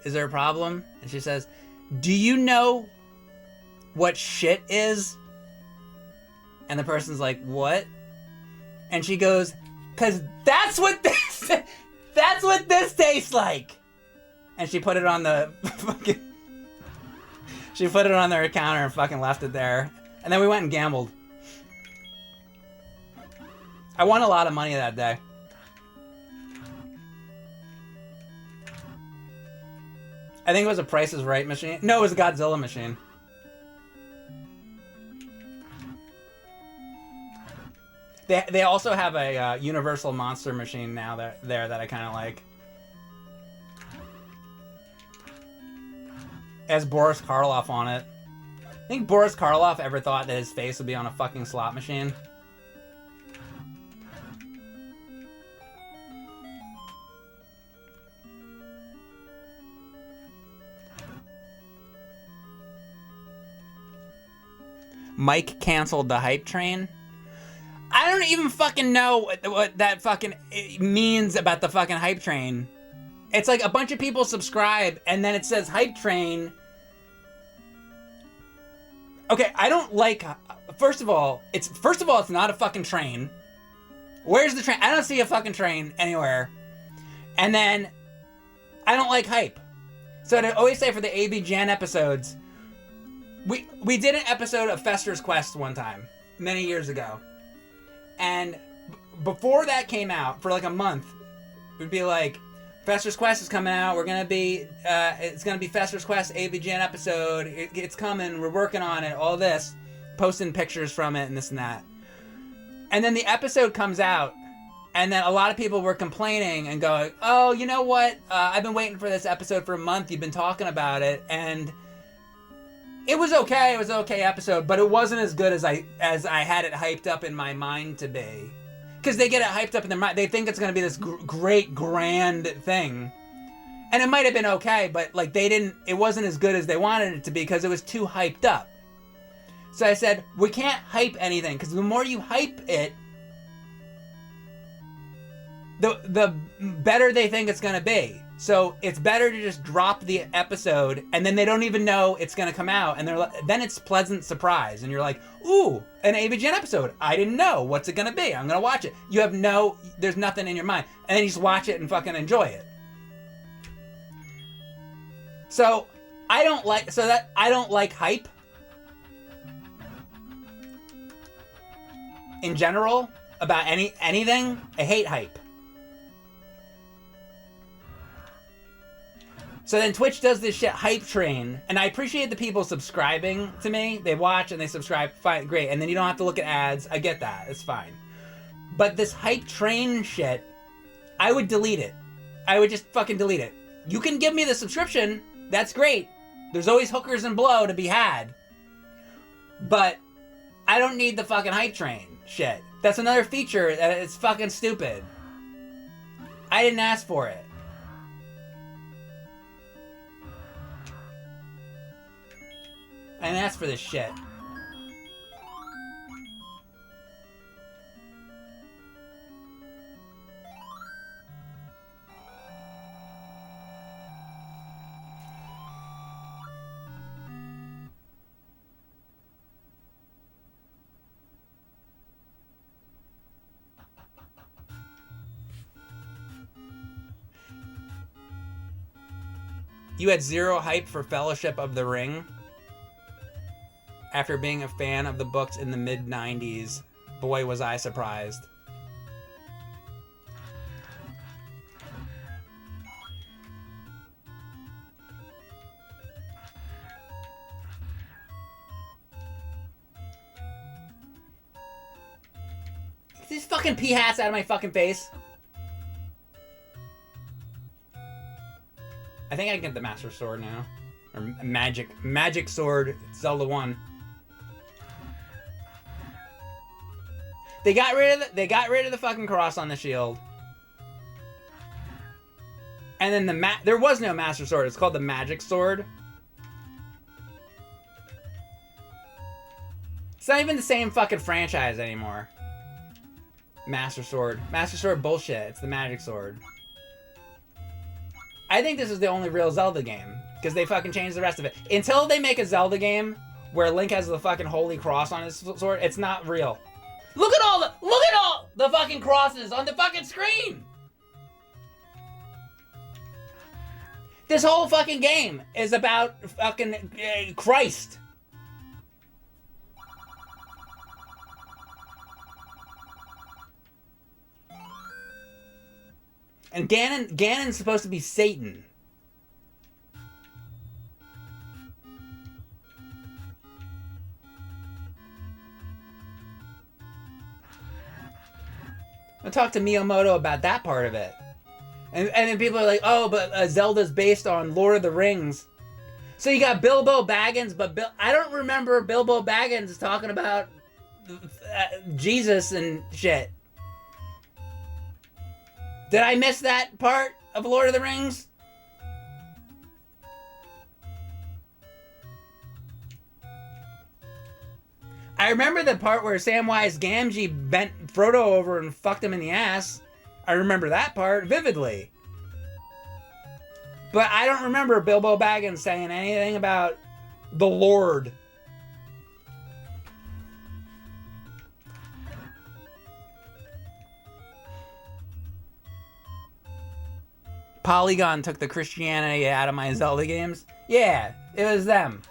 Is there a problem? And she says, do you know what shit is? And the person's like, what? And she goes, 'cause that's what this tastes like. And she put it on the fucking, she put it on their counter and fucking left it there. And then we went and gambled. I won a lot of money that day. I think it was a Price is Right machine. No, it was a Godzilla machine. They also have a Universal Monster machine now that I kind of like. It has Boris Karloff on it. I think Boris Karloff ever thought that his face would be on a fucking slot machine. Mike canceled the hype train. I don't even fucking know what that fucking means about the fucking hype train. It's like a bunch of people subscribe and then it says hype train. Okay, I don't like. First of all, it's not a fucking train. Where's the train? I don't see a fucking train anywhere. And then I don't like hype. So I always say for the AB Gen episodes, we did an episode of Fester's Quest one time, many years ago. And before that came out, for like a month, we'd be like, Fester's Quest is coming out. We're gonna be, it's gonna be Fester's Quest AVGN episode. It's coming. We're working on it. All this, posting pictures from it and this and that. And then the episode comes out, and then a lot of people were complaining and going, "Oh, you know what? I've been waiting for this episode for a month. You've been talking about it, and it was okay. It was an okay episode, but it wasn't as good as I had it hyped up in my mind to be." Because they get it hyped up in their mind. They think it's going to be this great, grand thing. And it might have been okay, but like it wasn't as good as they wanted it to be because it was too hyped up. So I said, we can't hype anything, because the more you hype it, the better they think it's going to be. So it's better to just drop the episode, and then they don't even know it's going to come out, and then it's pleasant surprise, and you're like, ooh, an AVGN episode. I didn't know. What's it going to be? I'm going to watch it. There's nothing in your mind. And then you just watch it and fucking enjoy it. So I don't like hype. In general, about anything, I hate hype. So then Twitch does this shit hype train, and I appreciate the people subscribing to me. They watch and they subscribe, fine, great. And then you don't have to look at ads. I get that, it's fine. But this hype train shit, I would delete it. I would just fucking delete it. You can give me the subscription, that's great. There's always hookers and blow to be had. But I don't need the fucking hype train shit. That's another feature that it's fucking stupid. I didn't ask for it. I didn't ask for this shit. You had zero hype for Fellowship of the Ring after being a fan of the books in the mid-90s. Boy, was I surprised. Get these fucking pea hats out of my fucking face. I think I can get the Master Sword now. Or Magic Sword, Zelda 1. They got rid of the fucking cross on the shield. And then there was no Master Sword. It's called the Magic Sword. It's not even the same fucking franchise anymore. Master Sword. Master Sword bullshit. It's the Magic Sword. I think this is the only real Zelda game, because they fucking changed the rest of it. Until they make a Zelda game where Link has the fucking holy cross on his sword, it's not real. Look at all the fucking crosses on the fucking screen! This whole fucking game is about fucking Christ. And Ganon's supposed to be Satan. I'll talk to Miyamoto about that part of it. And then people are like, oh, but Zelda's based on Lord of the Rings. So you got Bilbo Baggins, but I don't remember Bilbo Baggins talking about Jesus and shit. Did I miss that part of Lord of the Rings? I remember the part where Samwise Gamgee bent Frodo over and fucked him in the ass. I remember that part vividly. But I don't remember Bilbo Baggins saying anything about the Lord. Polygon took the Christianity out of my Zelda games. Yeah, it was them.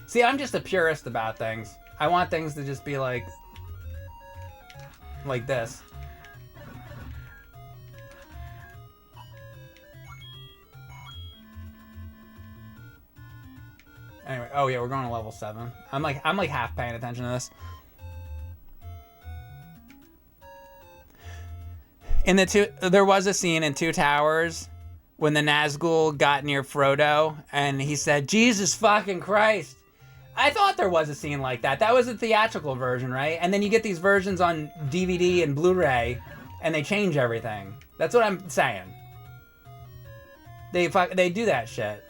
See, I'm just a purist about things. I want things to just be like this. Anyway, oh yeah, we're going to level 7. I'm like half paying attention to this. There was a scene in Two Towers when the Nazgul got near Frodo and he said, "Jesus fucking Christ." I thought there was a scene like that. That was a theatrical version, right? And then you get these versions on DVD and Blu-ray, and they change everything. That's what I'm saying. They do that shit.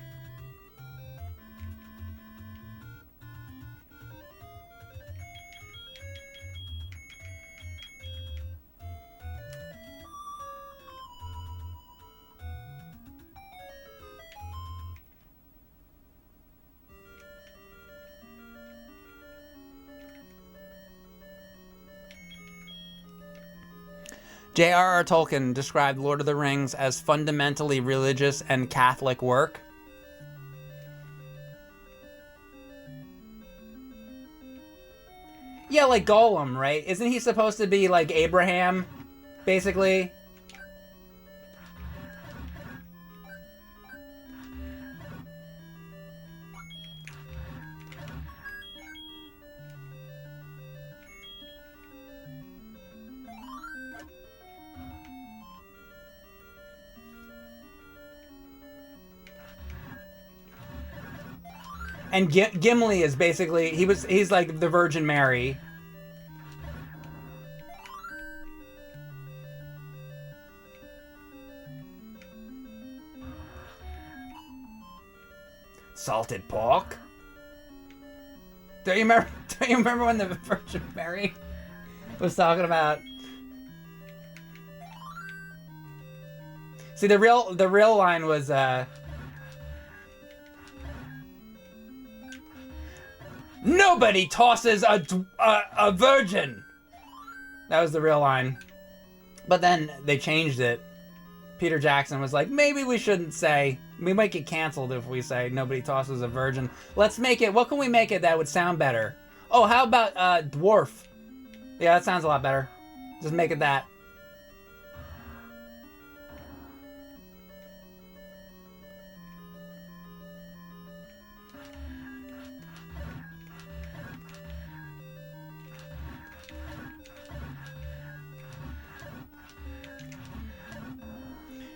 J.R.R. Tolkien described Lord of the Rings as fundamentally religious and Catholic work. Yeah, like Gollum, right? Isn't he supposed to be like Abraham, basically? And Gimli is basically he's like the Virgin Mary. Salted pork? Don't you remember when the Virgin Mary was talking about? See, the real line was nobody tosses a virgin. That was the real line. But then they changed it. Peter Jackson was like, maybe we shouldn't say, we might get canceled if we say nobody tosses a virgin. Let's make it, what can we make it that would sound better? Oh, how about dwarf? Yeah, that sounds a lot better. Just make it that.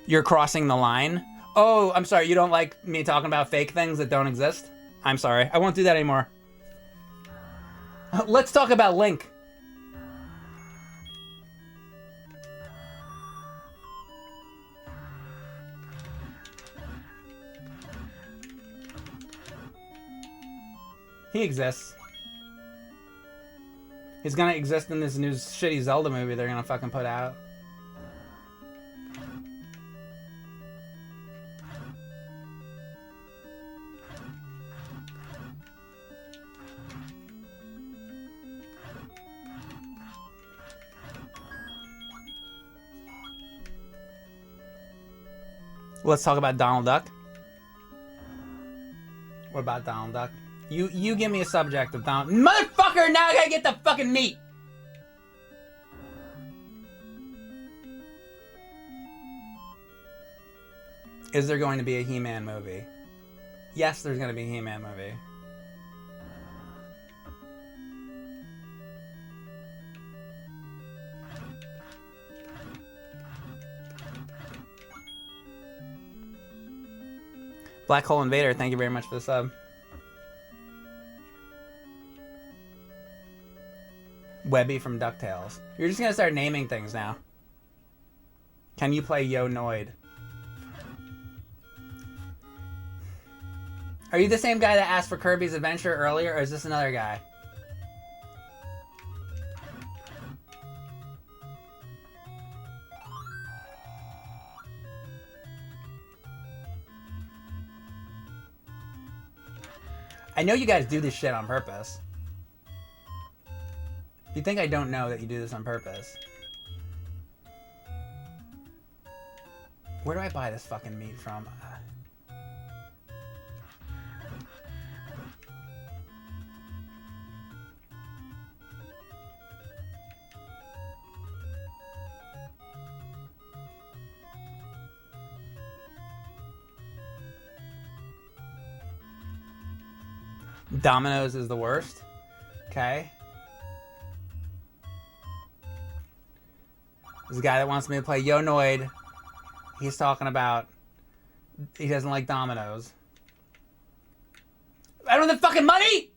You're crossing the line? Oh, I'm sorry, you don't like me talking about fake things that don't exist? I'm sorry, I won't do that anymore. Let's talk about Link. He exists. He's gonna exist in this new shitty Zelda movie they're gonna fucking put out. Let's talk about Donald Duck. What about Donald Duck? You give me a subject of Dom. Motherfucker, now I gotta get the fucking meat! Is there going to be a He-Man movie? Yes, there's gonna be a He-Man movie. Black Hole Invader, thank you very much for the sub. Webby from DuctTales. You're just gonna start naming things now. Can you play Yo Noid? Are you the same guy that asked for Kirby's Adventure earlier, or is this another guy? I know you guys do this shit on purpose. You think I don't know that you do this on purpose? Where do I buy this fucking meat from? Domino's is the worst. Okay. There's a guy that wants me to play Yo Noid. He's talking about he doesn't like Domino's. I don't have the fucking money!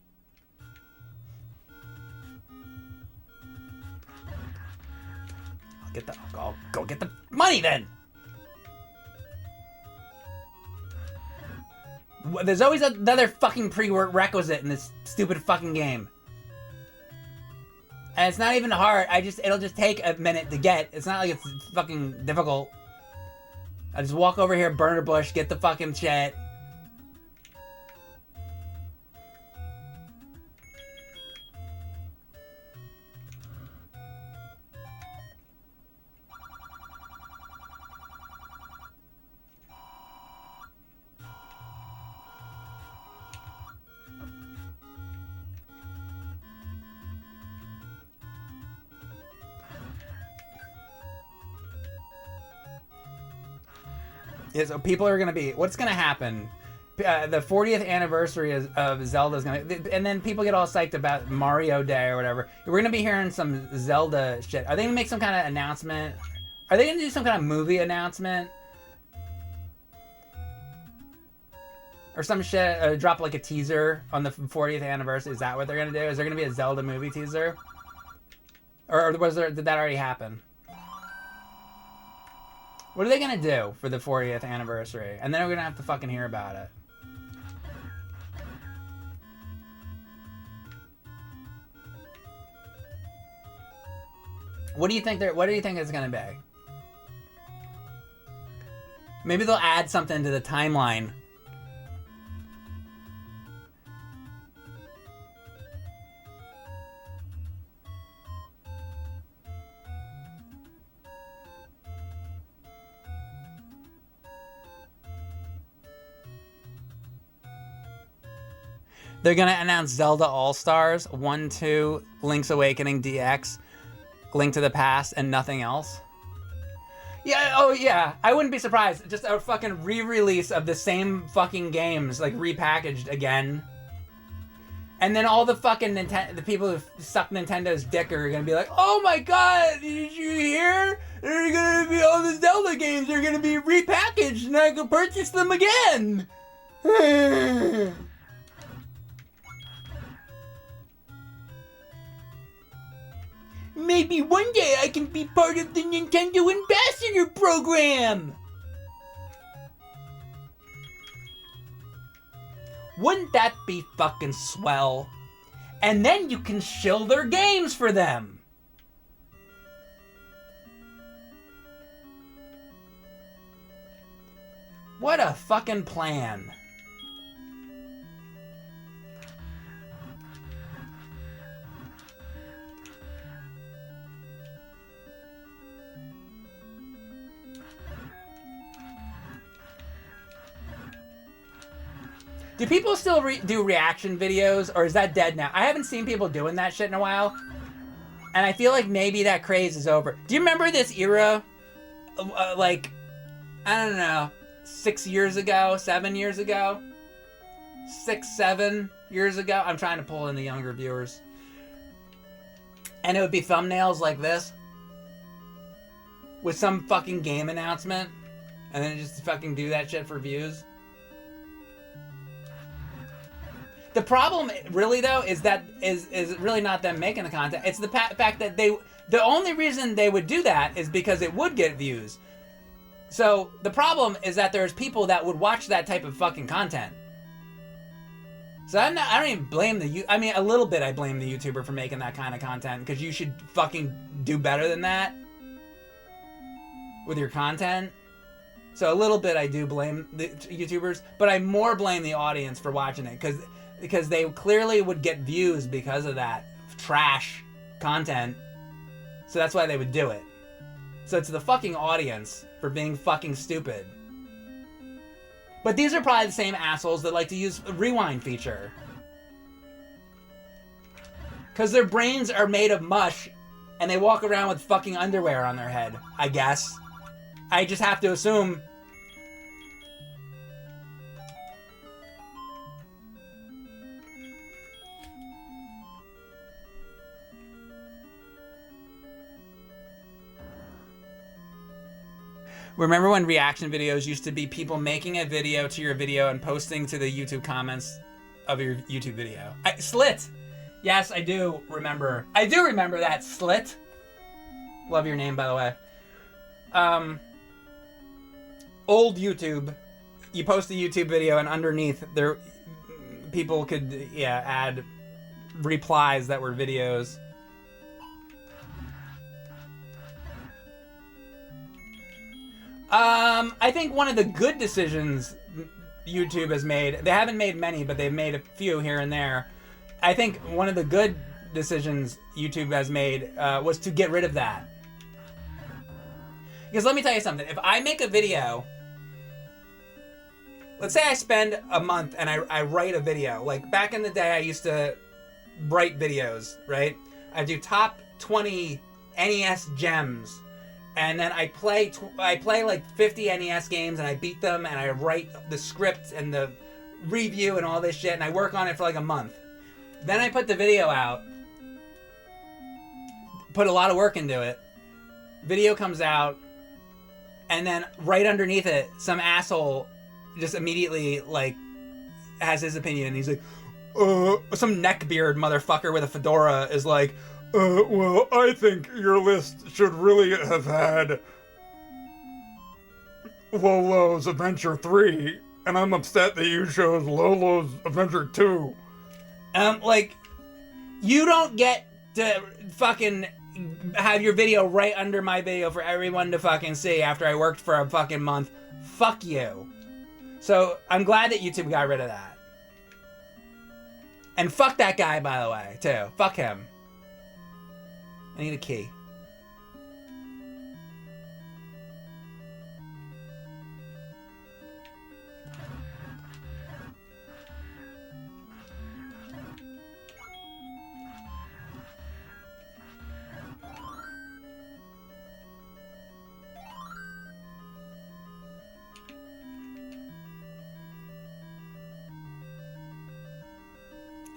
I'll go get the money then! There's always another fucking prerequisite in this stupid fucking game. And it's not even hard. It'll just take a minute to get. It's not like it's fucking difficult. I just walk over here, burn a bush, get the fucking shit. Yeah, so people are gonna be. What's gonna happen? The 40th anniversary of Zelda is gonna, and then people get all psyched about Mario Day or whatever. We're gonna be hearing some Zelda shit. Are they gonna make some kind of announcement? Are they gonna do some kind of movie announcement? Or some shit, drop like a teaser on the 40th anniversary. Is that what they're gonna do? Is there gonna be a Zelda movie teaser? Or did that already happen? What are they gonna do for the 40th anniversary? And then we're gonna have to fucking hear about it. What do you think it's gonna be? Maybe they'll add something to the timeline. They're gonna announce Zelda All-Stars, 1, 2, Link's Awakening DX, Link to the Past, and nothing else. Yeah, oh yeah, I wouldn't be surprised. Just a fucking re-release of the same fucking games, like repackaged again. And then all the fucking the people who suck Nintendo's dick are gonna be like, oh my god, did you hear? They're gonna be all the Zelda games are gonna be repackaged and I can purchase them again. Maybe one day I can be part of the Nintendo Ambassador Program! Wouldn't that be fucking swell? And then you can shill their games for them! What a fucking plan. Do people still do reaction videos, or is that dead now? I haven't seen people doing that shit in a while, and I feel like maybe that craze is over. Do you remember this era? Like, I don't know, 6 years ago, 7 years ago? 6, 7 years ago? I'm trying to pull in the younger viewers. And it would be thumbnails like this, with some fucking game announcement, and then just fucking do that shit for views. The problem, really though, is that is really not them making the content. It's the fact that the only reason they would do that is because it would get views. So the problem is that there's people that would watch that type of fucking content. So I don't even blame I mean, a little bit I blame the YouTuber for making that kind of content, because you should fucking do better than that with your content. So a little bit I do blame the YouTubers, but I more blame the audience for watching it, because they clearly would get views because of that trash content. So that's why they would do it. So it's the fucking audience for being fucking stupid. But these are probably the same assholes that like to use a rewind feature. Because their brains are made of mush, and they walk around with fucking underwear on their head, I guess. I just have to assume. Remember when reaction videos used to be people making a video to your video and posting to the YouTube comments of your YouTube video? Slit! Yes, I do remember. I do remember that, Slit. Love your name, by the way. Old YouTube, you post a YouTube video and underneath there, people could, add replies that were videos. I think one of the good decisions YouTube has made, they haven't made many, but they've made a few here and there. I think one of the good decisions YouTube has made was to get rid of that. Because let me tell you something, if I make a video, let's say I spend a month and I write a video. Like back in the day, I used to write videos, right? I do top 20 NES gems. And then I play like 50 NES games, and I beat them, and I write the script and the review and all this shit, and I work on it for like a month. Then I put the video out, put a lot of work into it. Video comes out, and then right underneath it, some asshole just immediately like has his opinion, and he's like, some neckbeard motherfucker with a fedora is like, well, I think your list should really have had Lolo's Adventure 3, and I'm upset that you chose Lolo's Adventure 2. Like, you don't get to fucking have your video right under my video for everyone to fucking see after I worked for a fucking month. Fuck you. So, I'm glad that YouTube got rid of that. And fuck that guy, by the way, too. Fuck him. I need a key.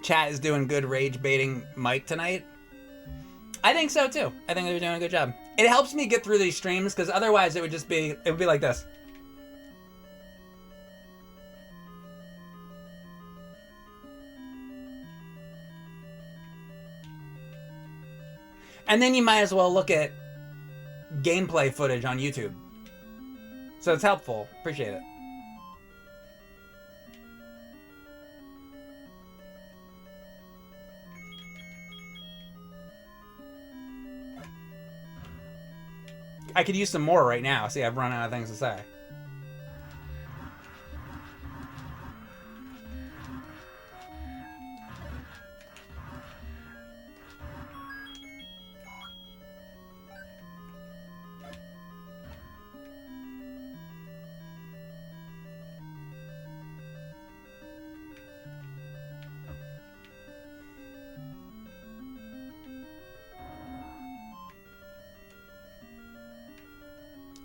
Chat is doing good rage baiting Mike tonight. I think so too. I think they're doing a good job. It helps me get through these streams, because otherwise it would be like this. And then you might as well look at gameplay footage on YouTube. So it's helpful. Appreciate it. I could use some more right now. See, I've run out of things to say.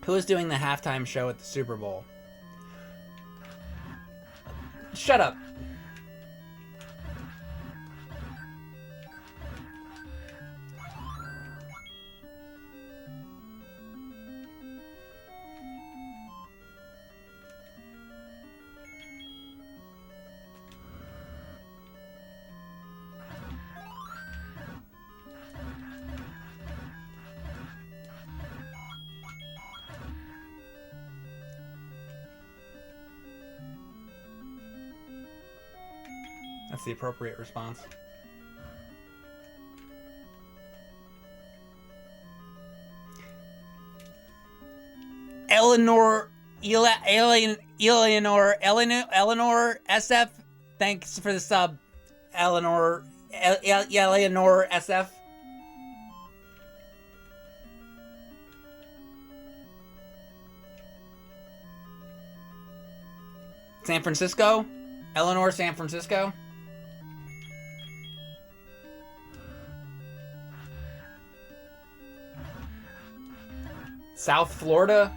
Who is doing the halftime show at the Super Bowl? Shut up. That's the appropriate response. Eleanor SF, thanks for the sub. Eleanor SF. San Francisco? Eleanor, San Francisco? South Florida?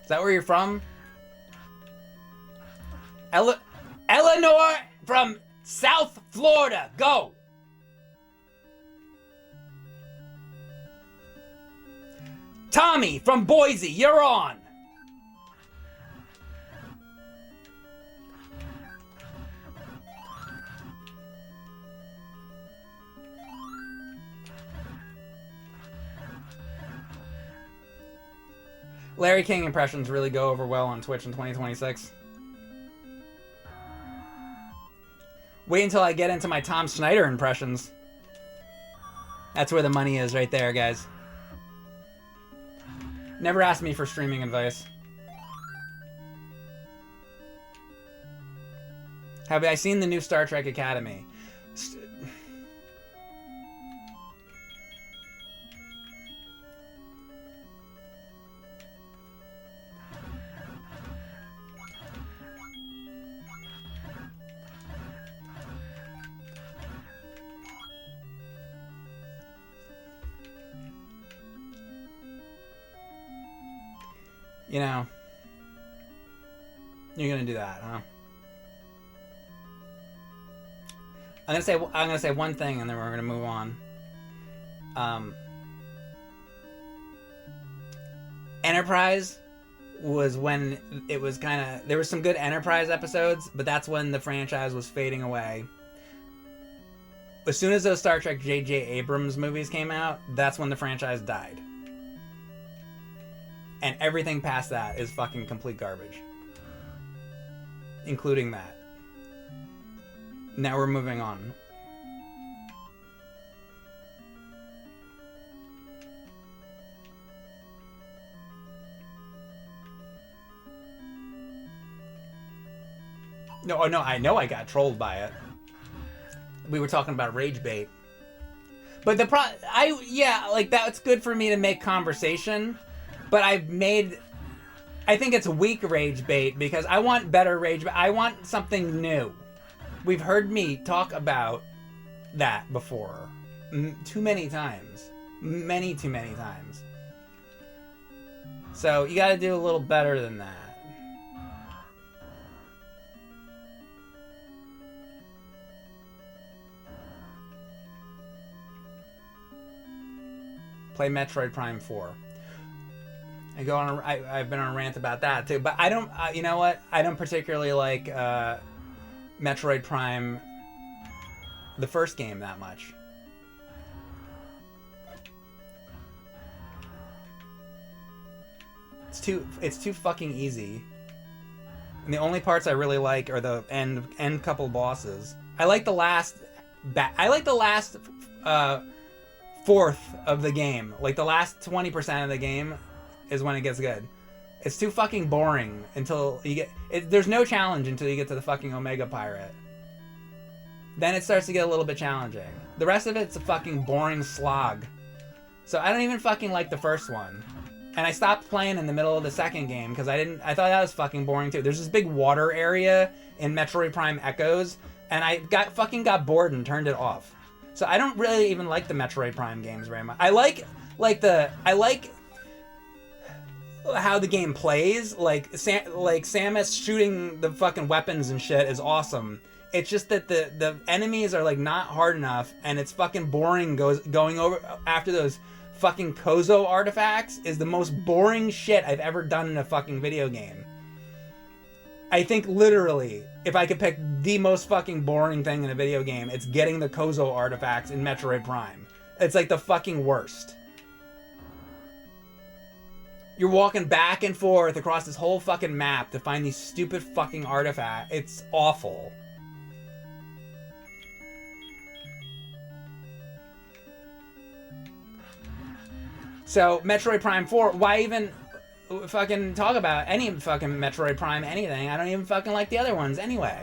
Is that where you're from? Eleanor from South Florida, go! Tommy from Boise, you're on! Larry King impressions really go over well on Twitch in 2026. Wait until I get into my Tom Snyder impressions. That's where the money is right there, guys. Never ask me for streaming advice. Have I seen the new Star Trek Academy? You know, you're gonna do that, huh? I'm gonna say one thing, and then we're gonna move on. Enterprise was when it was kind of, there was some good Enterprise episodes, but that's when the franchise was fading away. As soon as those Star Trek J.J. Abrams movies came out, that's when the franchise died. And everything past that is fucking complete garbage. Including that. Now we're moving on. No, I know I got trolled by it. We were talking about rage bait. But like that's good for me to make conversation. But I think it's weak rage bait because I want better rage bait. I want something new. We've heard me talk about that before. Too many times. Many too many times. So you gotta do a little better than that. Play Metroid Prime 4. I've been on a rant about that too, but I don't. You know what? I don't particularly like Metroid Prime, the first game, that much. It's too fucking easy. And the only parts I really like are the end couple bosses. I like the last fourth of the game. Like the last 20% of the game is when it gets good. It's too fucking boring until you get there's no challenge until you get to the fucking Omega Pirate. Then it starts to get a little bit challenging. The rest of it's a fucking boring slog. So I don't even fucking like the first one. And I stopped playing in the middle of the second game because I thought that was fucking boring too. There's this big water area in Metroid Prime Echoes, and I got bored and turned it off. So I don't really even like the Metroid Prime games very much. I like how the game plays. Like Samus shooting the fucking weapons and shit is awesome. It's just that the enemies are like not hard enough, and it's fucking boring. Going over after those fucking Kozo artifacts is the most boring shit I've ever done in a fucking video game. I think literally, if I could pick the most fucking boring thing in a video game, it's getting the Kozo artifacts in Metroid Prime. It's like the fucking worst. You're walking back and forth across this whole fucking map to find these stupid fucking artifacts. It's awful. So, Metroid Prime 4, why even fucking talk about any fucking Metroid Prime anything? I don't even fucking like the other ones anyway.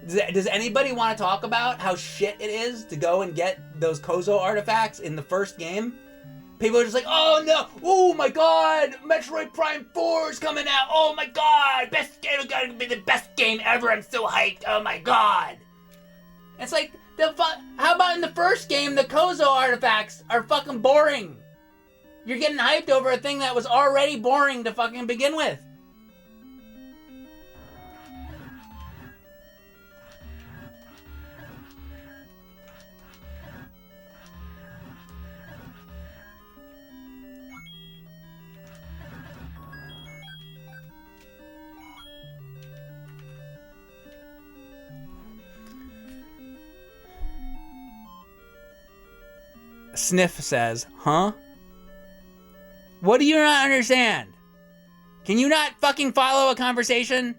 Does anybody want to talk about how shit it is to go and get those Kozo artifacts in the first game? People are just like, oh no, oh my god, Metroid Prime 4 is coming out, oh my god, best game, it's gonna be the best game ever, I'm so hyped, oh my god. It's like, how about in the first game, the Kozo artifacts are fucking boring? You're getting hyped over a thing that was already boring to fucking begin with. Sniff says, huh? What do you not understand? Can you not fucking follow a conversation?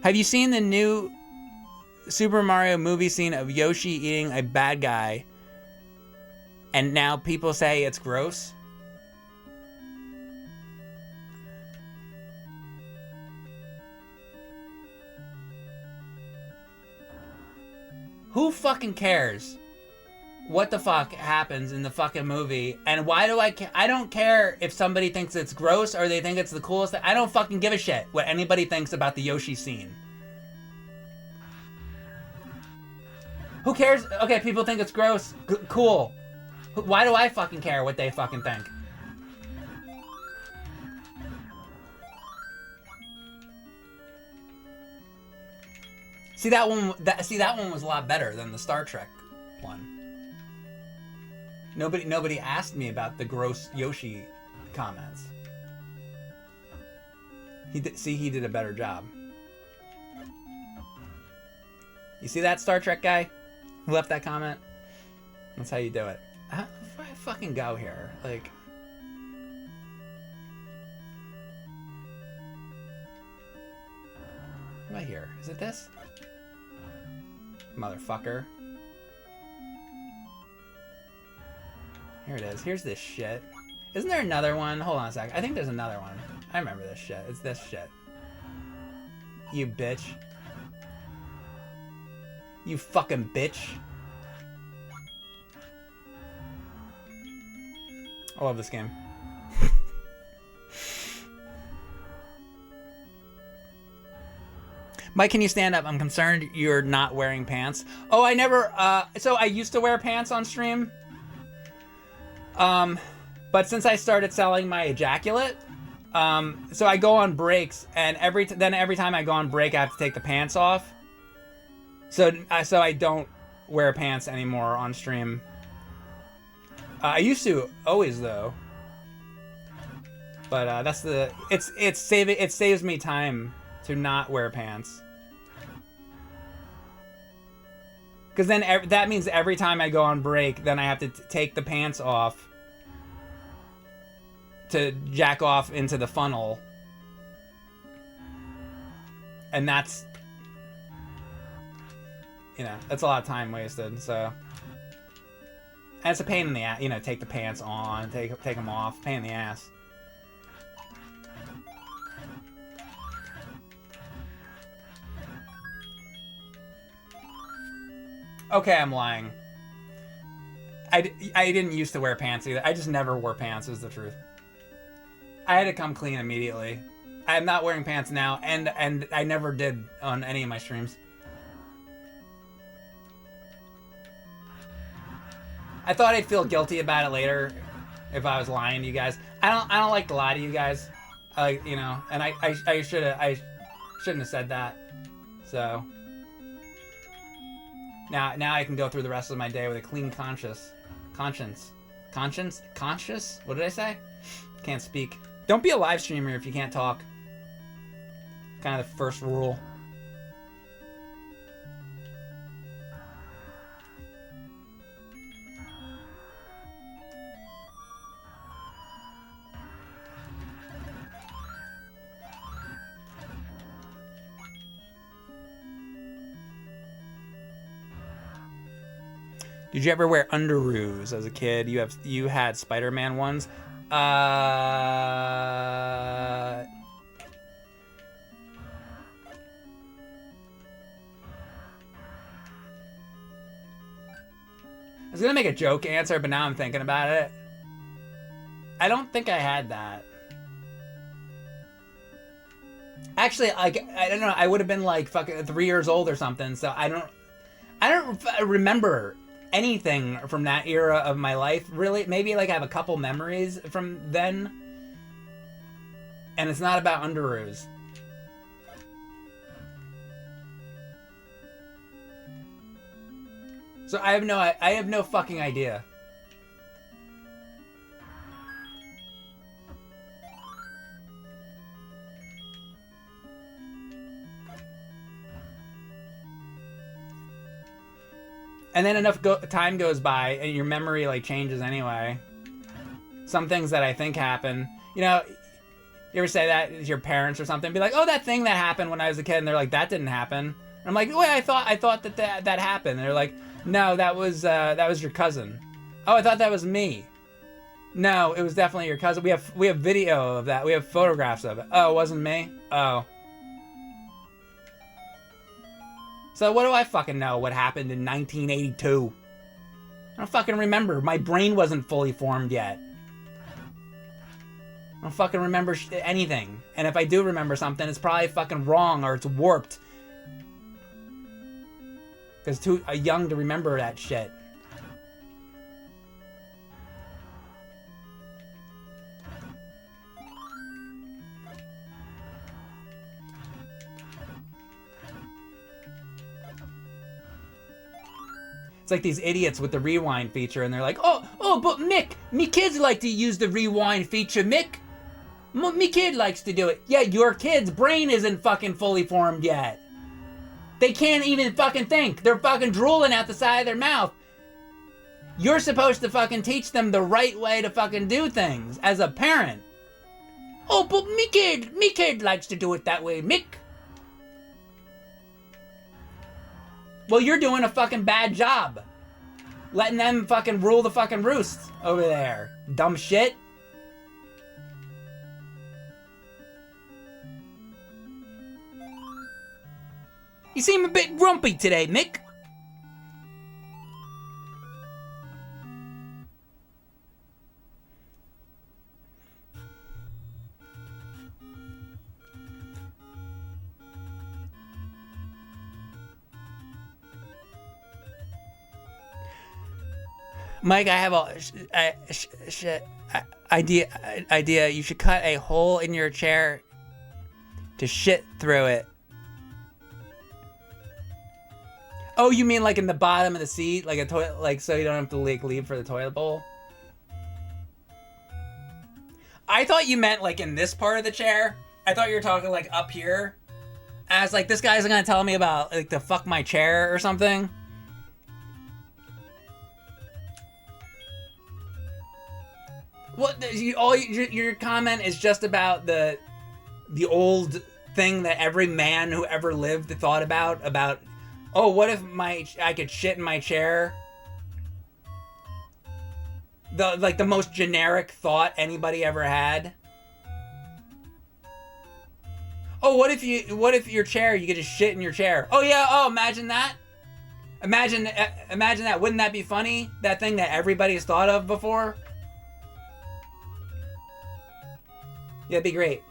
Have you seen the new Super Mario movie scene of Yoshi eating a bad guy and now people say it's gross? Who fucking cares what the fuck happens in the fucking movie? And why do I care? I don't care if somebody thinks it's gross or they think it's the coolest thing. I don't fucking give a shit what anybody thinks about the Yoshi scene. Who cares? Okay, people think it's gross. Cool. Why do I fucking care what they fucking think? See that one was a lot better than the Star Trek one. Nobody asked me about the gross Yoshi comments. He did a better job. You see that Star Trek guy who left that comment? That's how you do it. How do I fucking go here? Like, what am I here? Is it this? Motherfucker. Here it is. Here's this shit. Isn't there another one? Hold on a sec. I think there's another one. I remember this shit. It's this shit. You bitch. You fucking bitch. I love this game. Mike, can you stand up? I'm concerned you're not wearing pants. Oh, I never, so I used to wear pants on stream. But since I started selling my ejaculate, so I go on breaks, and every time I go on break, I have to take the pants off. So I don't wear pants anymore on stream. I used to always though. But that's it saves me time to not wear pants. Because then that means every time I go on break, then I have to take the pants off to jack off into the funnel. And that's, you know, that's a lot of time wasted, so. And it's a pain in the ass, you know, take the pants on, take them off, pain in the ass. Okay, I'm lying. I didn't used to wear pants either. I just never wore pants, is the truth. I had to come clean immediately. I'm not wearing pants now, and I never did on any of my streams. I thought I'd feel guilty about it later if I was lying to you guys. I don't like to lie to you guys. You know, and I shouldn't have said that. So now I can go through the rest of my day with a clean conscience. Conscious? What did I say? Can't speak. Don't be a live streamer if you can't talk. Kind of the first rule. Did you ever wear underoos as a kid? You had Spider-Man ones. I was gonna make a joke answer, but now I'm thinking about it. I don't think I had that. Actually, like, I don't know. I would have been like fucking 3 years old or something. So I don't remember anything from that era of my life. Really, maybe like I have a couple memories from then. And it's not about underoos. So I have no fucking idea. And then enough time goes by and your memory like changes anyway. Some things that I think happen, you know, you ever say that to your parents or something? Be like, oh, that thing that happened when I was a kid, and they're like, that didn't happen. And I'm like, wait, I thought that happened. And they're like, no, that was your cousin. Oh, I thought that was me. No, it was definitely your cousin. We have video of that. We have photographs of it. Oh, it wasn't me? Oh. So what do I fucking know what happened in 1982? I don't fucking remember. My brain wasn't fully formed yet. I don't fucking remember anything. And if I do remember something, it's probably fucking wrong or it's warped. Because too young to remember that shit. It's like these idiots with the rewind feature, and they're like, oh, but Mick, me kids like to use the rewind feature, Mick. Me kid likes to do it. Yeah, your kid's brain isn't fucking fully formed yet. They can't even fucking think. They're fucking drooling out the side of their mouth. You're supposed to fucking teach them the right way to fucking do things as a parent. Oh, but me kid likes to do it that way, Mick. Well, you're doing a fucking bad job. Letting them fucking rule the fucking roost over there. Dumb shit. You seem a bit grumpy today, Mick. Mike, I have a idea. You should cut a hole in your chair to shit through it. Oh, you mean like in the bottom of the seat, like a toilet, like so you don't have to leave for the toilet bowl? I thought you meant like in this part of the chair. I thought you were talking like up here. I was like, this guy's gonna tell me about like to fuck my chair or something. What? Your comment is just about the old thing that every man who ever lived thought about. Oh, what if I could shit in my chair? The most generic thought anybody ever had. Oh, what if your chair, you could just shit in your chair? Oh yeah, oh, imagine that. Imagine that. Wouldn't that be funny? That thing that everybody's thought of before? Yeah, it'd be great.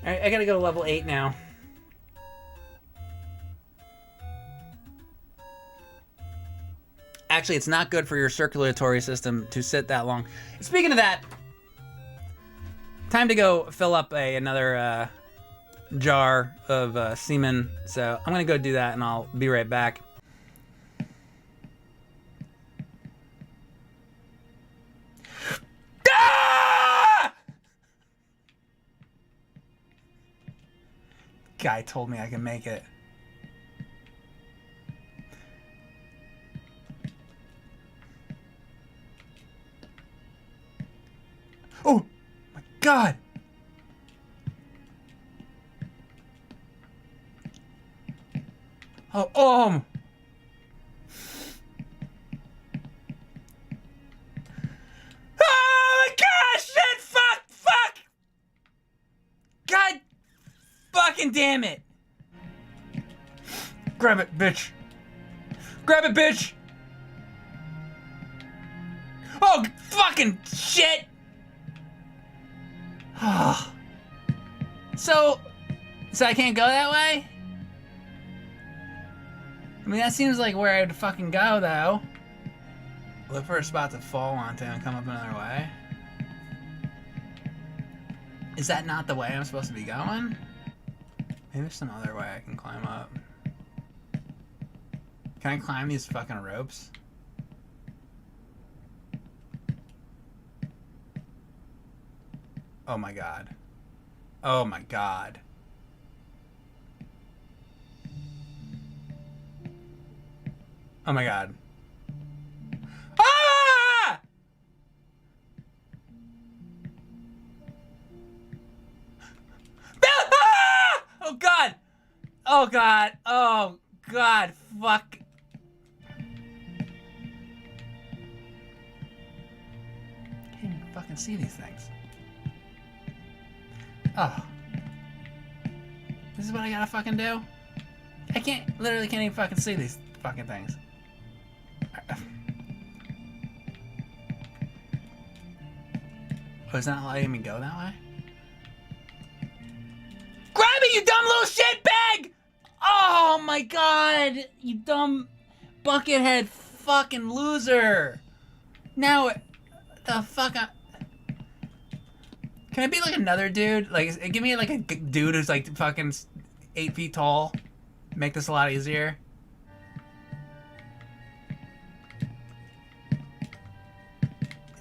Alright, I gotta go to level 8 now. Actually, it's not good for your circulatory system to sit that long. Speaking of that, time to go fill up another jar of semen. So I'm gonna go do that and I'll be right back. Ah! Guy told me I can make it. Oh my God. Oh, oh my gosh, shit, fuck. God fucking damn it. Grab it, bitch. Grab it, bitch. Oh, fucking shit. So I can't go that way? I mean, that seems like where I'd fucking go, though. Look for a spot to fall onto and come up another way. Is that not the way I'm supposed to be going? Maybe there's some other way I can climb up. Can I climb these fucking ropes? Oh my God. Oh my God. Oh my God. Ah! Ah! Oh God. Oh God. Oh God. Fuck. Can't even fucking see these things. Oh. This is what I gotta fucking do? I literally can't even fucking see these fucking things. Oh, is that not letting me go that way? Grab it, you dumb little shitbag! Oh my God, you dumb buckethead fucking loser. Now, the fuck Can I be like another dude? Like, give me like a dude who's like fucking 8 feet tall. Make this a lot easier.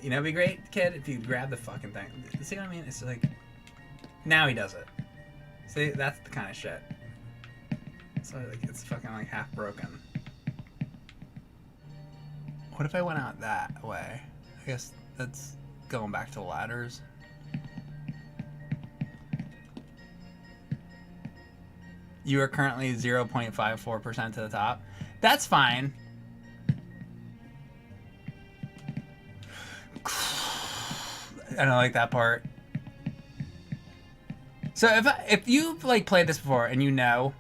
You know, it'd be great, kid, if you grab the fucking thing. See what I mean? It's like, now he does it. See, that's the kind of shit. So like, it's fucking like half broken. What if I went out that way? I guess that's going back to ladders. You are currently 0.54% to the top. That's fine. I don't like that part. So if you've like played this before and you know,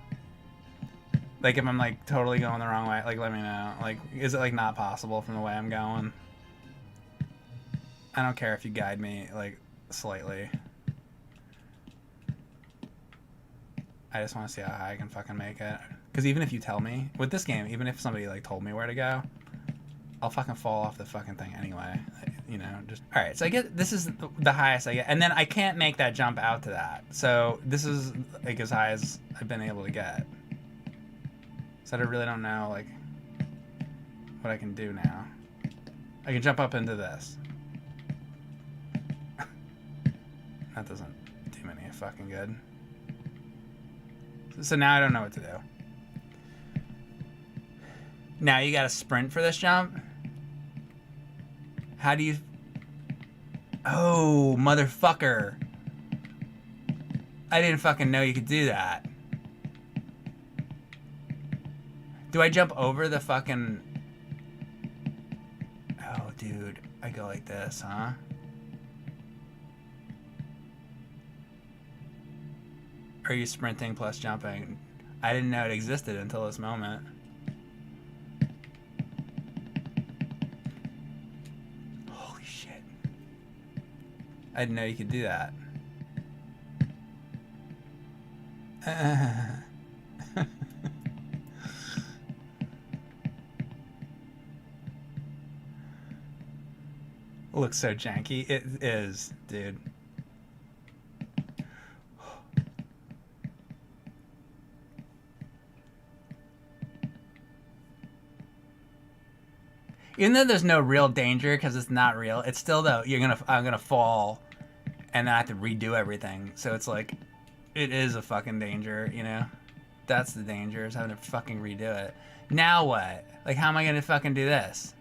like if I'm like totally going the wrong way, like let me know. Like, is it like not possible from the way I'm going? I don't care if you guide me like slightly. I just want to see how high I can fucking make it. Because even if you tell me, with this game, even if somebody like told me where to go, I'll fucking fall off the fucking thing anyway. You know, just... Alright, so I get... This is the highest I get. And then I can't make that jump out to that. So this is like as high as I've been able to get. So I really don't know like what I can do now. I can jump up into this. That doesn't do me any fucking good. So now I don't know what to do. Now you gotta sprint for this jump? How do you... Oh, motherfucker. I didn't fucking know you could do that. Do I jump over the fucking... Oh, dude. I go like this, huh? Are you sprinting plus jumping? I didn't know it existed until this moment. Holy shit. I didn't know you could do that. Looks so janky. It is, dude. Even though there's no real danger because it's not real, it's still though I'm gonna fall, and then I have to redo everything. So it's like, it is a fucking danger, you know. That's the danger, is having to fucking redo it. Now what? Like, how am I gonna fucking do this?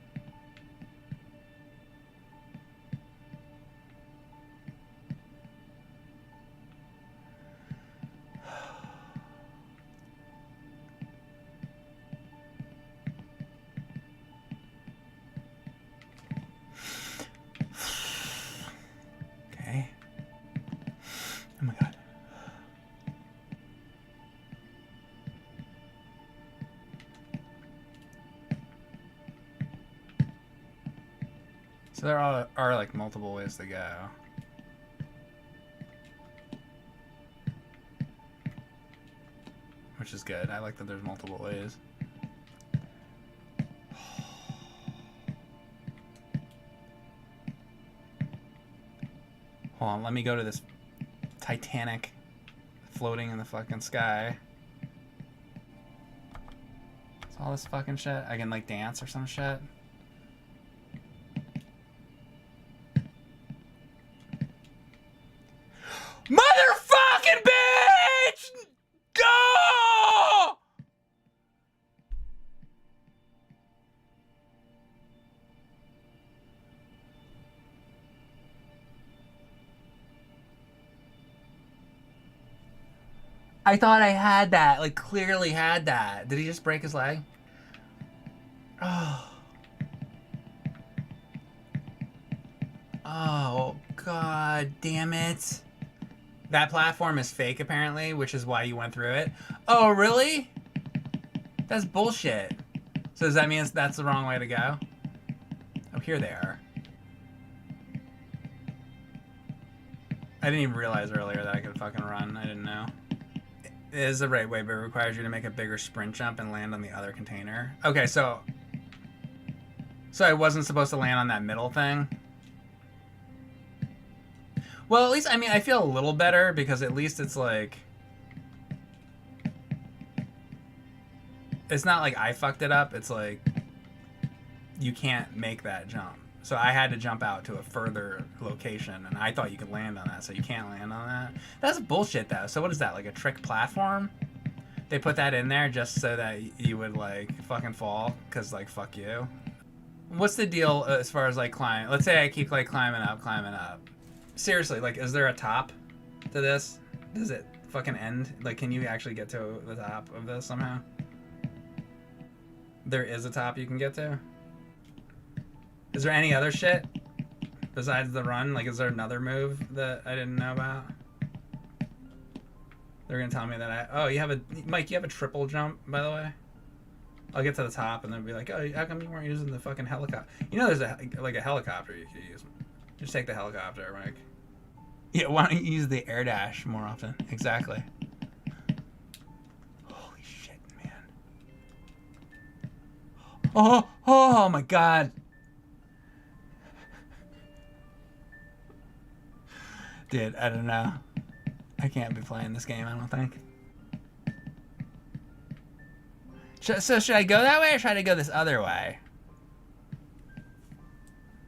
Okay. Oh my god. So there are like multiple ways to go. Which is good. I like that there's multiple ways. Hold on, let me go to this Titanic floating in the fucking sky. It's all this fucking shit. I can like dance or some shit. Motherfucking bitch! Go! I thought I had that. Like, clearly had that. Did he just break his leg? Oh. Oh, god damn it. That platform is fake, apparently, which is why you went through it. Oh, really? That's bullshit. So does that mean that's the wrong way to go? Oh, here they are. I didn't even realize earlier that I could fucking run. I didn't know. It is the right way, but it requires you to make a bigger sprint jump and land on the other container. Okay, so I wasn't supposed to land on that middle thing? Well, at least, I mean, I feel a little better because at least it's like... It's not like I fucked it up. It's like you can't make that jump. So I had to jump out to a further location, and I thought you could land on that, so you can't land on that. That's bullshit, though. So what is that, like a trick platform? They put that in there just so that you would, like, fucking fall, because, like, fuck you. What's the deal as far as, like, climbing? Let's say I keep, like, climbing up. Seriously, like, is there a top to this? Does it fucking end? Like, can you actually get to the top of this somehow? There is a top you can get to? Is there any other shit besides the run? Like, is there another move that I didn't know about? They're gonna tell me that oh, Mike, you have a triple jump, by the way? I'll get to the top and they'll be like, oh, how come you weren't using the fucking helicopter? You know there's a helicopter you could use. Just take the helicopter, Mike. Yeah, why don't you use the air dash more often? Exactly. Holy shit, man. Oh my god. Dude, I don't know. I can't be playing this game, I don't think. So should I go that way or try to go this other way?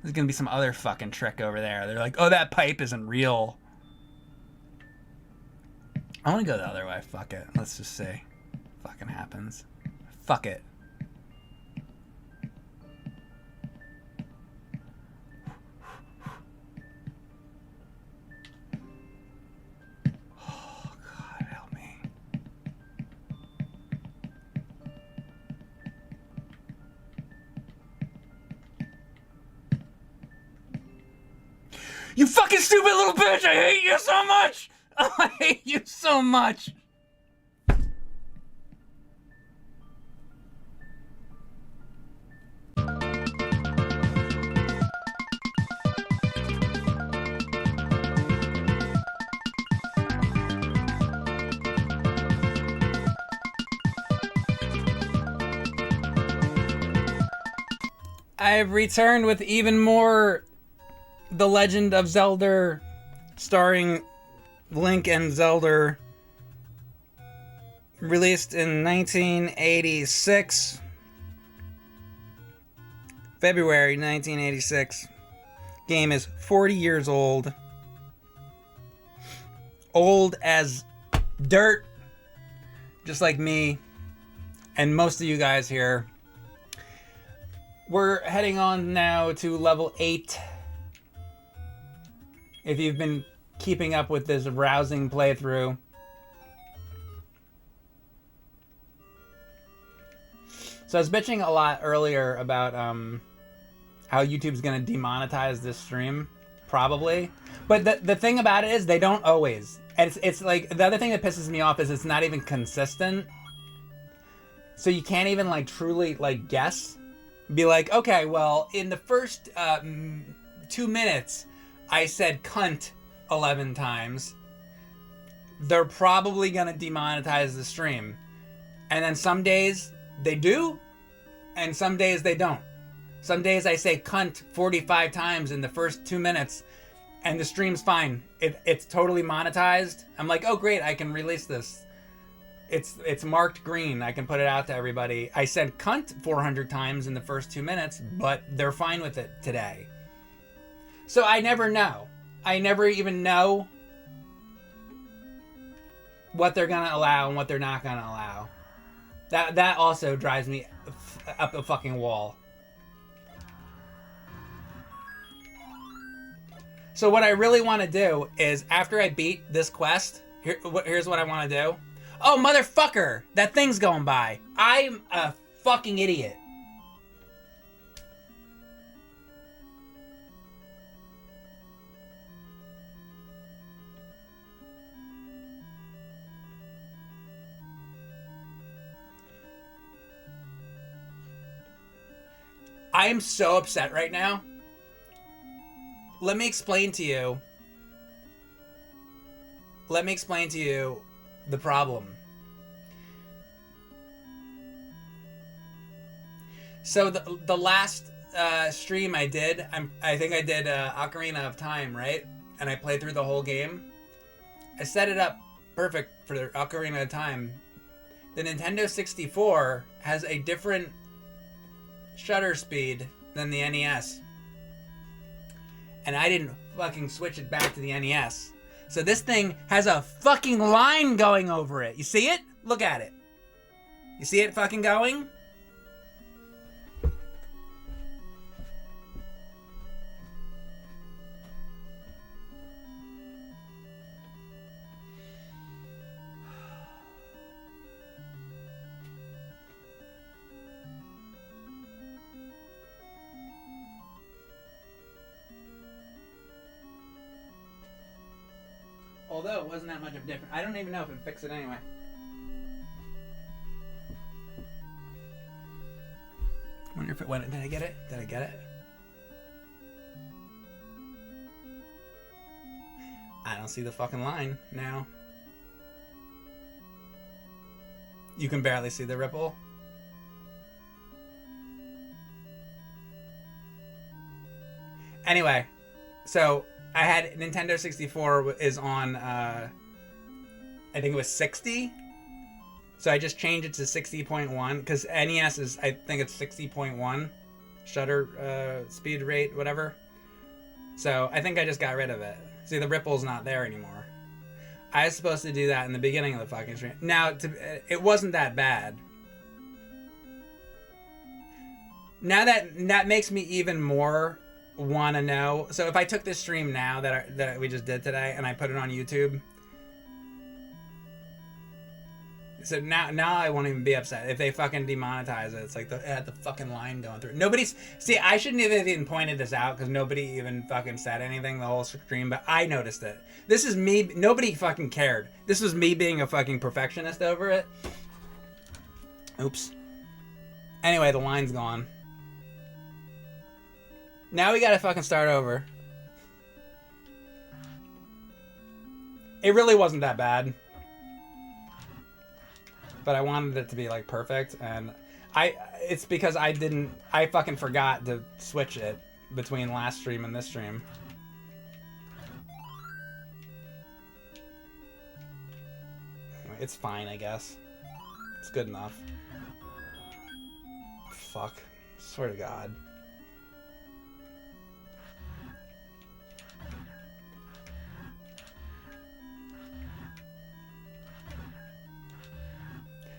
There's gonna be some other fucking trick over there. They're like, oh, that pipe isn't real. I wanna go the other way. Fuck it. Let's just see. Fucking happens. Fuck it. You fucking stupid little bitch! I hate you so much! Oh, I hate you so much! I've returned with even more The Legend of Zelda, starring Link and Zelda, released in 1986. February 1986. Game is 40 years old. Old as dirt, just like me and most of you guys here. We're heading on now to level 8. If you've been keeping up with this rousing playthrough. So I was bitching a lot earlier about how YouTube's gonna demonetize this stream, probably. But the thing about it is they don't always. It's like, the other thing that pisses me off is it's not even consistent. So you can't even like truly like guess. Be like, okay, well, in the first 2 minutes, I said cunt 11 times. They're probably gonna demonetize the stream. And then some days they do, and some days they don't. Some days I say cunt 45 times in the first 2 minutes, and the stream's fine. It's totally monetized. I'm like, oh great, I can release this. It's marked green. I can put it out to everybody. I said cunt 400 times in the first 2 minutes, but they're fine with it today. So I never know. I never even know what they're gonna allow and what they're not gonna allow. That also drives me up the fucking wall. So what I really want to do is, after I beat this quest, here's what I want to do. Oh, motherfucker! That thing's going by. I'm a fucking idiot. I am so upset right now. Let me explain to you. Let me explain to you the problem. So the last stream I did, I think I did Ocarina of Time, right? And I played through the whole game. I set it up perfect for the Ocarina of Time. The Nintendo 64 has a different shutter speed than the NES. And I didn't fucking switch it back to the NES. So this thing has a fucking line going over it. You see it? Look at it. You see it fucking going? Although it wasn't that much of a difference. I don't even know if it fixed it anyway. Wonder if it went. Did I get it? Did I get it? I don't see the fucking line now. You can barely see the ripple. Anyway, so I had Nintendo 64 is on, I think it was 60. So I just changed it to 60.1 because NES is, I think it's 60.1 shutter speed rate, whatever. So I think I just got rid of it. See, the ripple's not there anymore. I was supposed to do that in the beginning of the fucking stream. Now, it wasn't that bad. Now that makes me even more want to know. So if I took this stream now that we just did today and I put it on YouTube, So now I won't even be upset if they fucking demonetize it. It's like it had the fucking line going through. Nobody's see. I shouldn't have even pointed this out because nobody even fucking said anything the whole stream. But I noticed it. This is me. Nobody fucking cared. This was me being a fucking perfectionist over it. Oops. Anyway, the line's gone. Now we gotta fucking start over. It really wasn't that bad. But I wanted it to be like perfect, and it's because I fucking forgot to switch it between last stream and this stream. It's fine, I guess. It's good enough. Fuck. Swear to God.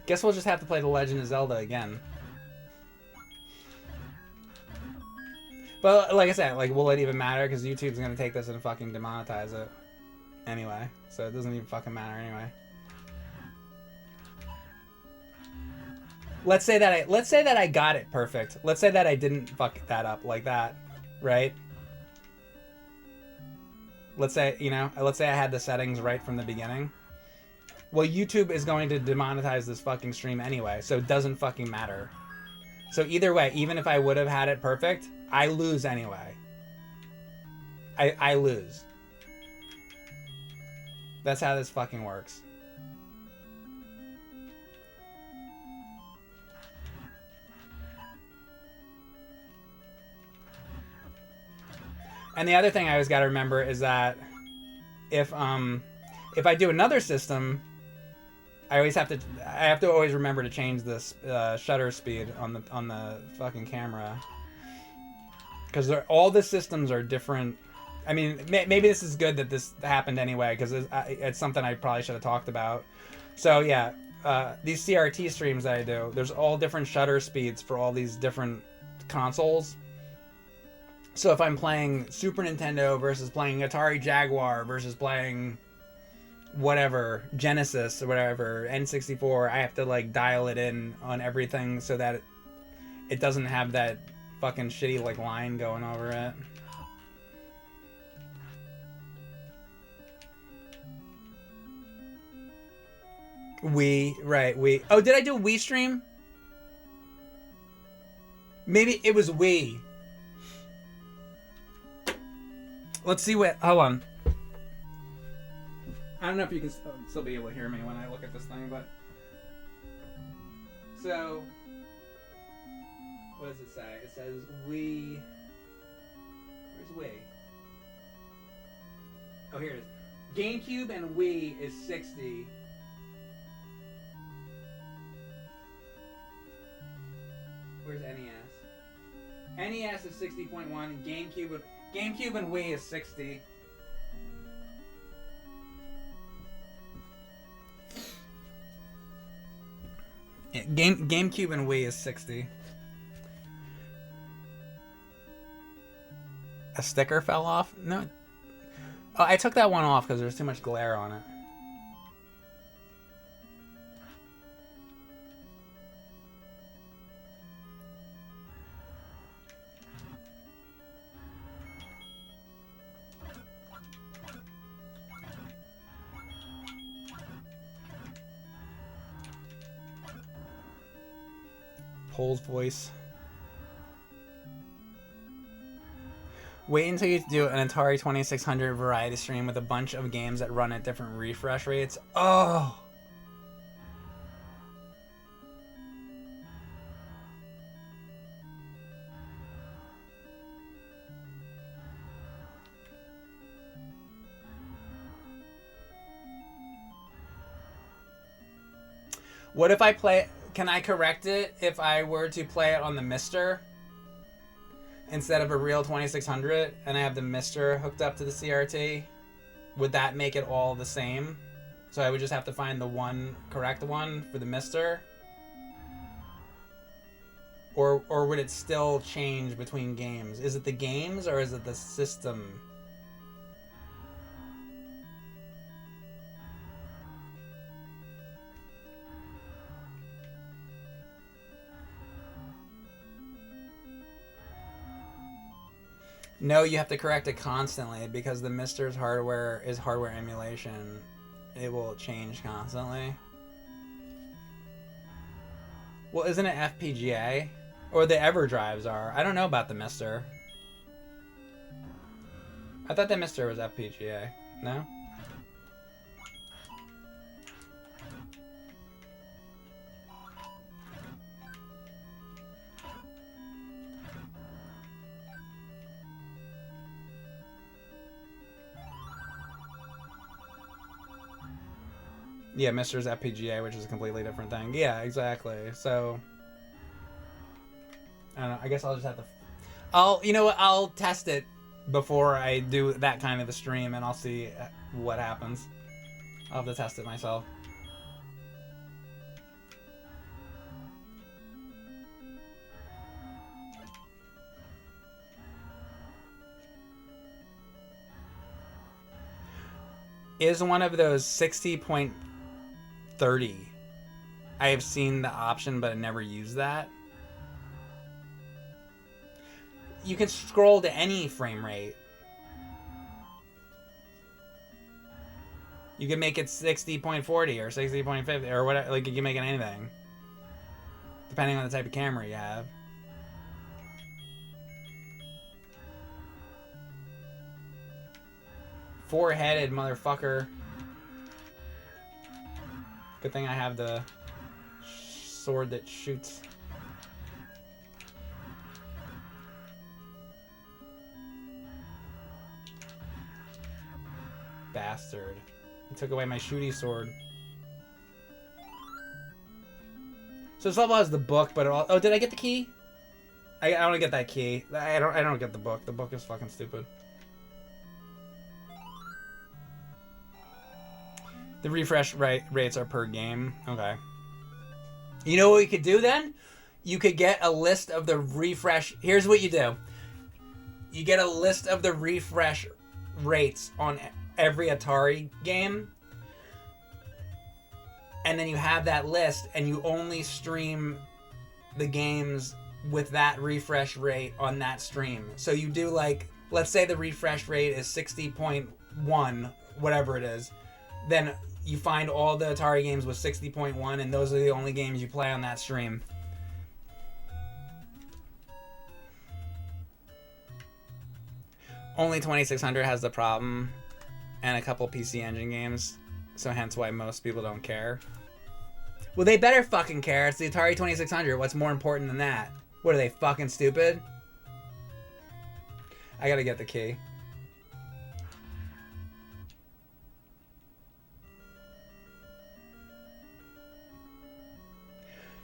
Guess we'll just have to play The Legend of Zelda again. But like I said, like, will it even matter? Because YouTube's gonna take this and fucking demonetize it anyway, so it doesn't even fucking matter anyway. Let's say that I got it perfect. Let's say that I didn't fuck that up like that, right? Let's say, you know, let's say I had the settings right from the beginning. Well, YouTube is going to demonetize this fucking stream anyway, so it doesn't fucking matter. So either way, even if I would have had it perfect, I lose anyway. I lose. That's how this fucking works. And the other thing I always got to remember is that if I do another system, I have to always remember to change this shutter speed on the fucking camera, because all the systems are different. I mean, maybe this is good that this happened anyway, because it's something I probably should have talked about. So yeah, these CRT streams that I do, there's all different shutter speeds for all these different consoles. So if I'm playing Super Nintendo versus playing Atari Jaguar versus playing whatever, Genesis or whatever, N64, I have to like dial it in on everything so that it doesn't have that fucking shitty like line going over it. Wii. Oh, did I do a Wii stream? Maybe it was Wii. Let's see what. Hold on. I don't know if you can still be able to hear me when I look at this thing, but. So. What does it say? It says Wii. Where's Wii? Oh, here it is. GameCube and Wii is 60. Where's NES? NES is 60.1. GameCube and Wii is 60. Yeah, GameCube and Wii is 60. A sticker fell off? No. Oh, I took that one off because there's too much glare on it. Pole's voice. Wait until you do an Atari 2600 variety stream with a bunch of games that run at different refresh rates. Oh! What if I play... Can I correct it if I were to play it on the Mister instead of a real 2600 and I have the Mister hooked up to the CRT? Would that make it all the same? So I would just have to find the one correct one for the Mister? Or would it still change between games? Is it the games or is it the system? No, you have to correct it constantly because the Mister's hardware is hardware emulation. It will change constantly. Well, isn't it FPGA? Or the Everdrives are. I don't know about the Mister. I thought the Mister was FPGA. No? Yeah, Mister's FPGA, which is a completely different thing. Yeah, exactly. So, I don't know. I guess I'll just have to... you know what? I'll test it before I do that kind of a stream, and I'll see what happens. I'll have to test it myself. Is one of those 60.30. I have seen the option, but I never used that. You can scroll to any frame rate. You can make it 60.40 or 60.50 or whatever. Like, you can make it anything. Depending on the type of camera you have. Four-headed motherfucker. Good thing I have the sword that shoots. Bastard. He took away my shooty sword. So this level has the book, but it all... Oh, did I get the key? I don't get that key. I don't get the book. The book is fucking stupid. The refresh rates are per game. Okay. You know what we could do then? You could get a list of the refresh... Here's what you do. You get a list of the refresh rates on every Atari game. And then you have that list, and you only stream the games with that refresh rate on that stream. So you do, like, let's say the refresh rate is 60.1, whatever it is. Then you find all the Atari games with 60.1, and those are the only games you play on that stream. Only 2600 has the problem, and a couple PC Engine games, so hence why most people don't care. Well, they better fucking care. It's the Atari 2600. What's more important than that? What, are they fucking stupid? I gotta get the key.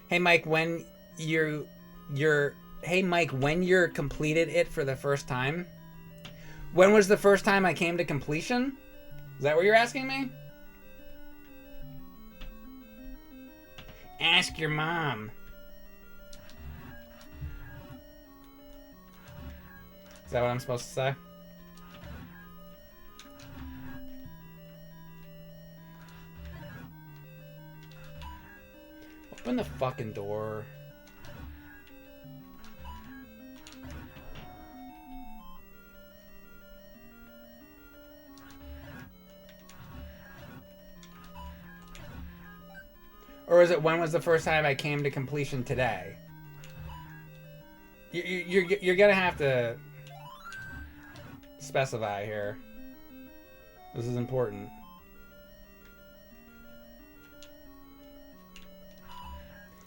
Hey Mike, when you're completed it for the first time? When was the first time I came to completion? Is that what you're asking me? Ask your mom. Is that what I'm supposed to say? Open the fucking door. Or is it when was the first time I came to completion today? You're gonna have to specify here. This is important.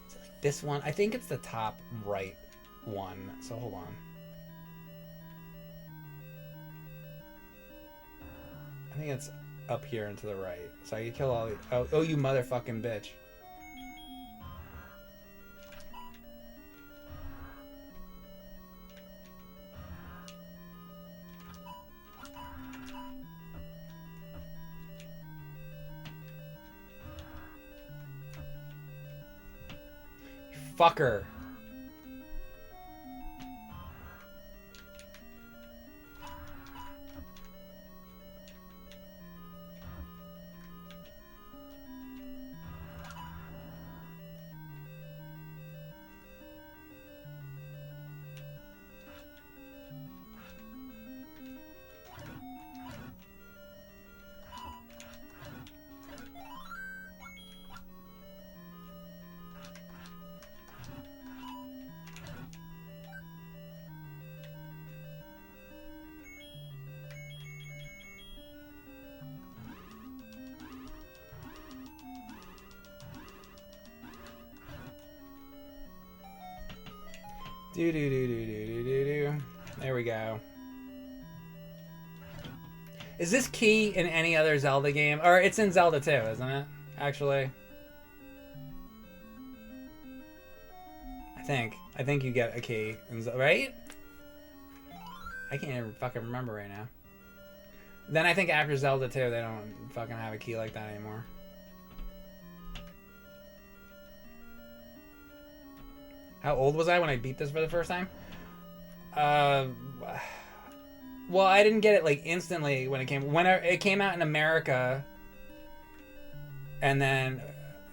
Is it like this one? I think it's the top right one. So hold on. I think it's up here and to the right. So I can kill all the... Oh, you motherfucking bitch. Fucker. Do do do do do do do do. There we go. Is this key in any other Zelda game? Or it's in Zelda too, isn't it? Actually. I think you get a key, right? I can't even fucking remember right now. Then I think after Zelda 2, they don't fucking have a key like that anymore. How old was I when I beat this for the first time? Well, I didn't get it like instantly when it came. When it came out in America, and then,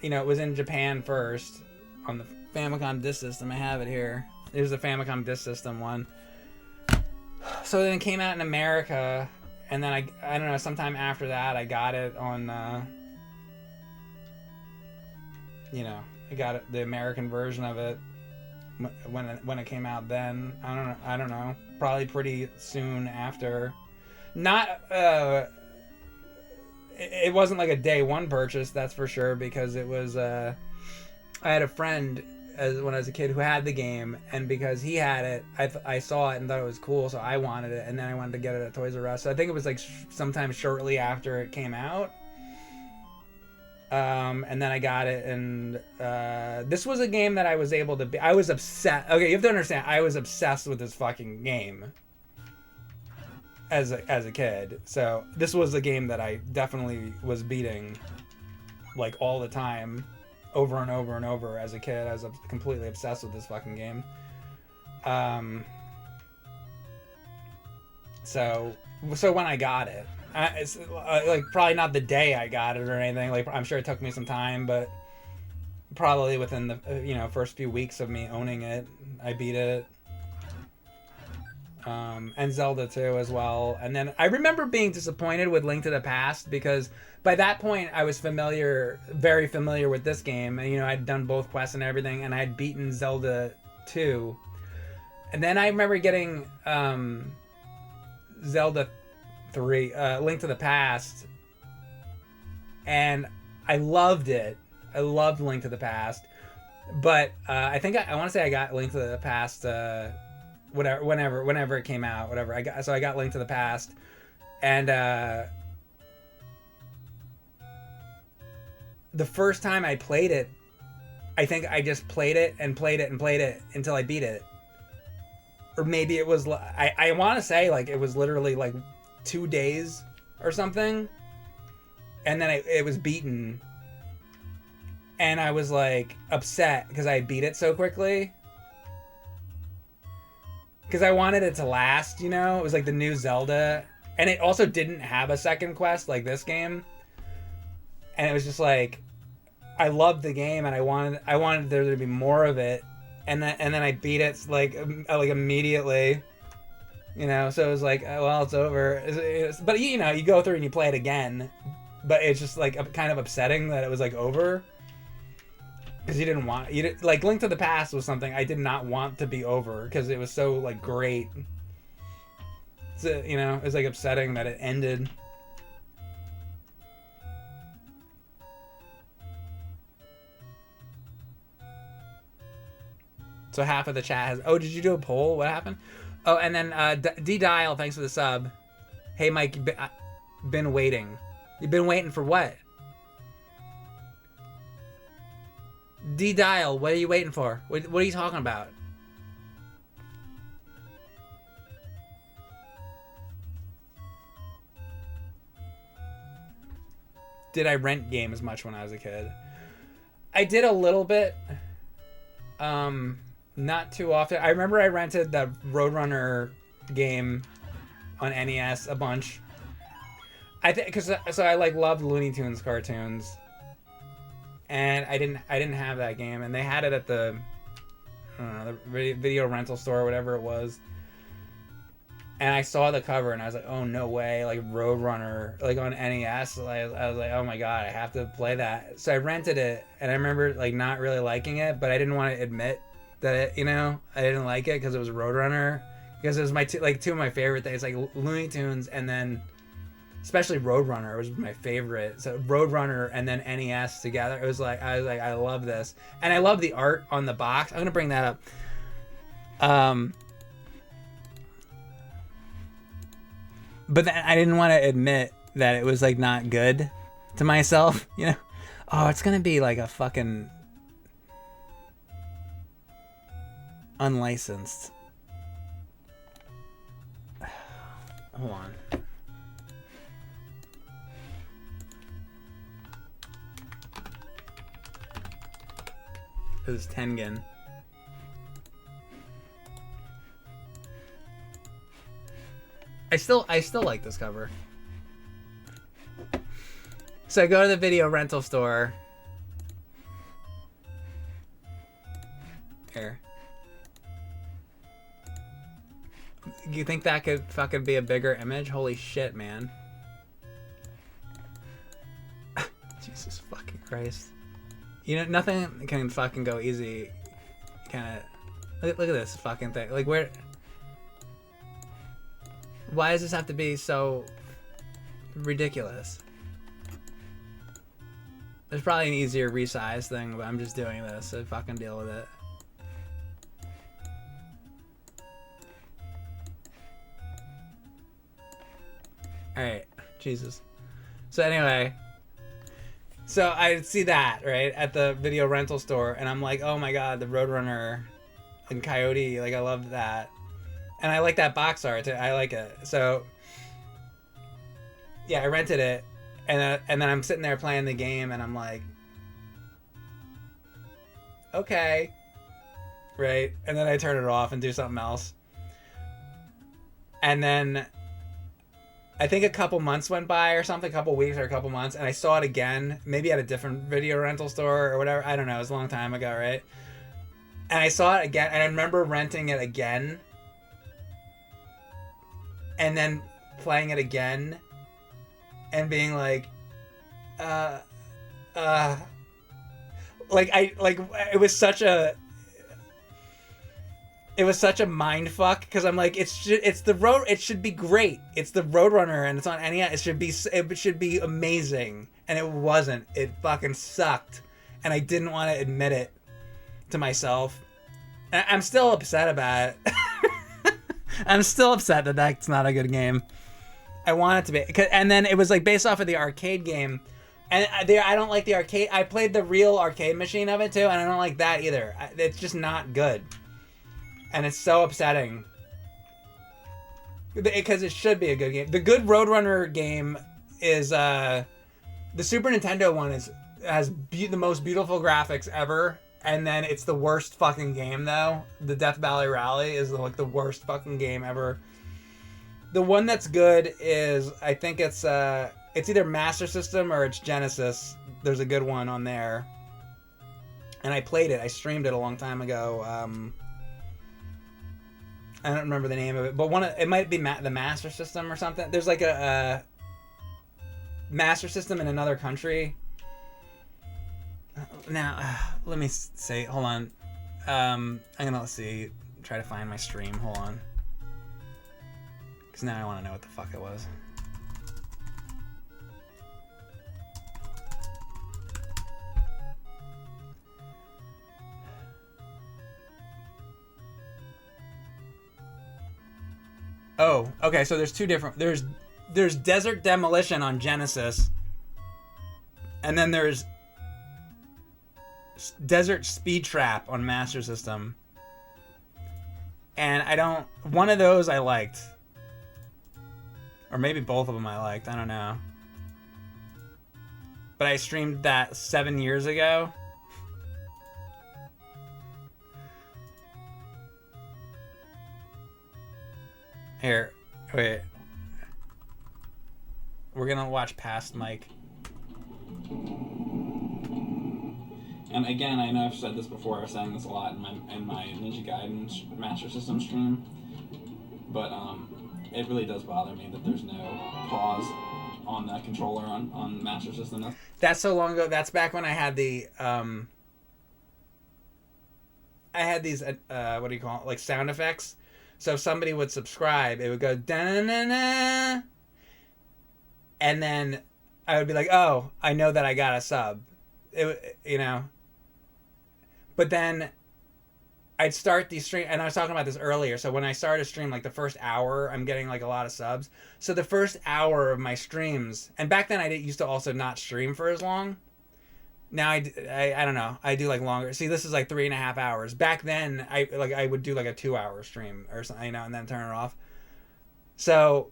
you know, it was in Japan first on the Famicom Disk System. I have it here. There's the Famicom Disk System one. So then it came out in America, and then I don't know, sometime after that I got it on, you know, I got it, the American version of it when it came out. Then I don't know, probably pretty soon after. Not it wasn't like a day one purchase, that's for sure, because it was I had a friend when I was a kid who had the game, and because he had it, I saw it and thought it was cool, so I wanted it, and then I wanted to get it at Toys R Us. So I think it was like sometime shortly after it came out. And then I got it, and this was a game that I was able to I was obsessed. Okay, you have to understand, I was obsessed with this fucking game as a kid. So this was a game that I definitely was beating like all the time, over and over and over as a kid. I was completely obsessed with this fucking game. So when I got it, it's like probably not the day I got it or anything. Like, I'm sure it took me some time, but probably within the first few weeks of me owning it, I beat it. And Zelda 2 as well. And then I remember being disappointed with Link to the Past, because by that point I was very familiar with this game, and I'd done both quests and everything, and I'd beaten Zelda 2. And then I remember getting Zelda 3, Link to the Past, and I loved it. I loved Link to the Past, but I think I want to say I got Link to the Past whenever it came out, whatever. I got Link to the Past, and the first time I played it, I think I just played it and played it and played it until I beat it. Or maybe it was, I want to say like it was literally like 2 days or something, and then it was beaten, and I was like upset because I beat it so quickly, because I wanted it to last. It was like the new Zelda, and it also didn't have a second quest like this game, and it was just like, I loved the game and I wanted there to be more of it, and then I beat it like immediately. So it was like, well, it's over. But you go through and you play it again, but it's just like kind of upsetting that it was like over, because like Link to the Past was something I did not want to be over, because it was so like great. So, it was like upsetting that it ended. So half of the chat has. Oh, did you do a poll? What happened? Oh, and then D-Dial, thanks for the sub. Hey, Mike, been waiting. You've been waiting for what? D-Dial, what are you waiting for? What are you talking about? Did I rent games much when I was a kid? I did a little bit. Not too often. I remember I rented the Roadrunner game on NES a bunch. I think so I like loved Looney Tunes cartoons, and I didn't have that game, and they had it at the video rental store or whatever it was. And I saw the cover and I was like, oh no way, like Roadrunner, like on NES. I was like, oh my god, I have to play that. So I rented it, and I remember like not really liking it, but I didn't want to admit that I didn't like it because it was Roadrunner, because it was my two of my favorite things, like Looney Tunes, and then especially Roadrunner was my favorite. So Roadrunner and then NES together, it was like I was like, I love this, and I love the art on the box. I'm gonna bring that up. Um, but then I didn't want to admit that it was like not good to myself, you know. Oh, it's gonna be like a fucking unlicensed. Hold on. This is Tengen. I still like this cover. So I go to the video rental store. Here. You think that could fucking be a bigger image? Holy shit, man. Jesus fucking Christ. You know, nothing can fucking go easy. Kind of. Look at this fucking thing. Like, where. Why does this have to be so ridiculous? There's probably an easier resize thing, but I'm just doing this, so fucking deal with it. Alright, Jesus. So anyway, so I see that, right, at the video rental store, and I'm like, oh my god, the Roadrunner and Coyote, like, I love that. And I like that box art, too. I like it. So, yeah, I rented it, and then I'm sitting there playing the game, and I'm like, okay, right? And then I turn it off and do something else. And then I think a couple months went by or something, a couple weeks or a couple months, and I saw it again, maybe at a different video rental store or whatever. I don't know. It was a long time ago, right? And I saw it again, and I remember renting it again, and then playing it again, and being like, it was such a mind fuck, because I'm like, it should be great. It's the Roadrunner, and it's on NES. It should be amazing, and it wasn't. It fucking sucked, and I didn't want to admit it to myself. I'm still upset about it. I'm still upset that that's not a good game. I want it to be, and then it was like based off of the arcade game, and I don't like the arcade. I played the real arcade machine of it too, and I don't like that either. It's just not good. And it's so upsetting. Because it should be a good game. The good Roadrunner game is, the Super Nintendo one has the most beautiful graphics ever. And then it's the worst fucking game, though. The Death Valley Rally is like the worst fucking game ever. The one that's good is, I think it's either Master System or it's Genesis. There's a good one on there. And I played it. I streamed it a long time ago. I don't remember the name of it, but it might be the Master System or something. There's like a Master System in another country. Now, let me say, hold on. I'm gonna try to find my stream. Hold on, because now I want to know what the fuck it was. Oh, okay, so there's two different... There's Desert Demolition on Genesis. And then there's Desert Speed Trap on Master System. And one of those I liked. Or maybe both of them I liked, I don't know. But I streamed that 7 years ago. Here, wait. We're gonna watch past Mike. And again, I know I've said this before. I was saying this a lot in my Ninja Gaiden Master System stream, but it really does bother me that there's no pause on the controller on Master System. That's so long ago. That's back when I had the I had these what do you call it? Like sound effects. So if somebody would subscribe, it would go da-na-na-na, and then I would be like, oh, I know that I got a sub. But then I'd start these stream, and I was talking about this earlier. So when I start a stream, like the first hour, I'm getting like a lot of subs. So the first hour of my streams, and back then I used to also not stream for as long. Now I don't know. I do like longer. See, this is like 3.5 hours. Back then, I would do like a 2 hour stream or something, you know, and then turn it off. So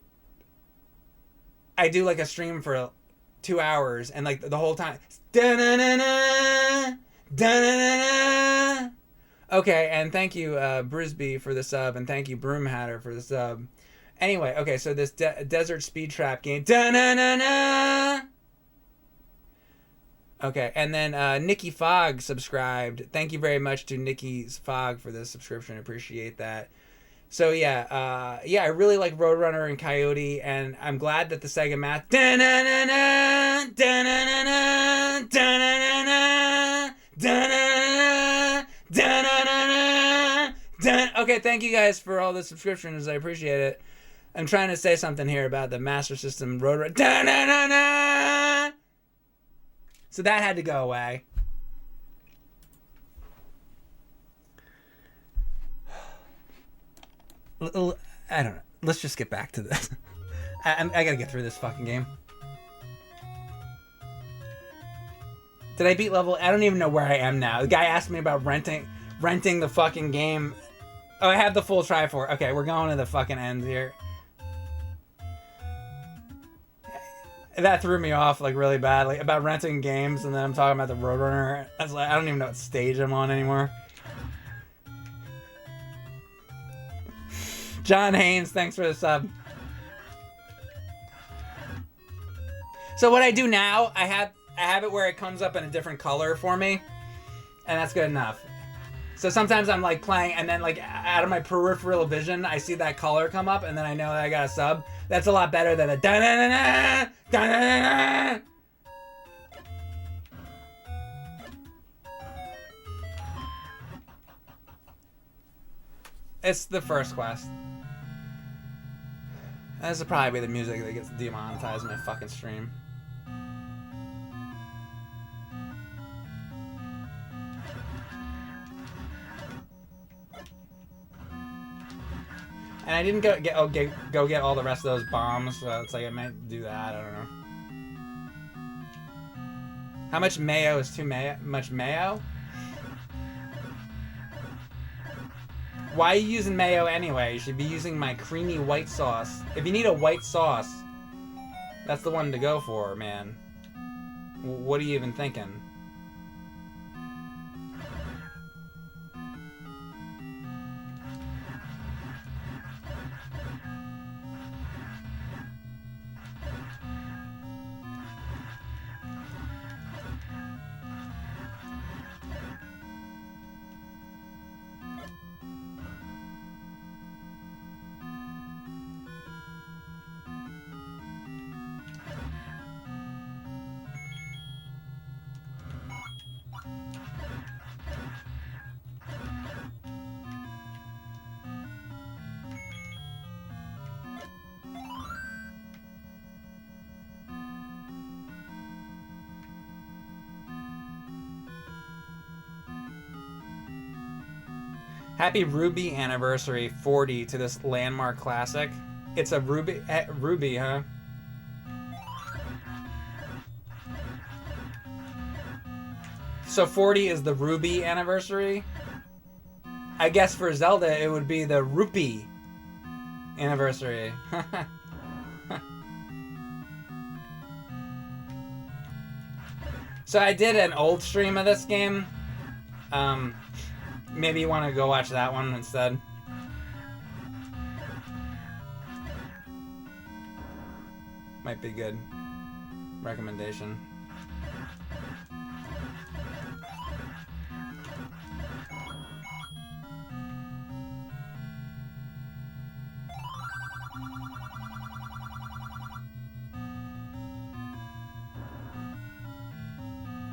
I do like a stream for 2 hours, and like the whole time, da-na-na-na, da-na-na-na. Okay, and thank you, Brisby, for the sub, and thank you, Broomhatter, for the sub. Anyway, okay, so this Desert Speed Trap game. Da-na-na-na! Okay, and then Nikki Fogg subscribed. Thank you very much to Nikki Fogg for this subscription. I appreciate that. So yeah, I really like Roadrunner and Coyote, and I'm glad that the Sega Math. Da-na-na-na, da-na-na-na, da-na-na-na, da-na-na-na, da-na-na-na, da-na. Okay, thank you guys for all the subscriptions. I appreciate it. I'm trying to say something here about the Master System Roadrunner. Da-na-na-na. So that had to go away. I don't know. Let's just get back to this. I gotta get through this fucking game. Did I beat level? I don't even know where I am now. The guy asked me about renting the fucking game. Oh, I have the full try for it. Okay, we're going to the fucking end here. That threw me off like really badly about renting games, and then I'm talking about the Roadrunner. I was like, I don't even know what stage I'm on anymore. John Haynes, thanks for the sub. So what I do now, I have it where it comes up in a different color for me, and that's good enough. So sometimes I'm like playing, and then like out of my peripheral vision, I see that color come up, and then I know that I got a sub. That's a lot better than a da-na-na-na, da-na-na-na. It's the first quest. This will probably be the music that gets demonetized in my fucking stream. And I didn't go get all the rest of those bombs, so it's like I might do that. I don't know. How much mayo is too much mayo? Why are you using mayo anyway? You should be using my creamy white sauce. If you need a white sauce, that's the one to go for, man. What are you even thinking? Happy Ruby anniversary 40 to this landmark classic. It's a Ruby, huh? So 40 is the Ruby anniversary? I guess for Zelda it would be the Rupee anniversary. So I did an old stream of this game. Maybe you want to go watch that one instead. Might be good recommendation.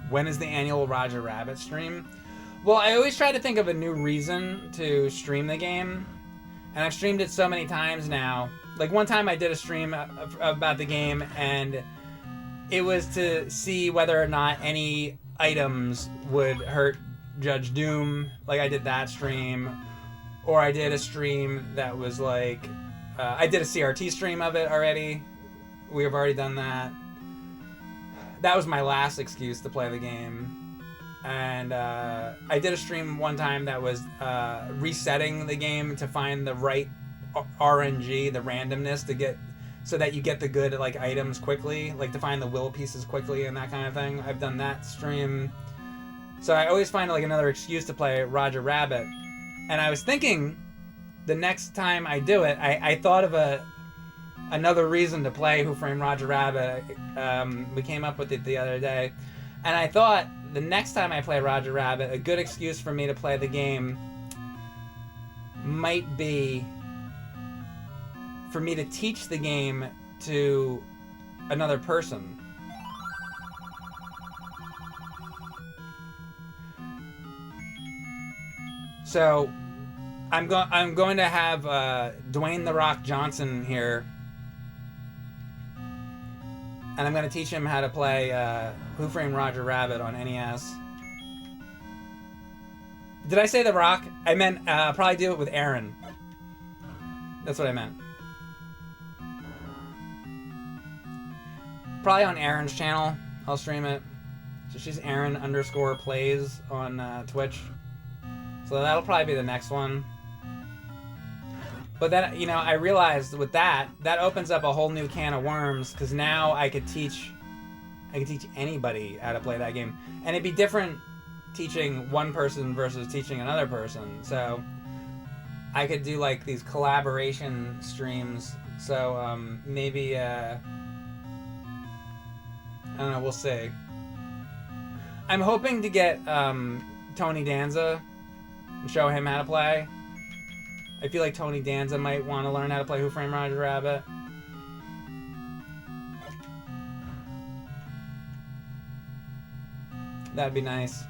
When is the annual Roger Rabbit stream? Well, I always try to think of a new reason to stream the game, and I've streamed it so many times now. Like one time I did a stream about the game, and it was to see whether or not any items would hurt Judge Doom. Like I did that stream, or I did a stream that was like, I did a CRT stream of it already. We have already done that. That was my last excuse to play the game. And I did a stream one time that was resetting the game to find the right RNG, the randomness to get, so that you get the good like items quickly, like to find the will pieces quickly and that kind of thing. I've done that stream. So I always find like another excuse to play Roger Rabbit. And I was thinking the next time I do it, I thought of another reason to play Who Framed Roger Rabbit. We came up with it the other day. And I thought the next time I play Roger Rabbit, a good excuse for me to play the game might be for me to teach the game to another person. So I'm going to have Dwayne "The Rock" Johnson here, and I'm going to teach him how to play Who Framed Roger Rabbit on NES. Did I say The Rock? I meant probably do it with Erin. That's what I meant. Probably on Erin's channel. I'll stream it. So she's Erin_Plays on Twitch. So that'll probably be the next one. But then, you know, I realized with that opens up a whole new can of worms, because now I could teach anybody how to play that game. And it'd be different teaching one person versus teaching another person. So I could do like these collaboration streams. So maybe, I don't know, we'll see. I'm hoping to get Tony Danza and show him how to play. I feel like Tony Danza might want to learn how to play Who Framed Roger Rabbit. That'd be nice.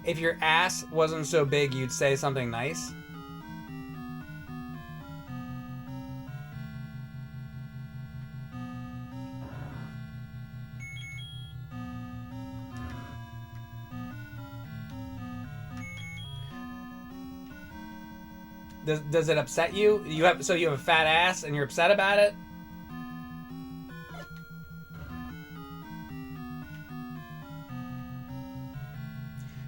If your ass wasn't so big, you'd say something nice? Does it upset you? You have a fat ass and you're upset about it?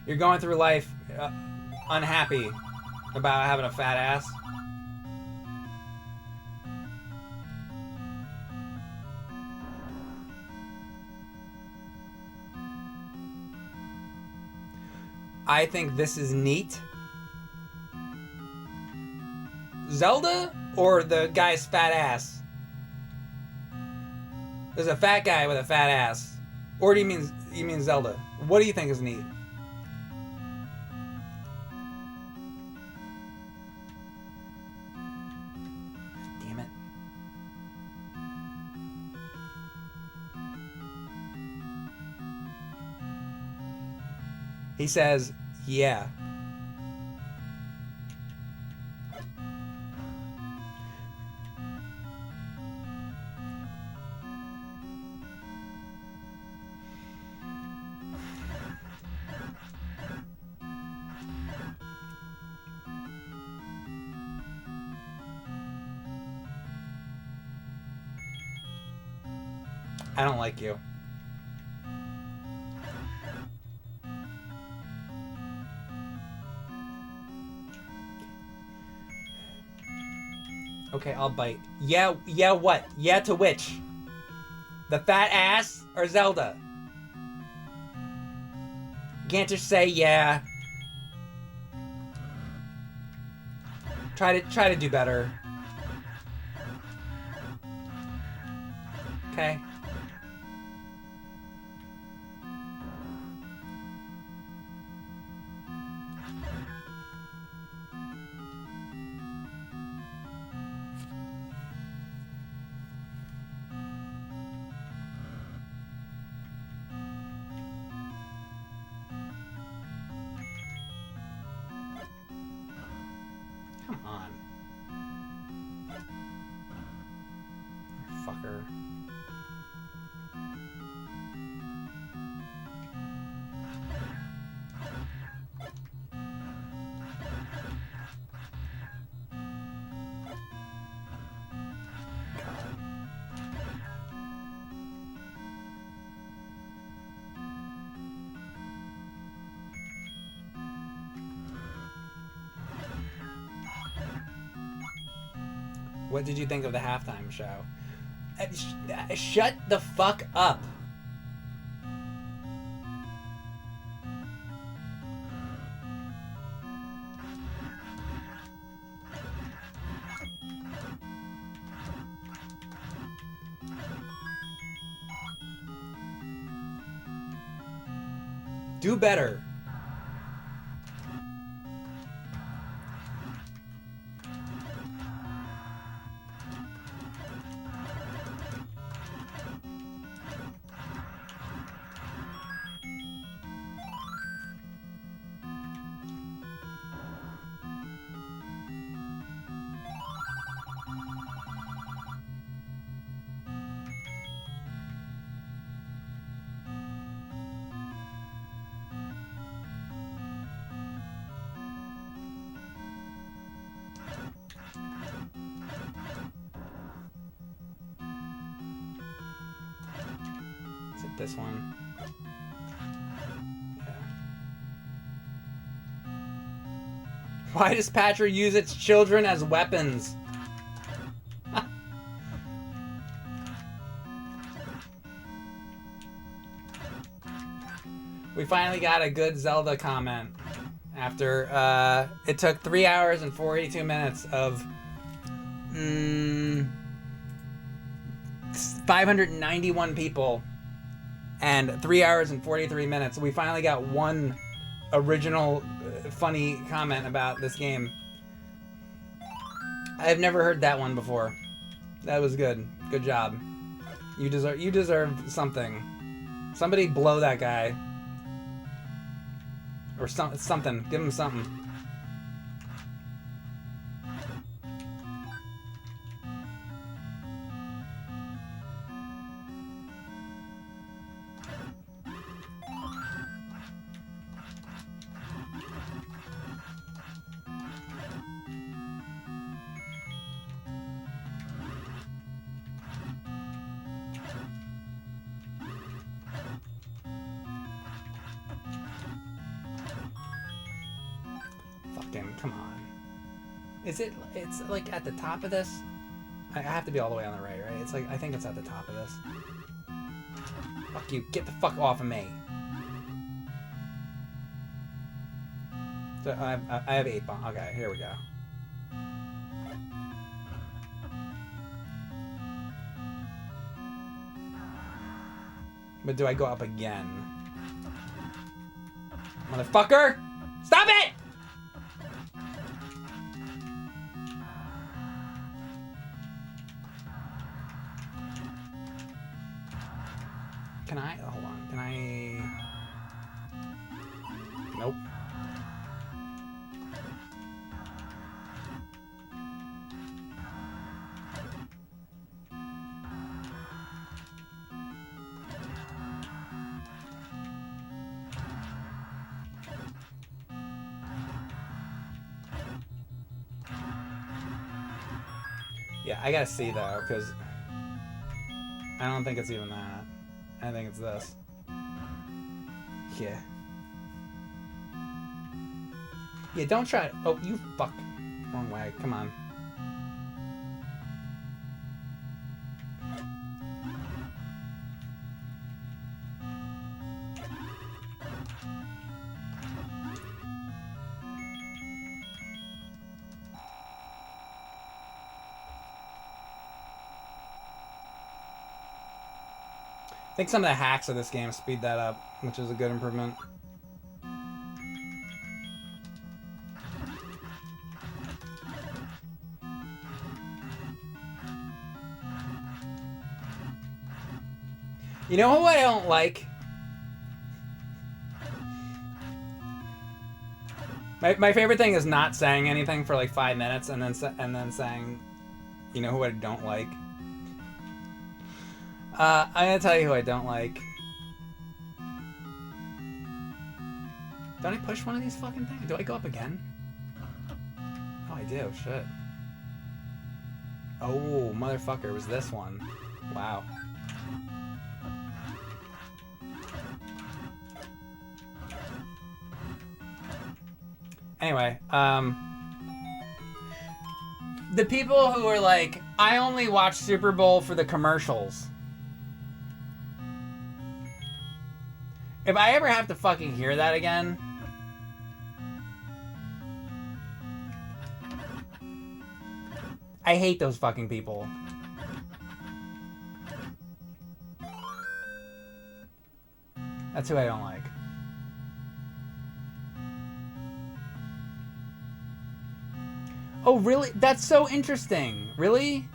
You're going through life unhappy about having a fat ass? I think this is neat. Zelda or the guy's fat ass? There's a fat guy with a fat ass. Or do you mean Zelda? What do you think is neat? Damn it. He says, yeah. I don't like you. Okay, I'll bite. Yeah, what? Yeah to which? The fat ass or Zelda? You can't just say yeah. Try to do better. Okay. What did you think of the halftime show? Shut the fuck up. Do better. Is it this one? Yeah. Why does Patra use its children as weapons? We finally got a good Zelda comment after it took 3 hours and 42 minutes of 591 people and 3 hours and 43 minutes. We finally got one original funny comment about this game. I have never heard that one before. That was good. Good job. You deserve something. Somebody blow that guy. Or something. Give him something. Come on. It's like at the top of this? I have to be all the way on the right? It's like, I think it's at the top of this. Fuck you. Get the fuck off of me. So I have 8 bombs. Okay, here we go. But do I go up again? Motherfucker! Stop it! Can I? Hold on. Can I? Nope. Yeah, I gotta see though, because I don't think it's even that. I think it's this. Yeah. Yeah, don't try it. Oh, you fuck. Wrong way. Come on. I think some of the hacks of this game speed that up, which is a good improvement. You know who I don't like? My favorite thing is not saying anything for like 5 minutes and then saying, you know who I don't like? I'm gonna tell you who I don't like. Don't I push one of these fucking things? Do I go up again? Oh, I do. Shit. Oh, motherfucker, it was this one. Wow. Anyway, the people who are like, I only watch Super Bowl for the commercials. If I ever have to fucking hear that again, I hate those fucking people. That's who I don't like. Oh, really? That's so interesting. Really?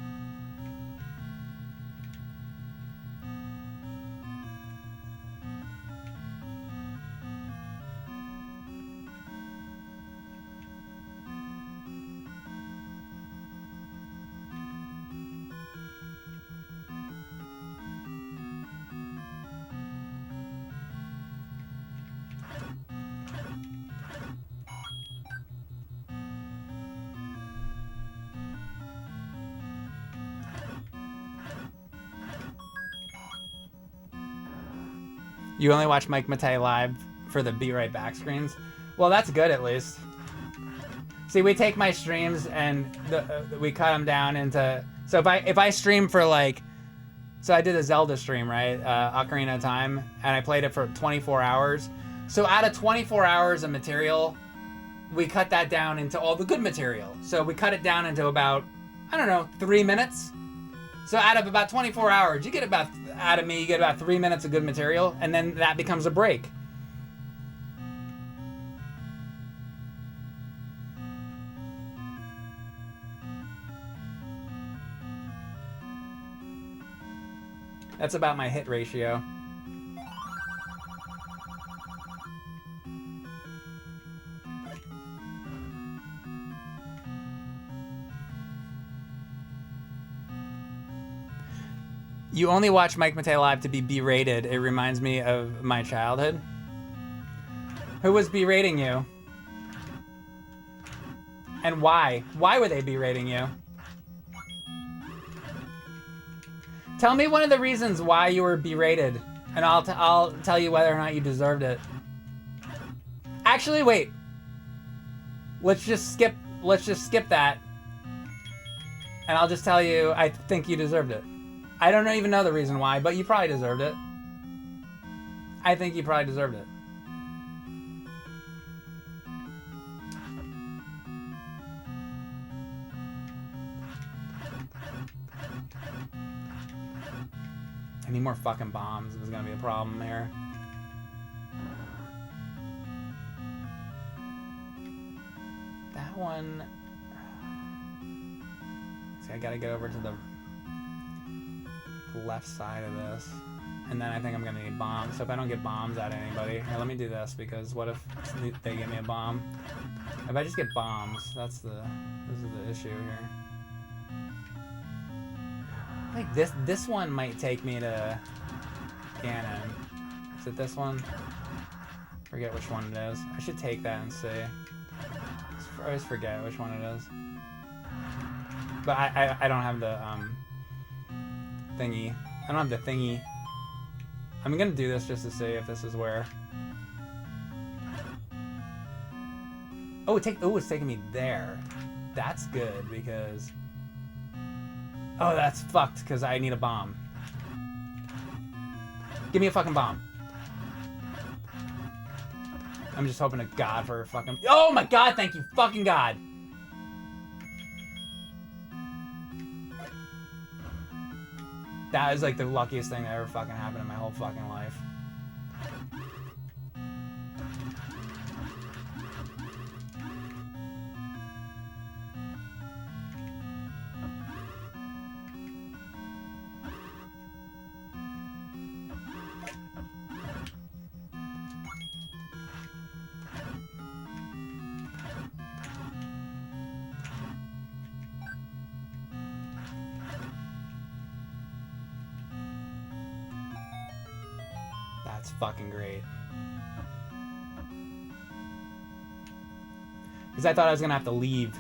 You only watch Mike Matei live for the Be Right Back screens? Well, that's good at least. See, we take my streams and we cut them down into... So if I stream for like... So I did a Zelda stream, right? Ocarina of Time, and I played it for 24 hours. So out of 24 hours of material, we cut that down into all the good material. So we cut it down into about, I don't know, 3 minutes. So out of about 24 hours, you get about, out of me, you get about 3 minutes of good material, and then that becomes a break. That's about my hit ratio. You only watch Mike Matei live to be berated. It reminds me of my childhood. Who was berating you? And why? Why were they berating you? Tell me one of the reasons why you were berated, and I'll tell you whether or not you deserved it. Actually, wait. Let's just skip that, and I'll just tell you I think you deserved it. I don't even know the reason why, but you probably deserved it. I think you probably deserved it. I need more fucking bombs. There's gonna be a problem here. That one... See, I gotta get over to the left side of this. And then I think I'm gonna need bombs. So if I don't get bombs out of anybody... Here, let me do this, because what if they give me a bomb? If I just get bombs, this is the issue here. I think this one might take me to Ganon. Is it this one? Forget which one it is. I should take that and see. I always forget which one it is. But I don't have the thingy. I don't have the thingy. I'm gonna do this just to see if this is where. Oh, it's taking me there. That's good because. Oh, that's fucked because I need a bomb. Give me a fucking bomb. I'm just hoping to God for a fucking... Oh my God, thank you fucking God. That is like the luckiest thing that ever fucking happened in my whole fucking life. That's fucking great. Because I thought I was gonna have to leave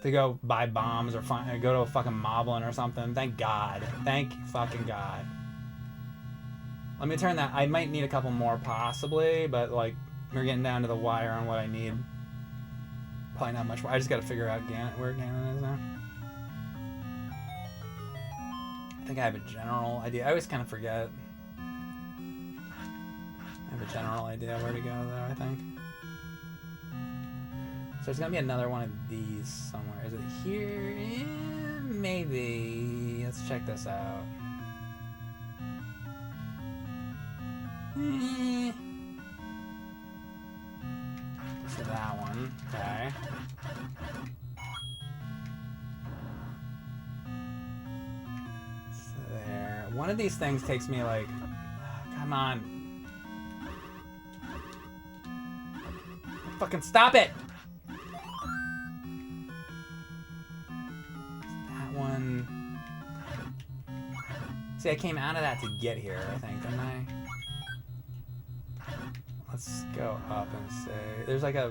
to go buy bombs or go to a fucking moblin or something. Thank God. Thank fucking God. Let me turn that. I might need a couple more possibly, but like we're getting down to the wire on what I need. probably not much more. I just got to figure out where Ganon is now. I think I have a general idea. I always kind of forget. I have a general idea where to go, though, I think. So there's going to be another one of these somewhere. Is it here? Maybe. Let's check this out. So that one. Okay. So there. One of these things takes me like... Come on. Fucking stop it! That one... See, I came out of that to get here, I think, didn't I? Let's go up and say... There's like a...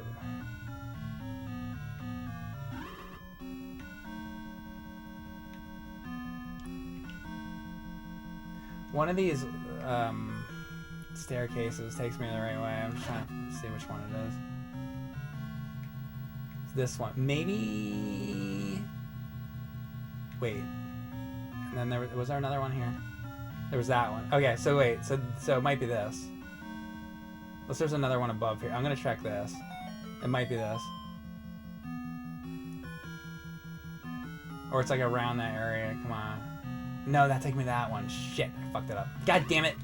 One of these staircases takes me the right way. I'm just trying to see which one it is. It's this one. Maybe... Wait. And then was there another one here? There was that one. Okay, so wait. So it might be this. Unless there's another one above here. I'm going to check this. It might be this. Or it's like around that area. Come on. No, that took me that one. Shit, I fucked it up. God damn it.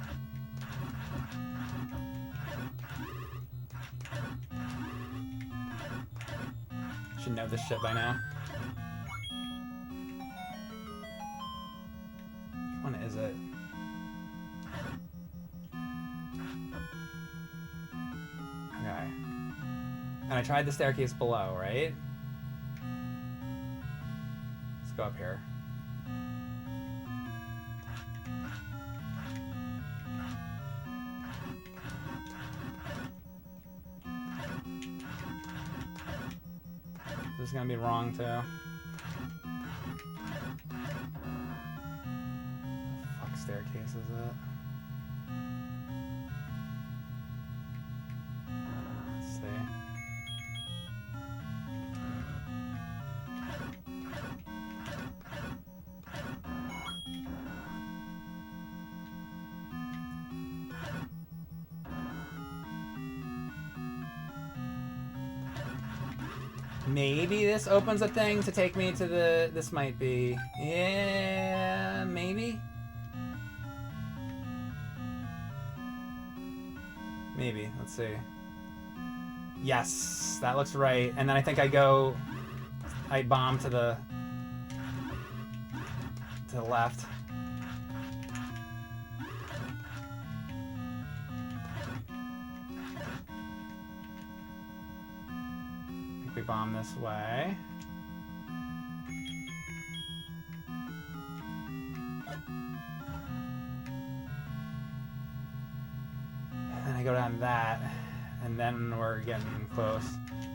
Should know this shit by now. Which one is it? Okay. And I tried the staircase below, right? Let's go up here. This is gonna be wrong too. Fuck staircase is it? Let's see. Maybe this opens a thing to take me to the... This might be... Yeah, maybe? Maybe. Let's see. Yes, that looks right. And then I think I go... I bomb to the left. We bomb this way. And then I go down that, and then we're getting close.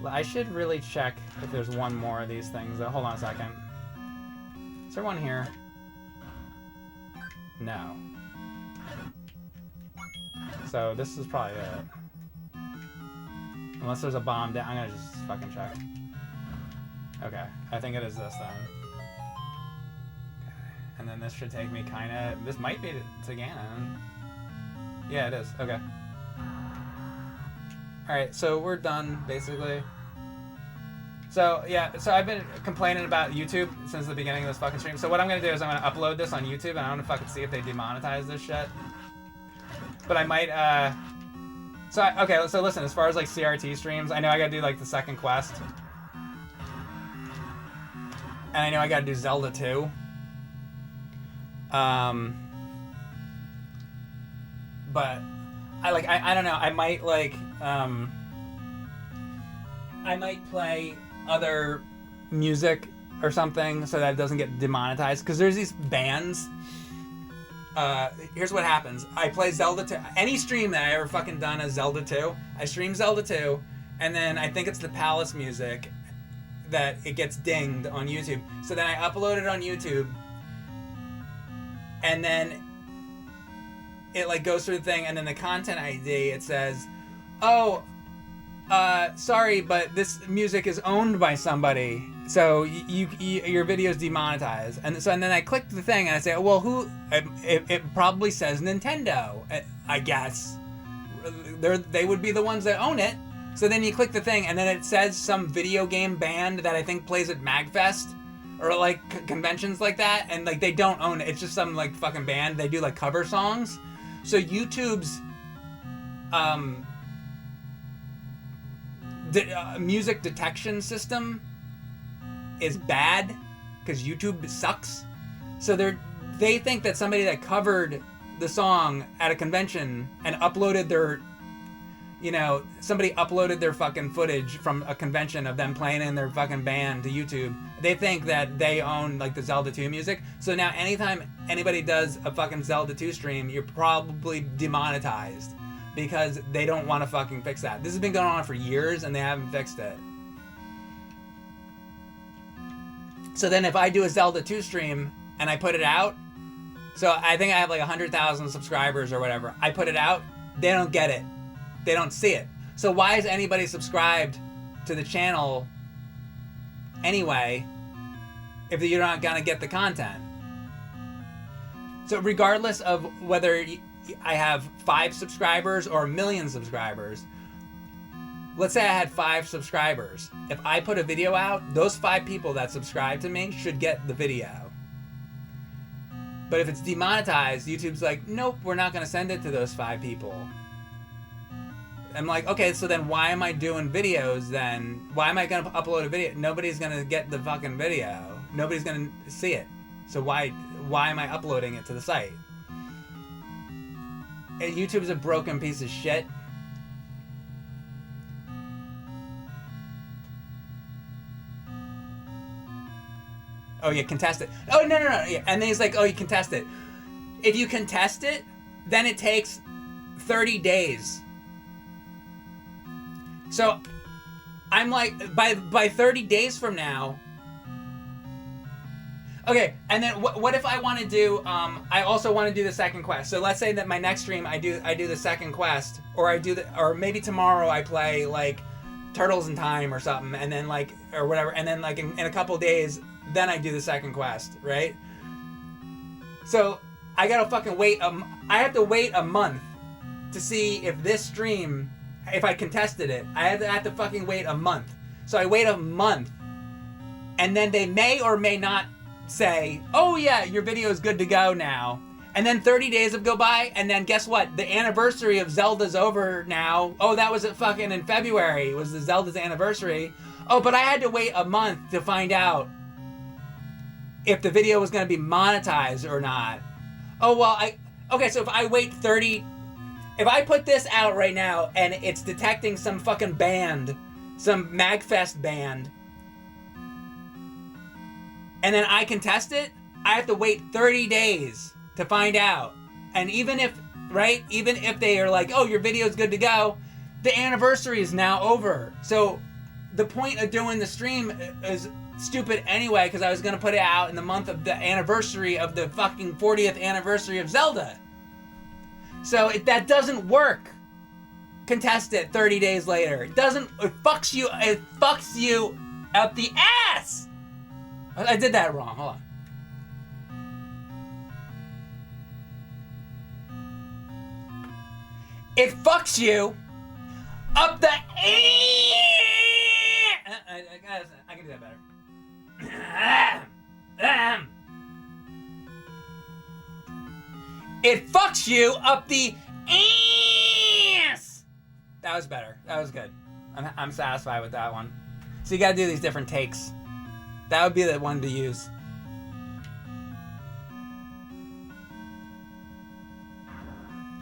I should really check if there's one more of these things. Hold on a second. Is there one here? No. So this is probably it. Unless there's a bomb down. I'm gonna just fucking check. Okay, I think it is this then. Okay. And then this should take me kinda... This might be to Ganon. Yeah, it is. Okay. Alright, so we're done, basically. So, yeah, so I've been complaining about YouTube since the beginning of this fucking stream. So what I'm gonna do is I'm gonna upload this on YouTube and I'm gonna fucking see if they demonetize this shit. But I might, okay, so listen, as far as like CRT streams, I know I gotta do like the second quest. And I know I gotta do Zelda 2. But I don't know, I might like, I might play other music or something so that it doesn't get demonetized. Because there's these bands. Here's what happens. I play Zelda 2. Any stream that I ever fucking done is Zelda 2. I stream Zelda 2, and then I think it's the Palace music that it gets dinged on YouTube. So then I upload it on YouTube, and then it like goes through the thing, and then the content ID, it says, oh, sorry, but this music is owned by somebody, so your video is demonetized. And then I click the thing and I say, well, who? It probably says Nintendo, I guess. They would be the ones that own it. So then you click the thing and then it says some video game band that I think plays at MagFest or like conventions like that, and like they don't own it. It's just some like fucking band. They do like cover songs. So YouTube's music detection system is bad because YouTube sucks. So they think that somebody that covered the song at a convention and uploaded their, somebody uploaded their fucking footage from a convention of them playing in their fucking band to YouTube. They think that they own like the Zelda 2 music. So now anytime anybody does a fucking Zelda 2 stream, you're probably demonetized because they don't want to fucking fix that. This has been going on for years and they haven't fixed it. So then if I do a Zelda 2 stream and I put it out, so I think I have like 100,000 subscribers or whatever, I put it out, they don't get it. They don't see it. So why is anybody subscribed to the channel anyway if you're not gonna get the content? So regardless of whether I have 5 subscribers or 1 million subscribers, let's say I had 5 subscribers. If I put a video out, those 5 people that subscribe to me should get the video. But if it's demonetized, YouTube's like, nope, we're not gonna send it to those 5 people. I'm like, okay, so then why am I doing videos then? Why am I gonna upload a video? Nobody's gonna get the fucking video. Nobody's gonna see it. So why am I uploading it to the site? YouTube's a broken piece of shit. Oh, yeah, contest it. Oh, no. Yeah. And then he's like, oh, you contest it. If you contest it, then it takes 30 days. So I'm like, by 30 days from now. Okay, and then what if I want to do? I also want to do the second quest. So let's say that my next stream I do the second quest, or maybe tomorrow I play like Turtles in Time or something, and then like or whatever, and then like in a couple days, then I do the second quest, right? So I gotta fucking wait. I have to wait a month to see if this stream, if I contested it. I have to fucking wait a month. So I wait a month, and then they may or may not say, oh yeah, your video is good to go now. And then 30 days have go by, and then guess what? The anniversary of Zelda's over now. Oh, that was fucking in February. It was the Zelda's anniversary. Oh, but I had to wait a month to find out if the video was going to be monetized or not. Oh, well, okay, so if I wait 30... If I put this out right now, and it's detecting some fucking band, some MagFest band, and then I contest it, I have to wait 30 days to find out. And even if they are like, oh, your video's good to go, the anniversary is now over. So the point of doing the stream is stupid anyway, because I was going to put it out in the month of the anniversary of the fucking 40th anniversary of Zelda. So that doesn't work. Contest it 30 days later. It fucks you out the ass. I did that wrong. Hold on. It fucks you up the I can do that better. It fucks you up the ass. That was better. That was good. I'm satisfied with that one. So you gotta do these different takes. That would be the one to use.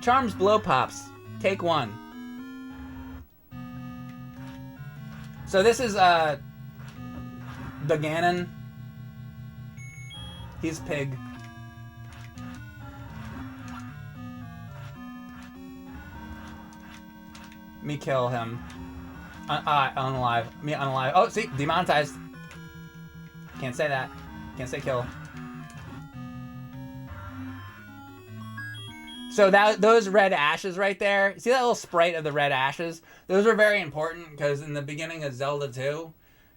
Charms Blow Pops. Take 1. So this is the Ganon. He's pig. Me kill him. Unalive. Me unalive. Oh, see? Demonetized. Can't say that. Can't say kill. So those red ashes right there, see that little sprite of the red ashes? Those are very important because in the beginning of Zelda 2,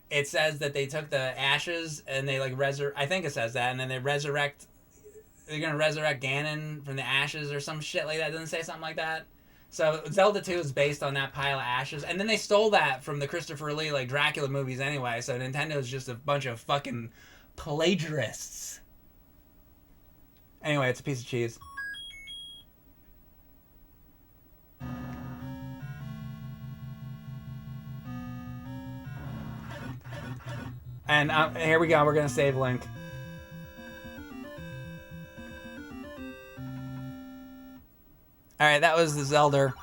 it says that they took the ashes and they like I think it says that, and then they're gonna resurrect Ganon from the ashes or some shit like that. Doesn't it say something like that? So Zelda 2 is based on that pile of ashes, and then they stole that from the Christopher Lee like Dracula movies anyway. So Nintendo's just a bunch of fucking plagiarists. Anyway, it's a piece of cheese. And here we go. We're gonna save Link. All right, that was the Zelda.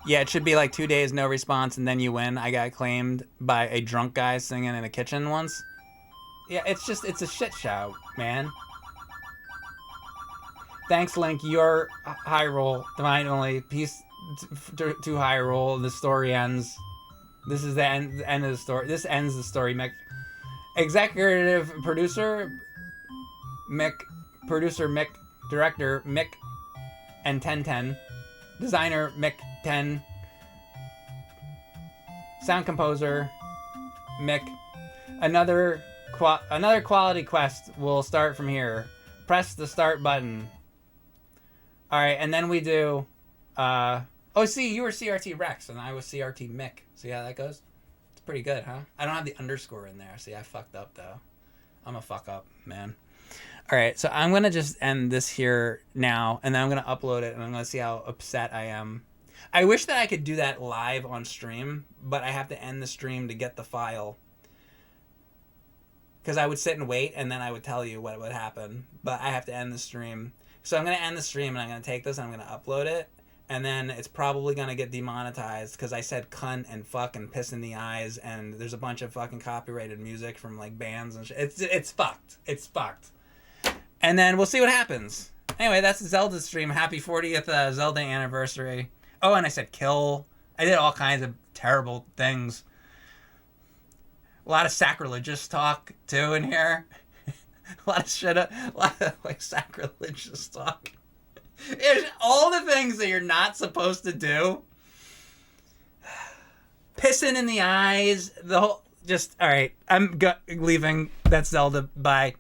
Yeah, it should be like 2 days, no response, and then you win. I got claimed by a drunk guy singing in a kitchen once. Yeah, it's a shit show, man. Thanks, Link. Your high roll, finally. Peace to high roll. The story ends. This is the end of the story. This ends the story, Mick. Executive producer, Mick. Producer, Mick. Director, Mick. And 1010. Designer, Mick 10. Sound composer, Mick. Another quality quest will start from here. Press the start button. Alright, and then we do... oh, see, you were CRT Rex, and I was CRT Mick. See how that goes? It's pretty good, huh? I don't have the underscore in there. See, I fucked up, though. I'm a fuck up, man. Alright, so I'm going to just end this here now, and then I'm going to upload it, and I'm going to see how upset I am. I wish that I could do that live on stream, but I have to end the stream to get the file. Because I would sit and wait, and then I would tell you what would happen. But I have to end the stream. So I'm going to end the stream, and I'm going to take this, and I'm going to upload it. And then it's probably going to get demonetized, because I said cunt and fuck and piss in the eyes, and there's a bunch of fucking copyrighted music from, like, bands and shit. It's fucked. It's fucked. And then we'll see what happens. Anyway, that's the Zelda stream. Happy 40th Zelda anniversary. Oh, and I said kill. I did all kinds of terrible things. A lot of sacrilegious talk, too, in here. A lot of shit. A lot of, like, sacrilegious talk. It's all the things that you're not supposed to do. Pissing in the eyes. The whole... Just, alright. I'm leaving. That's Zelda. Bye.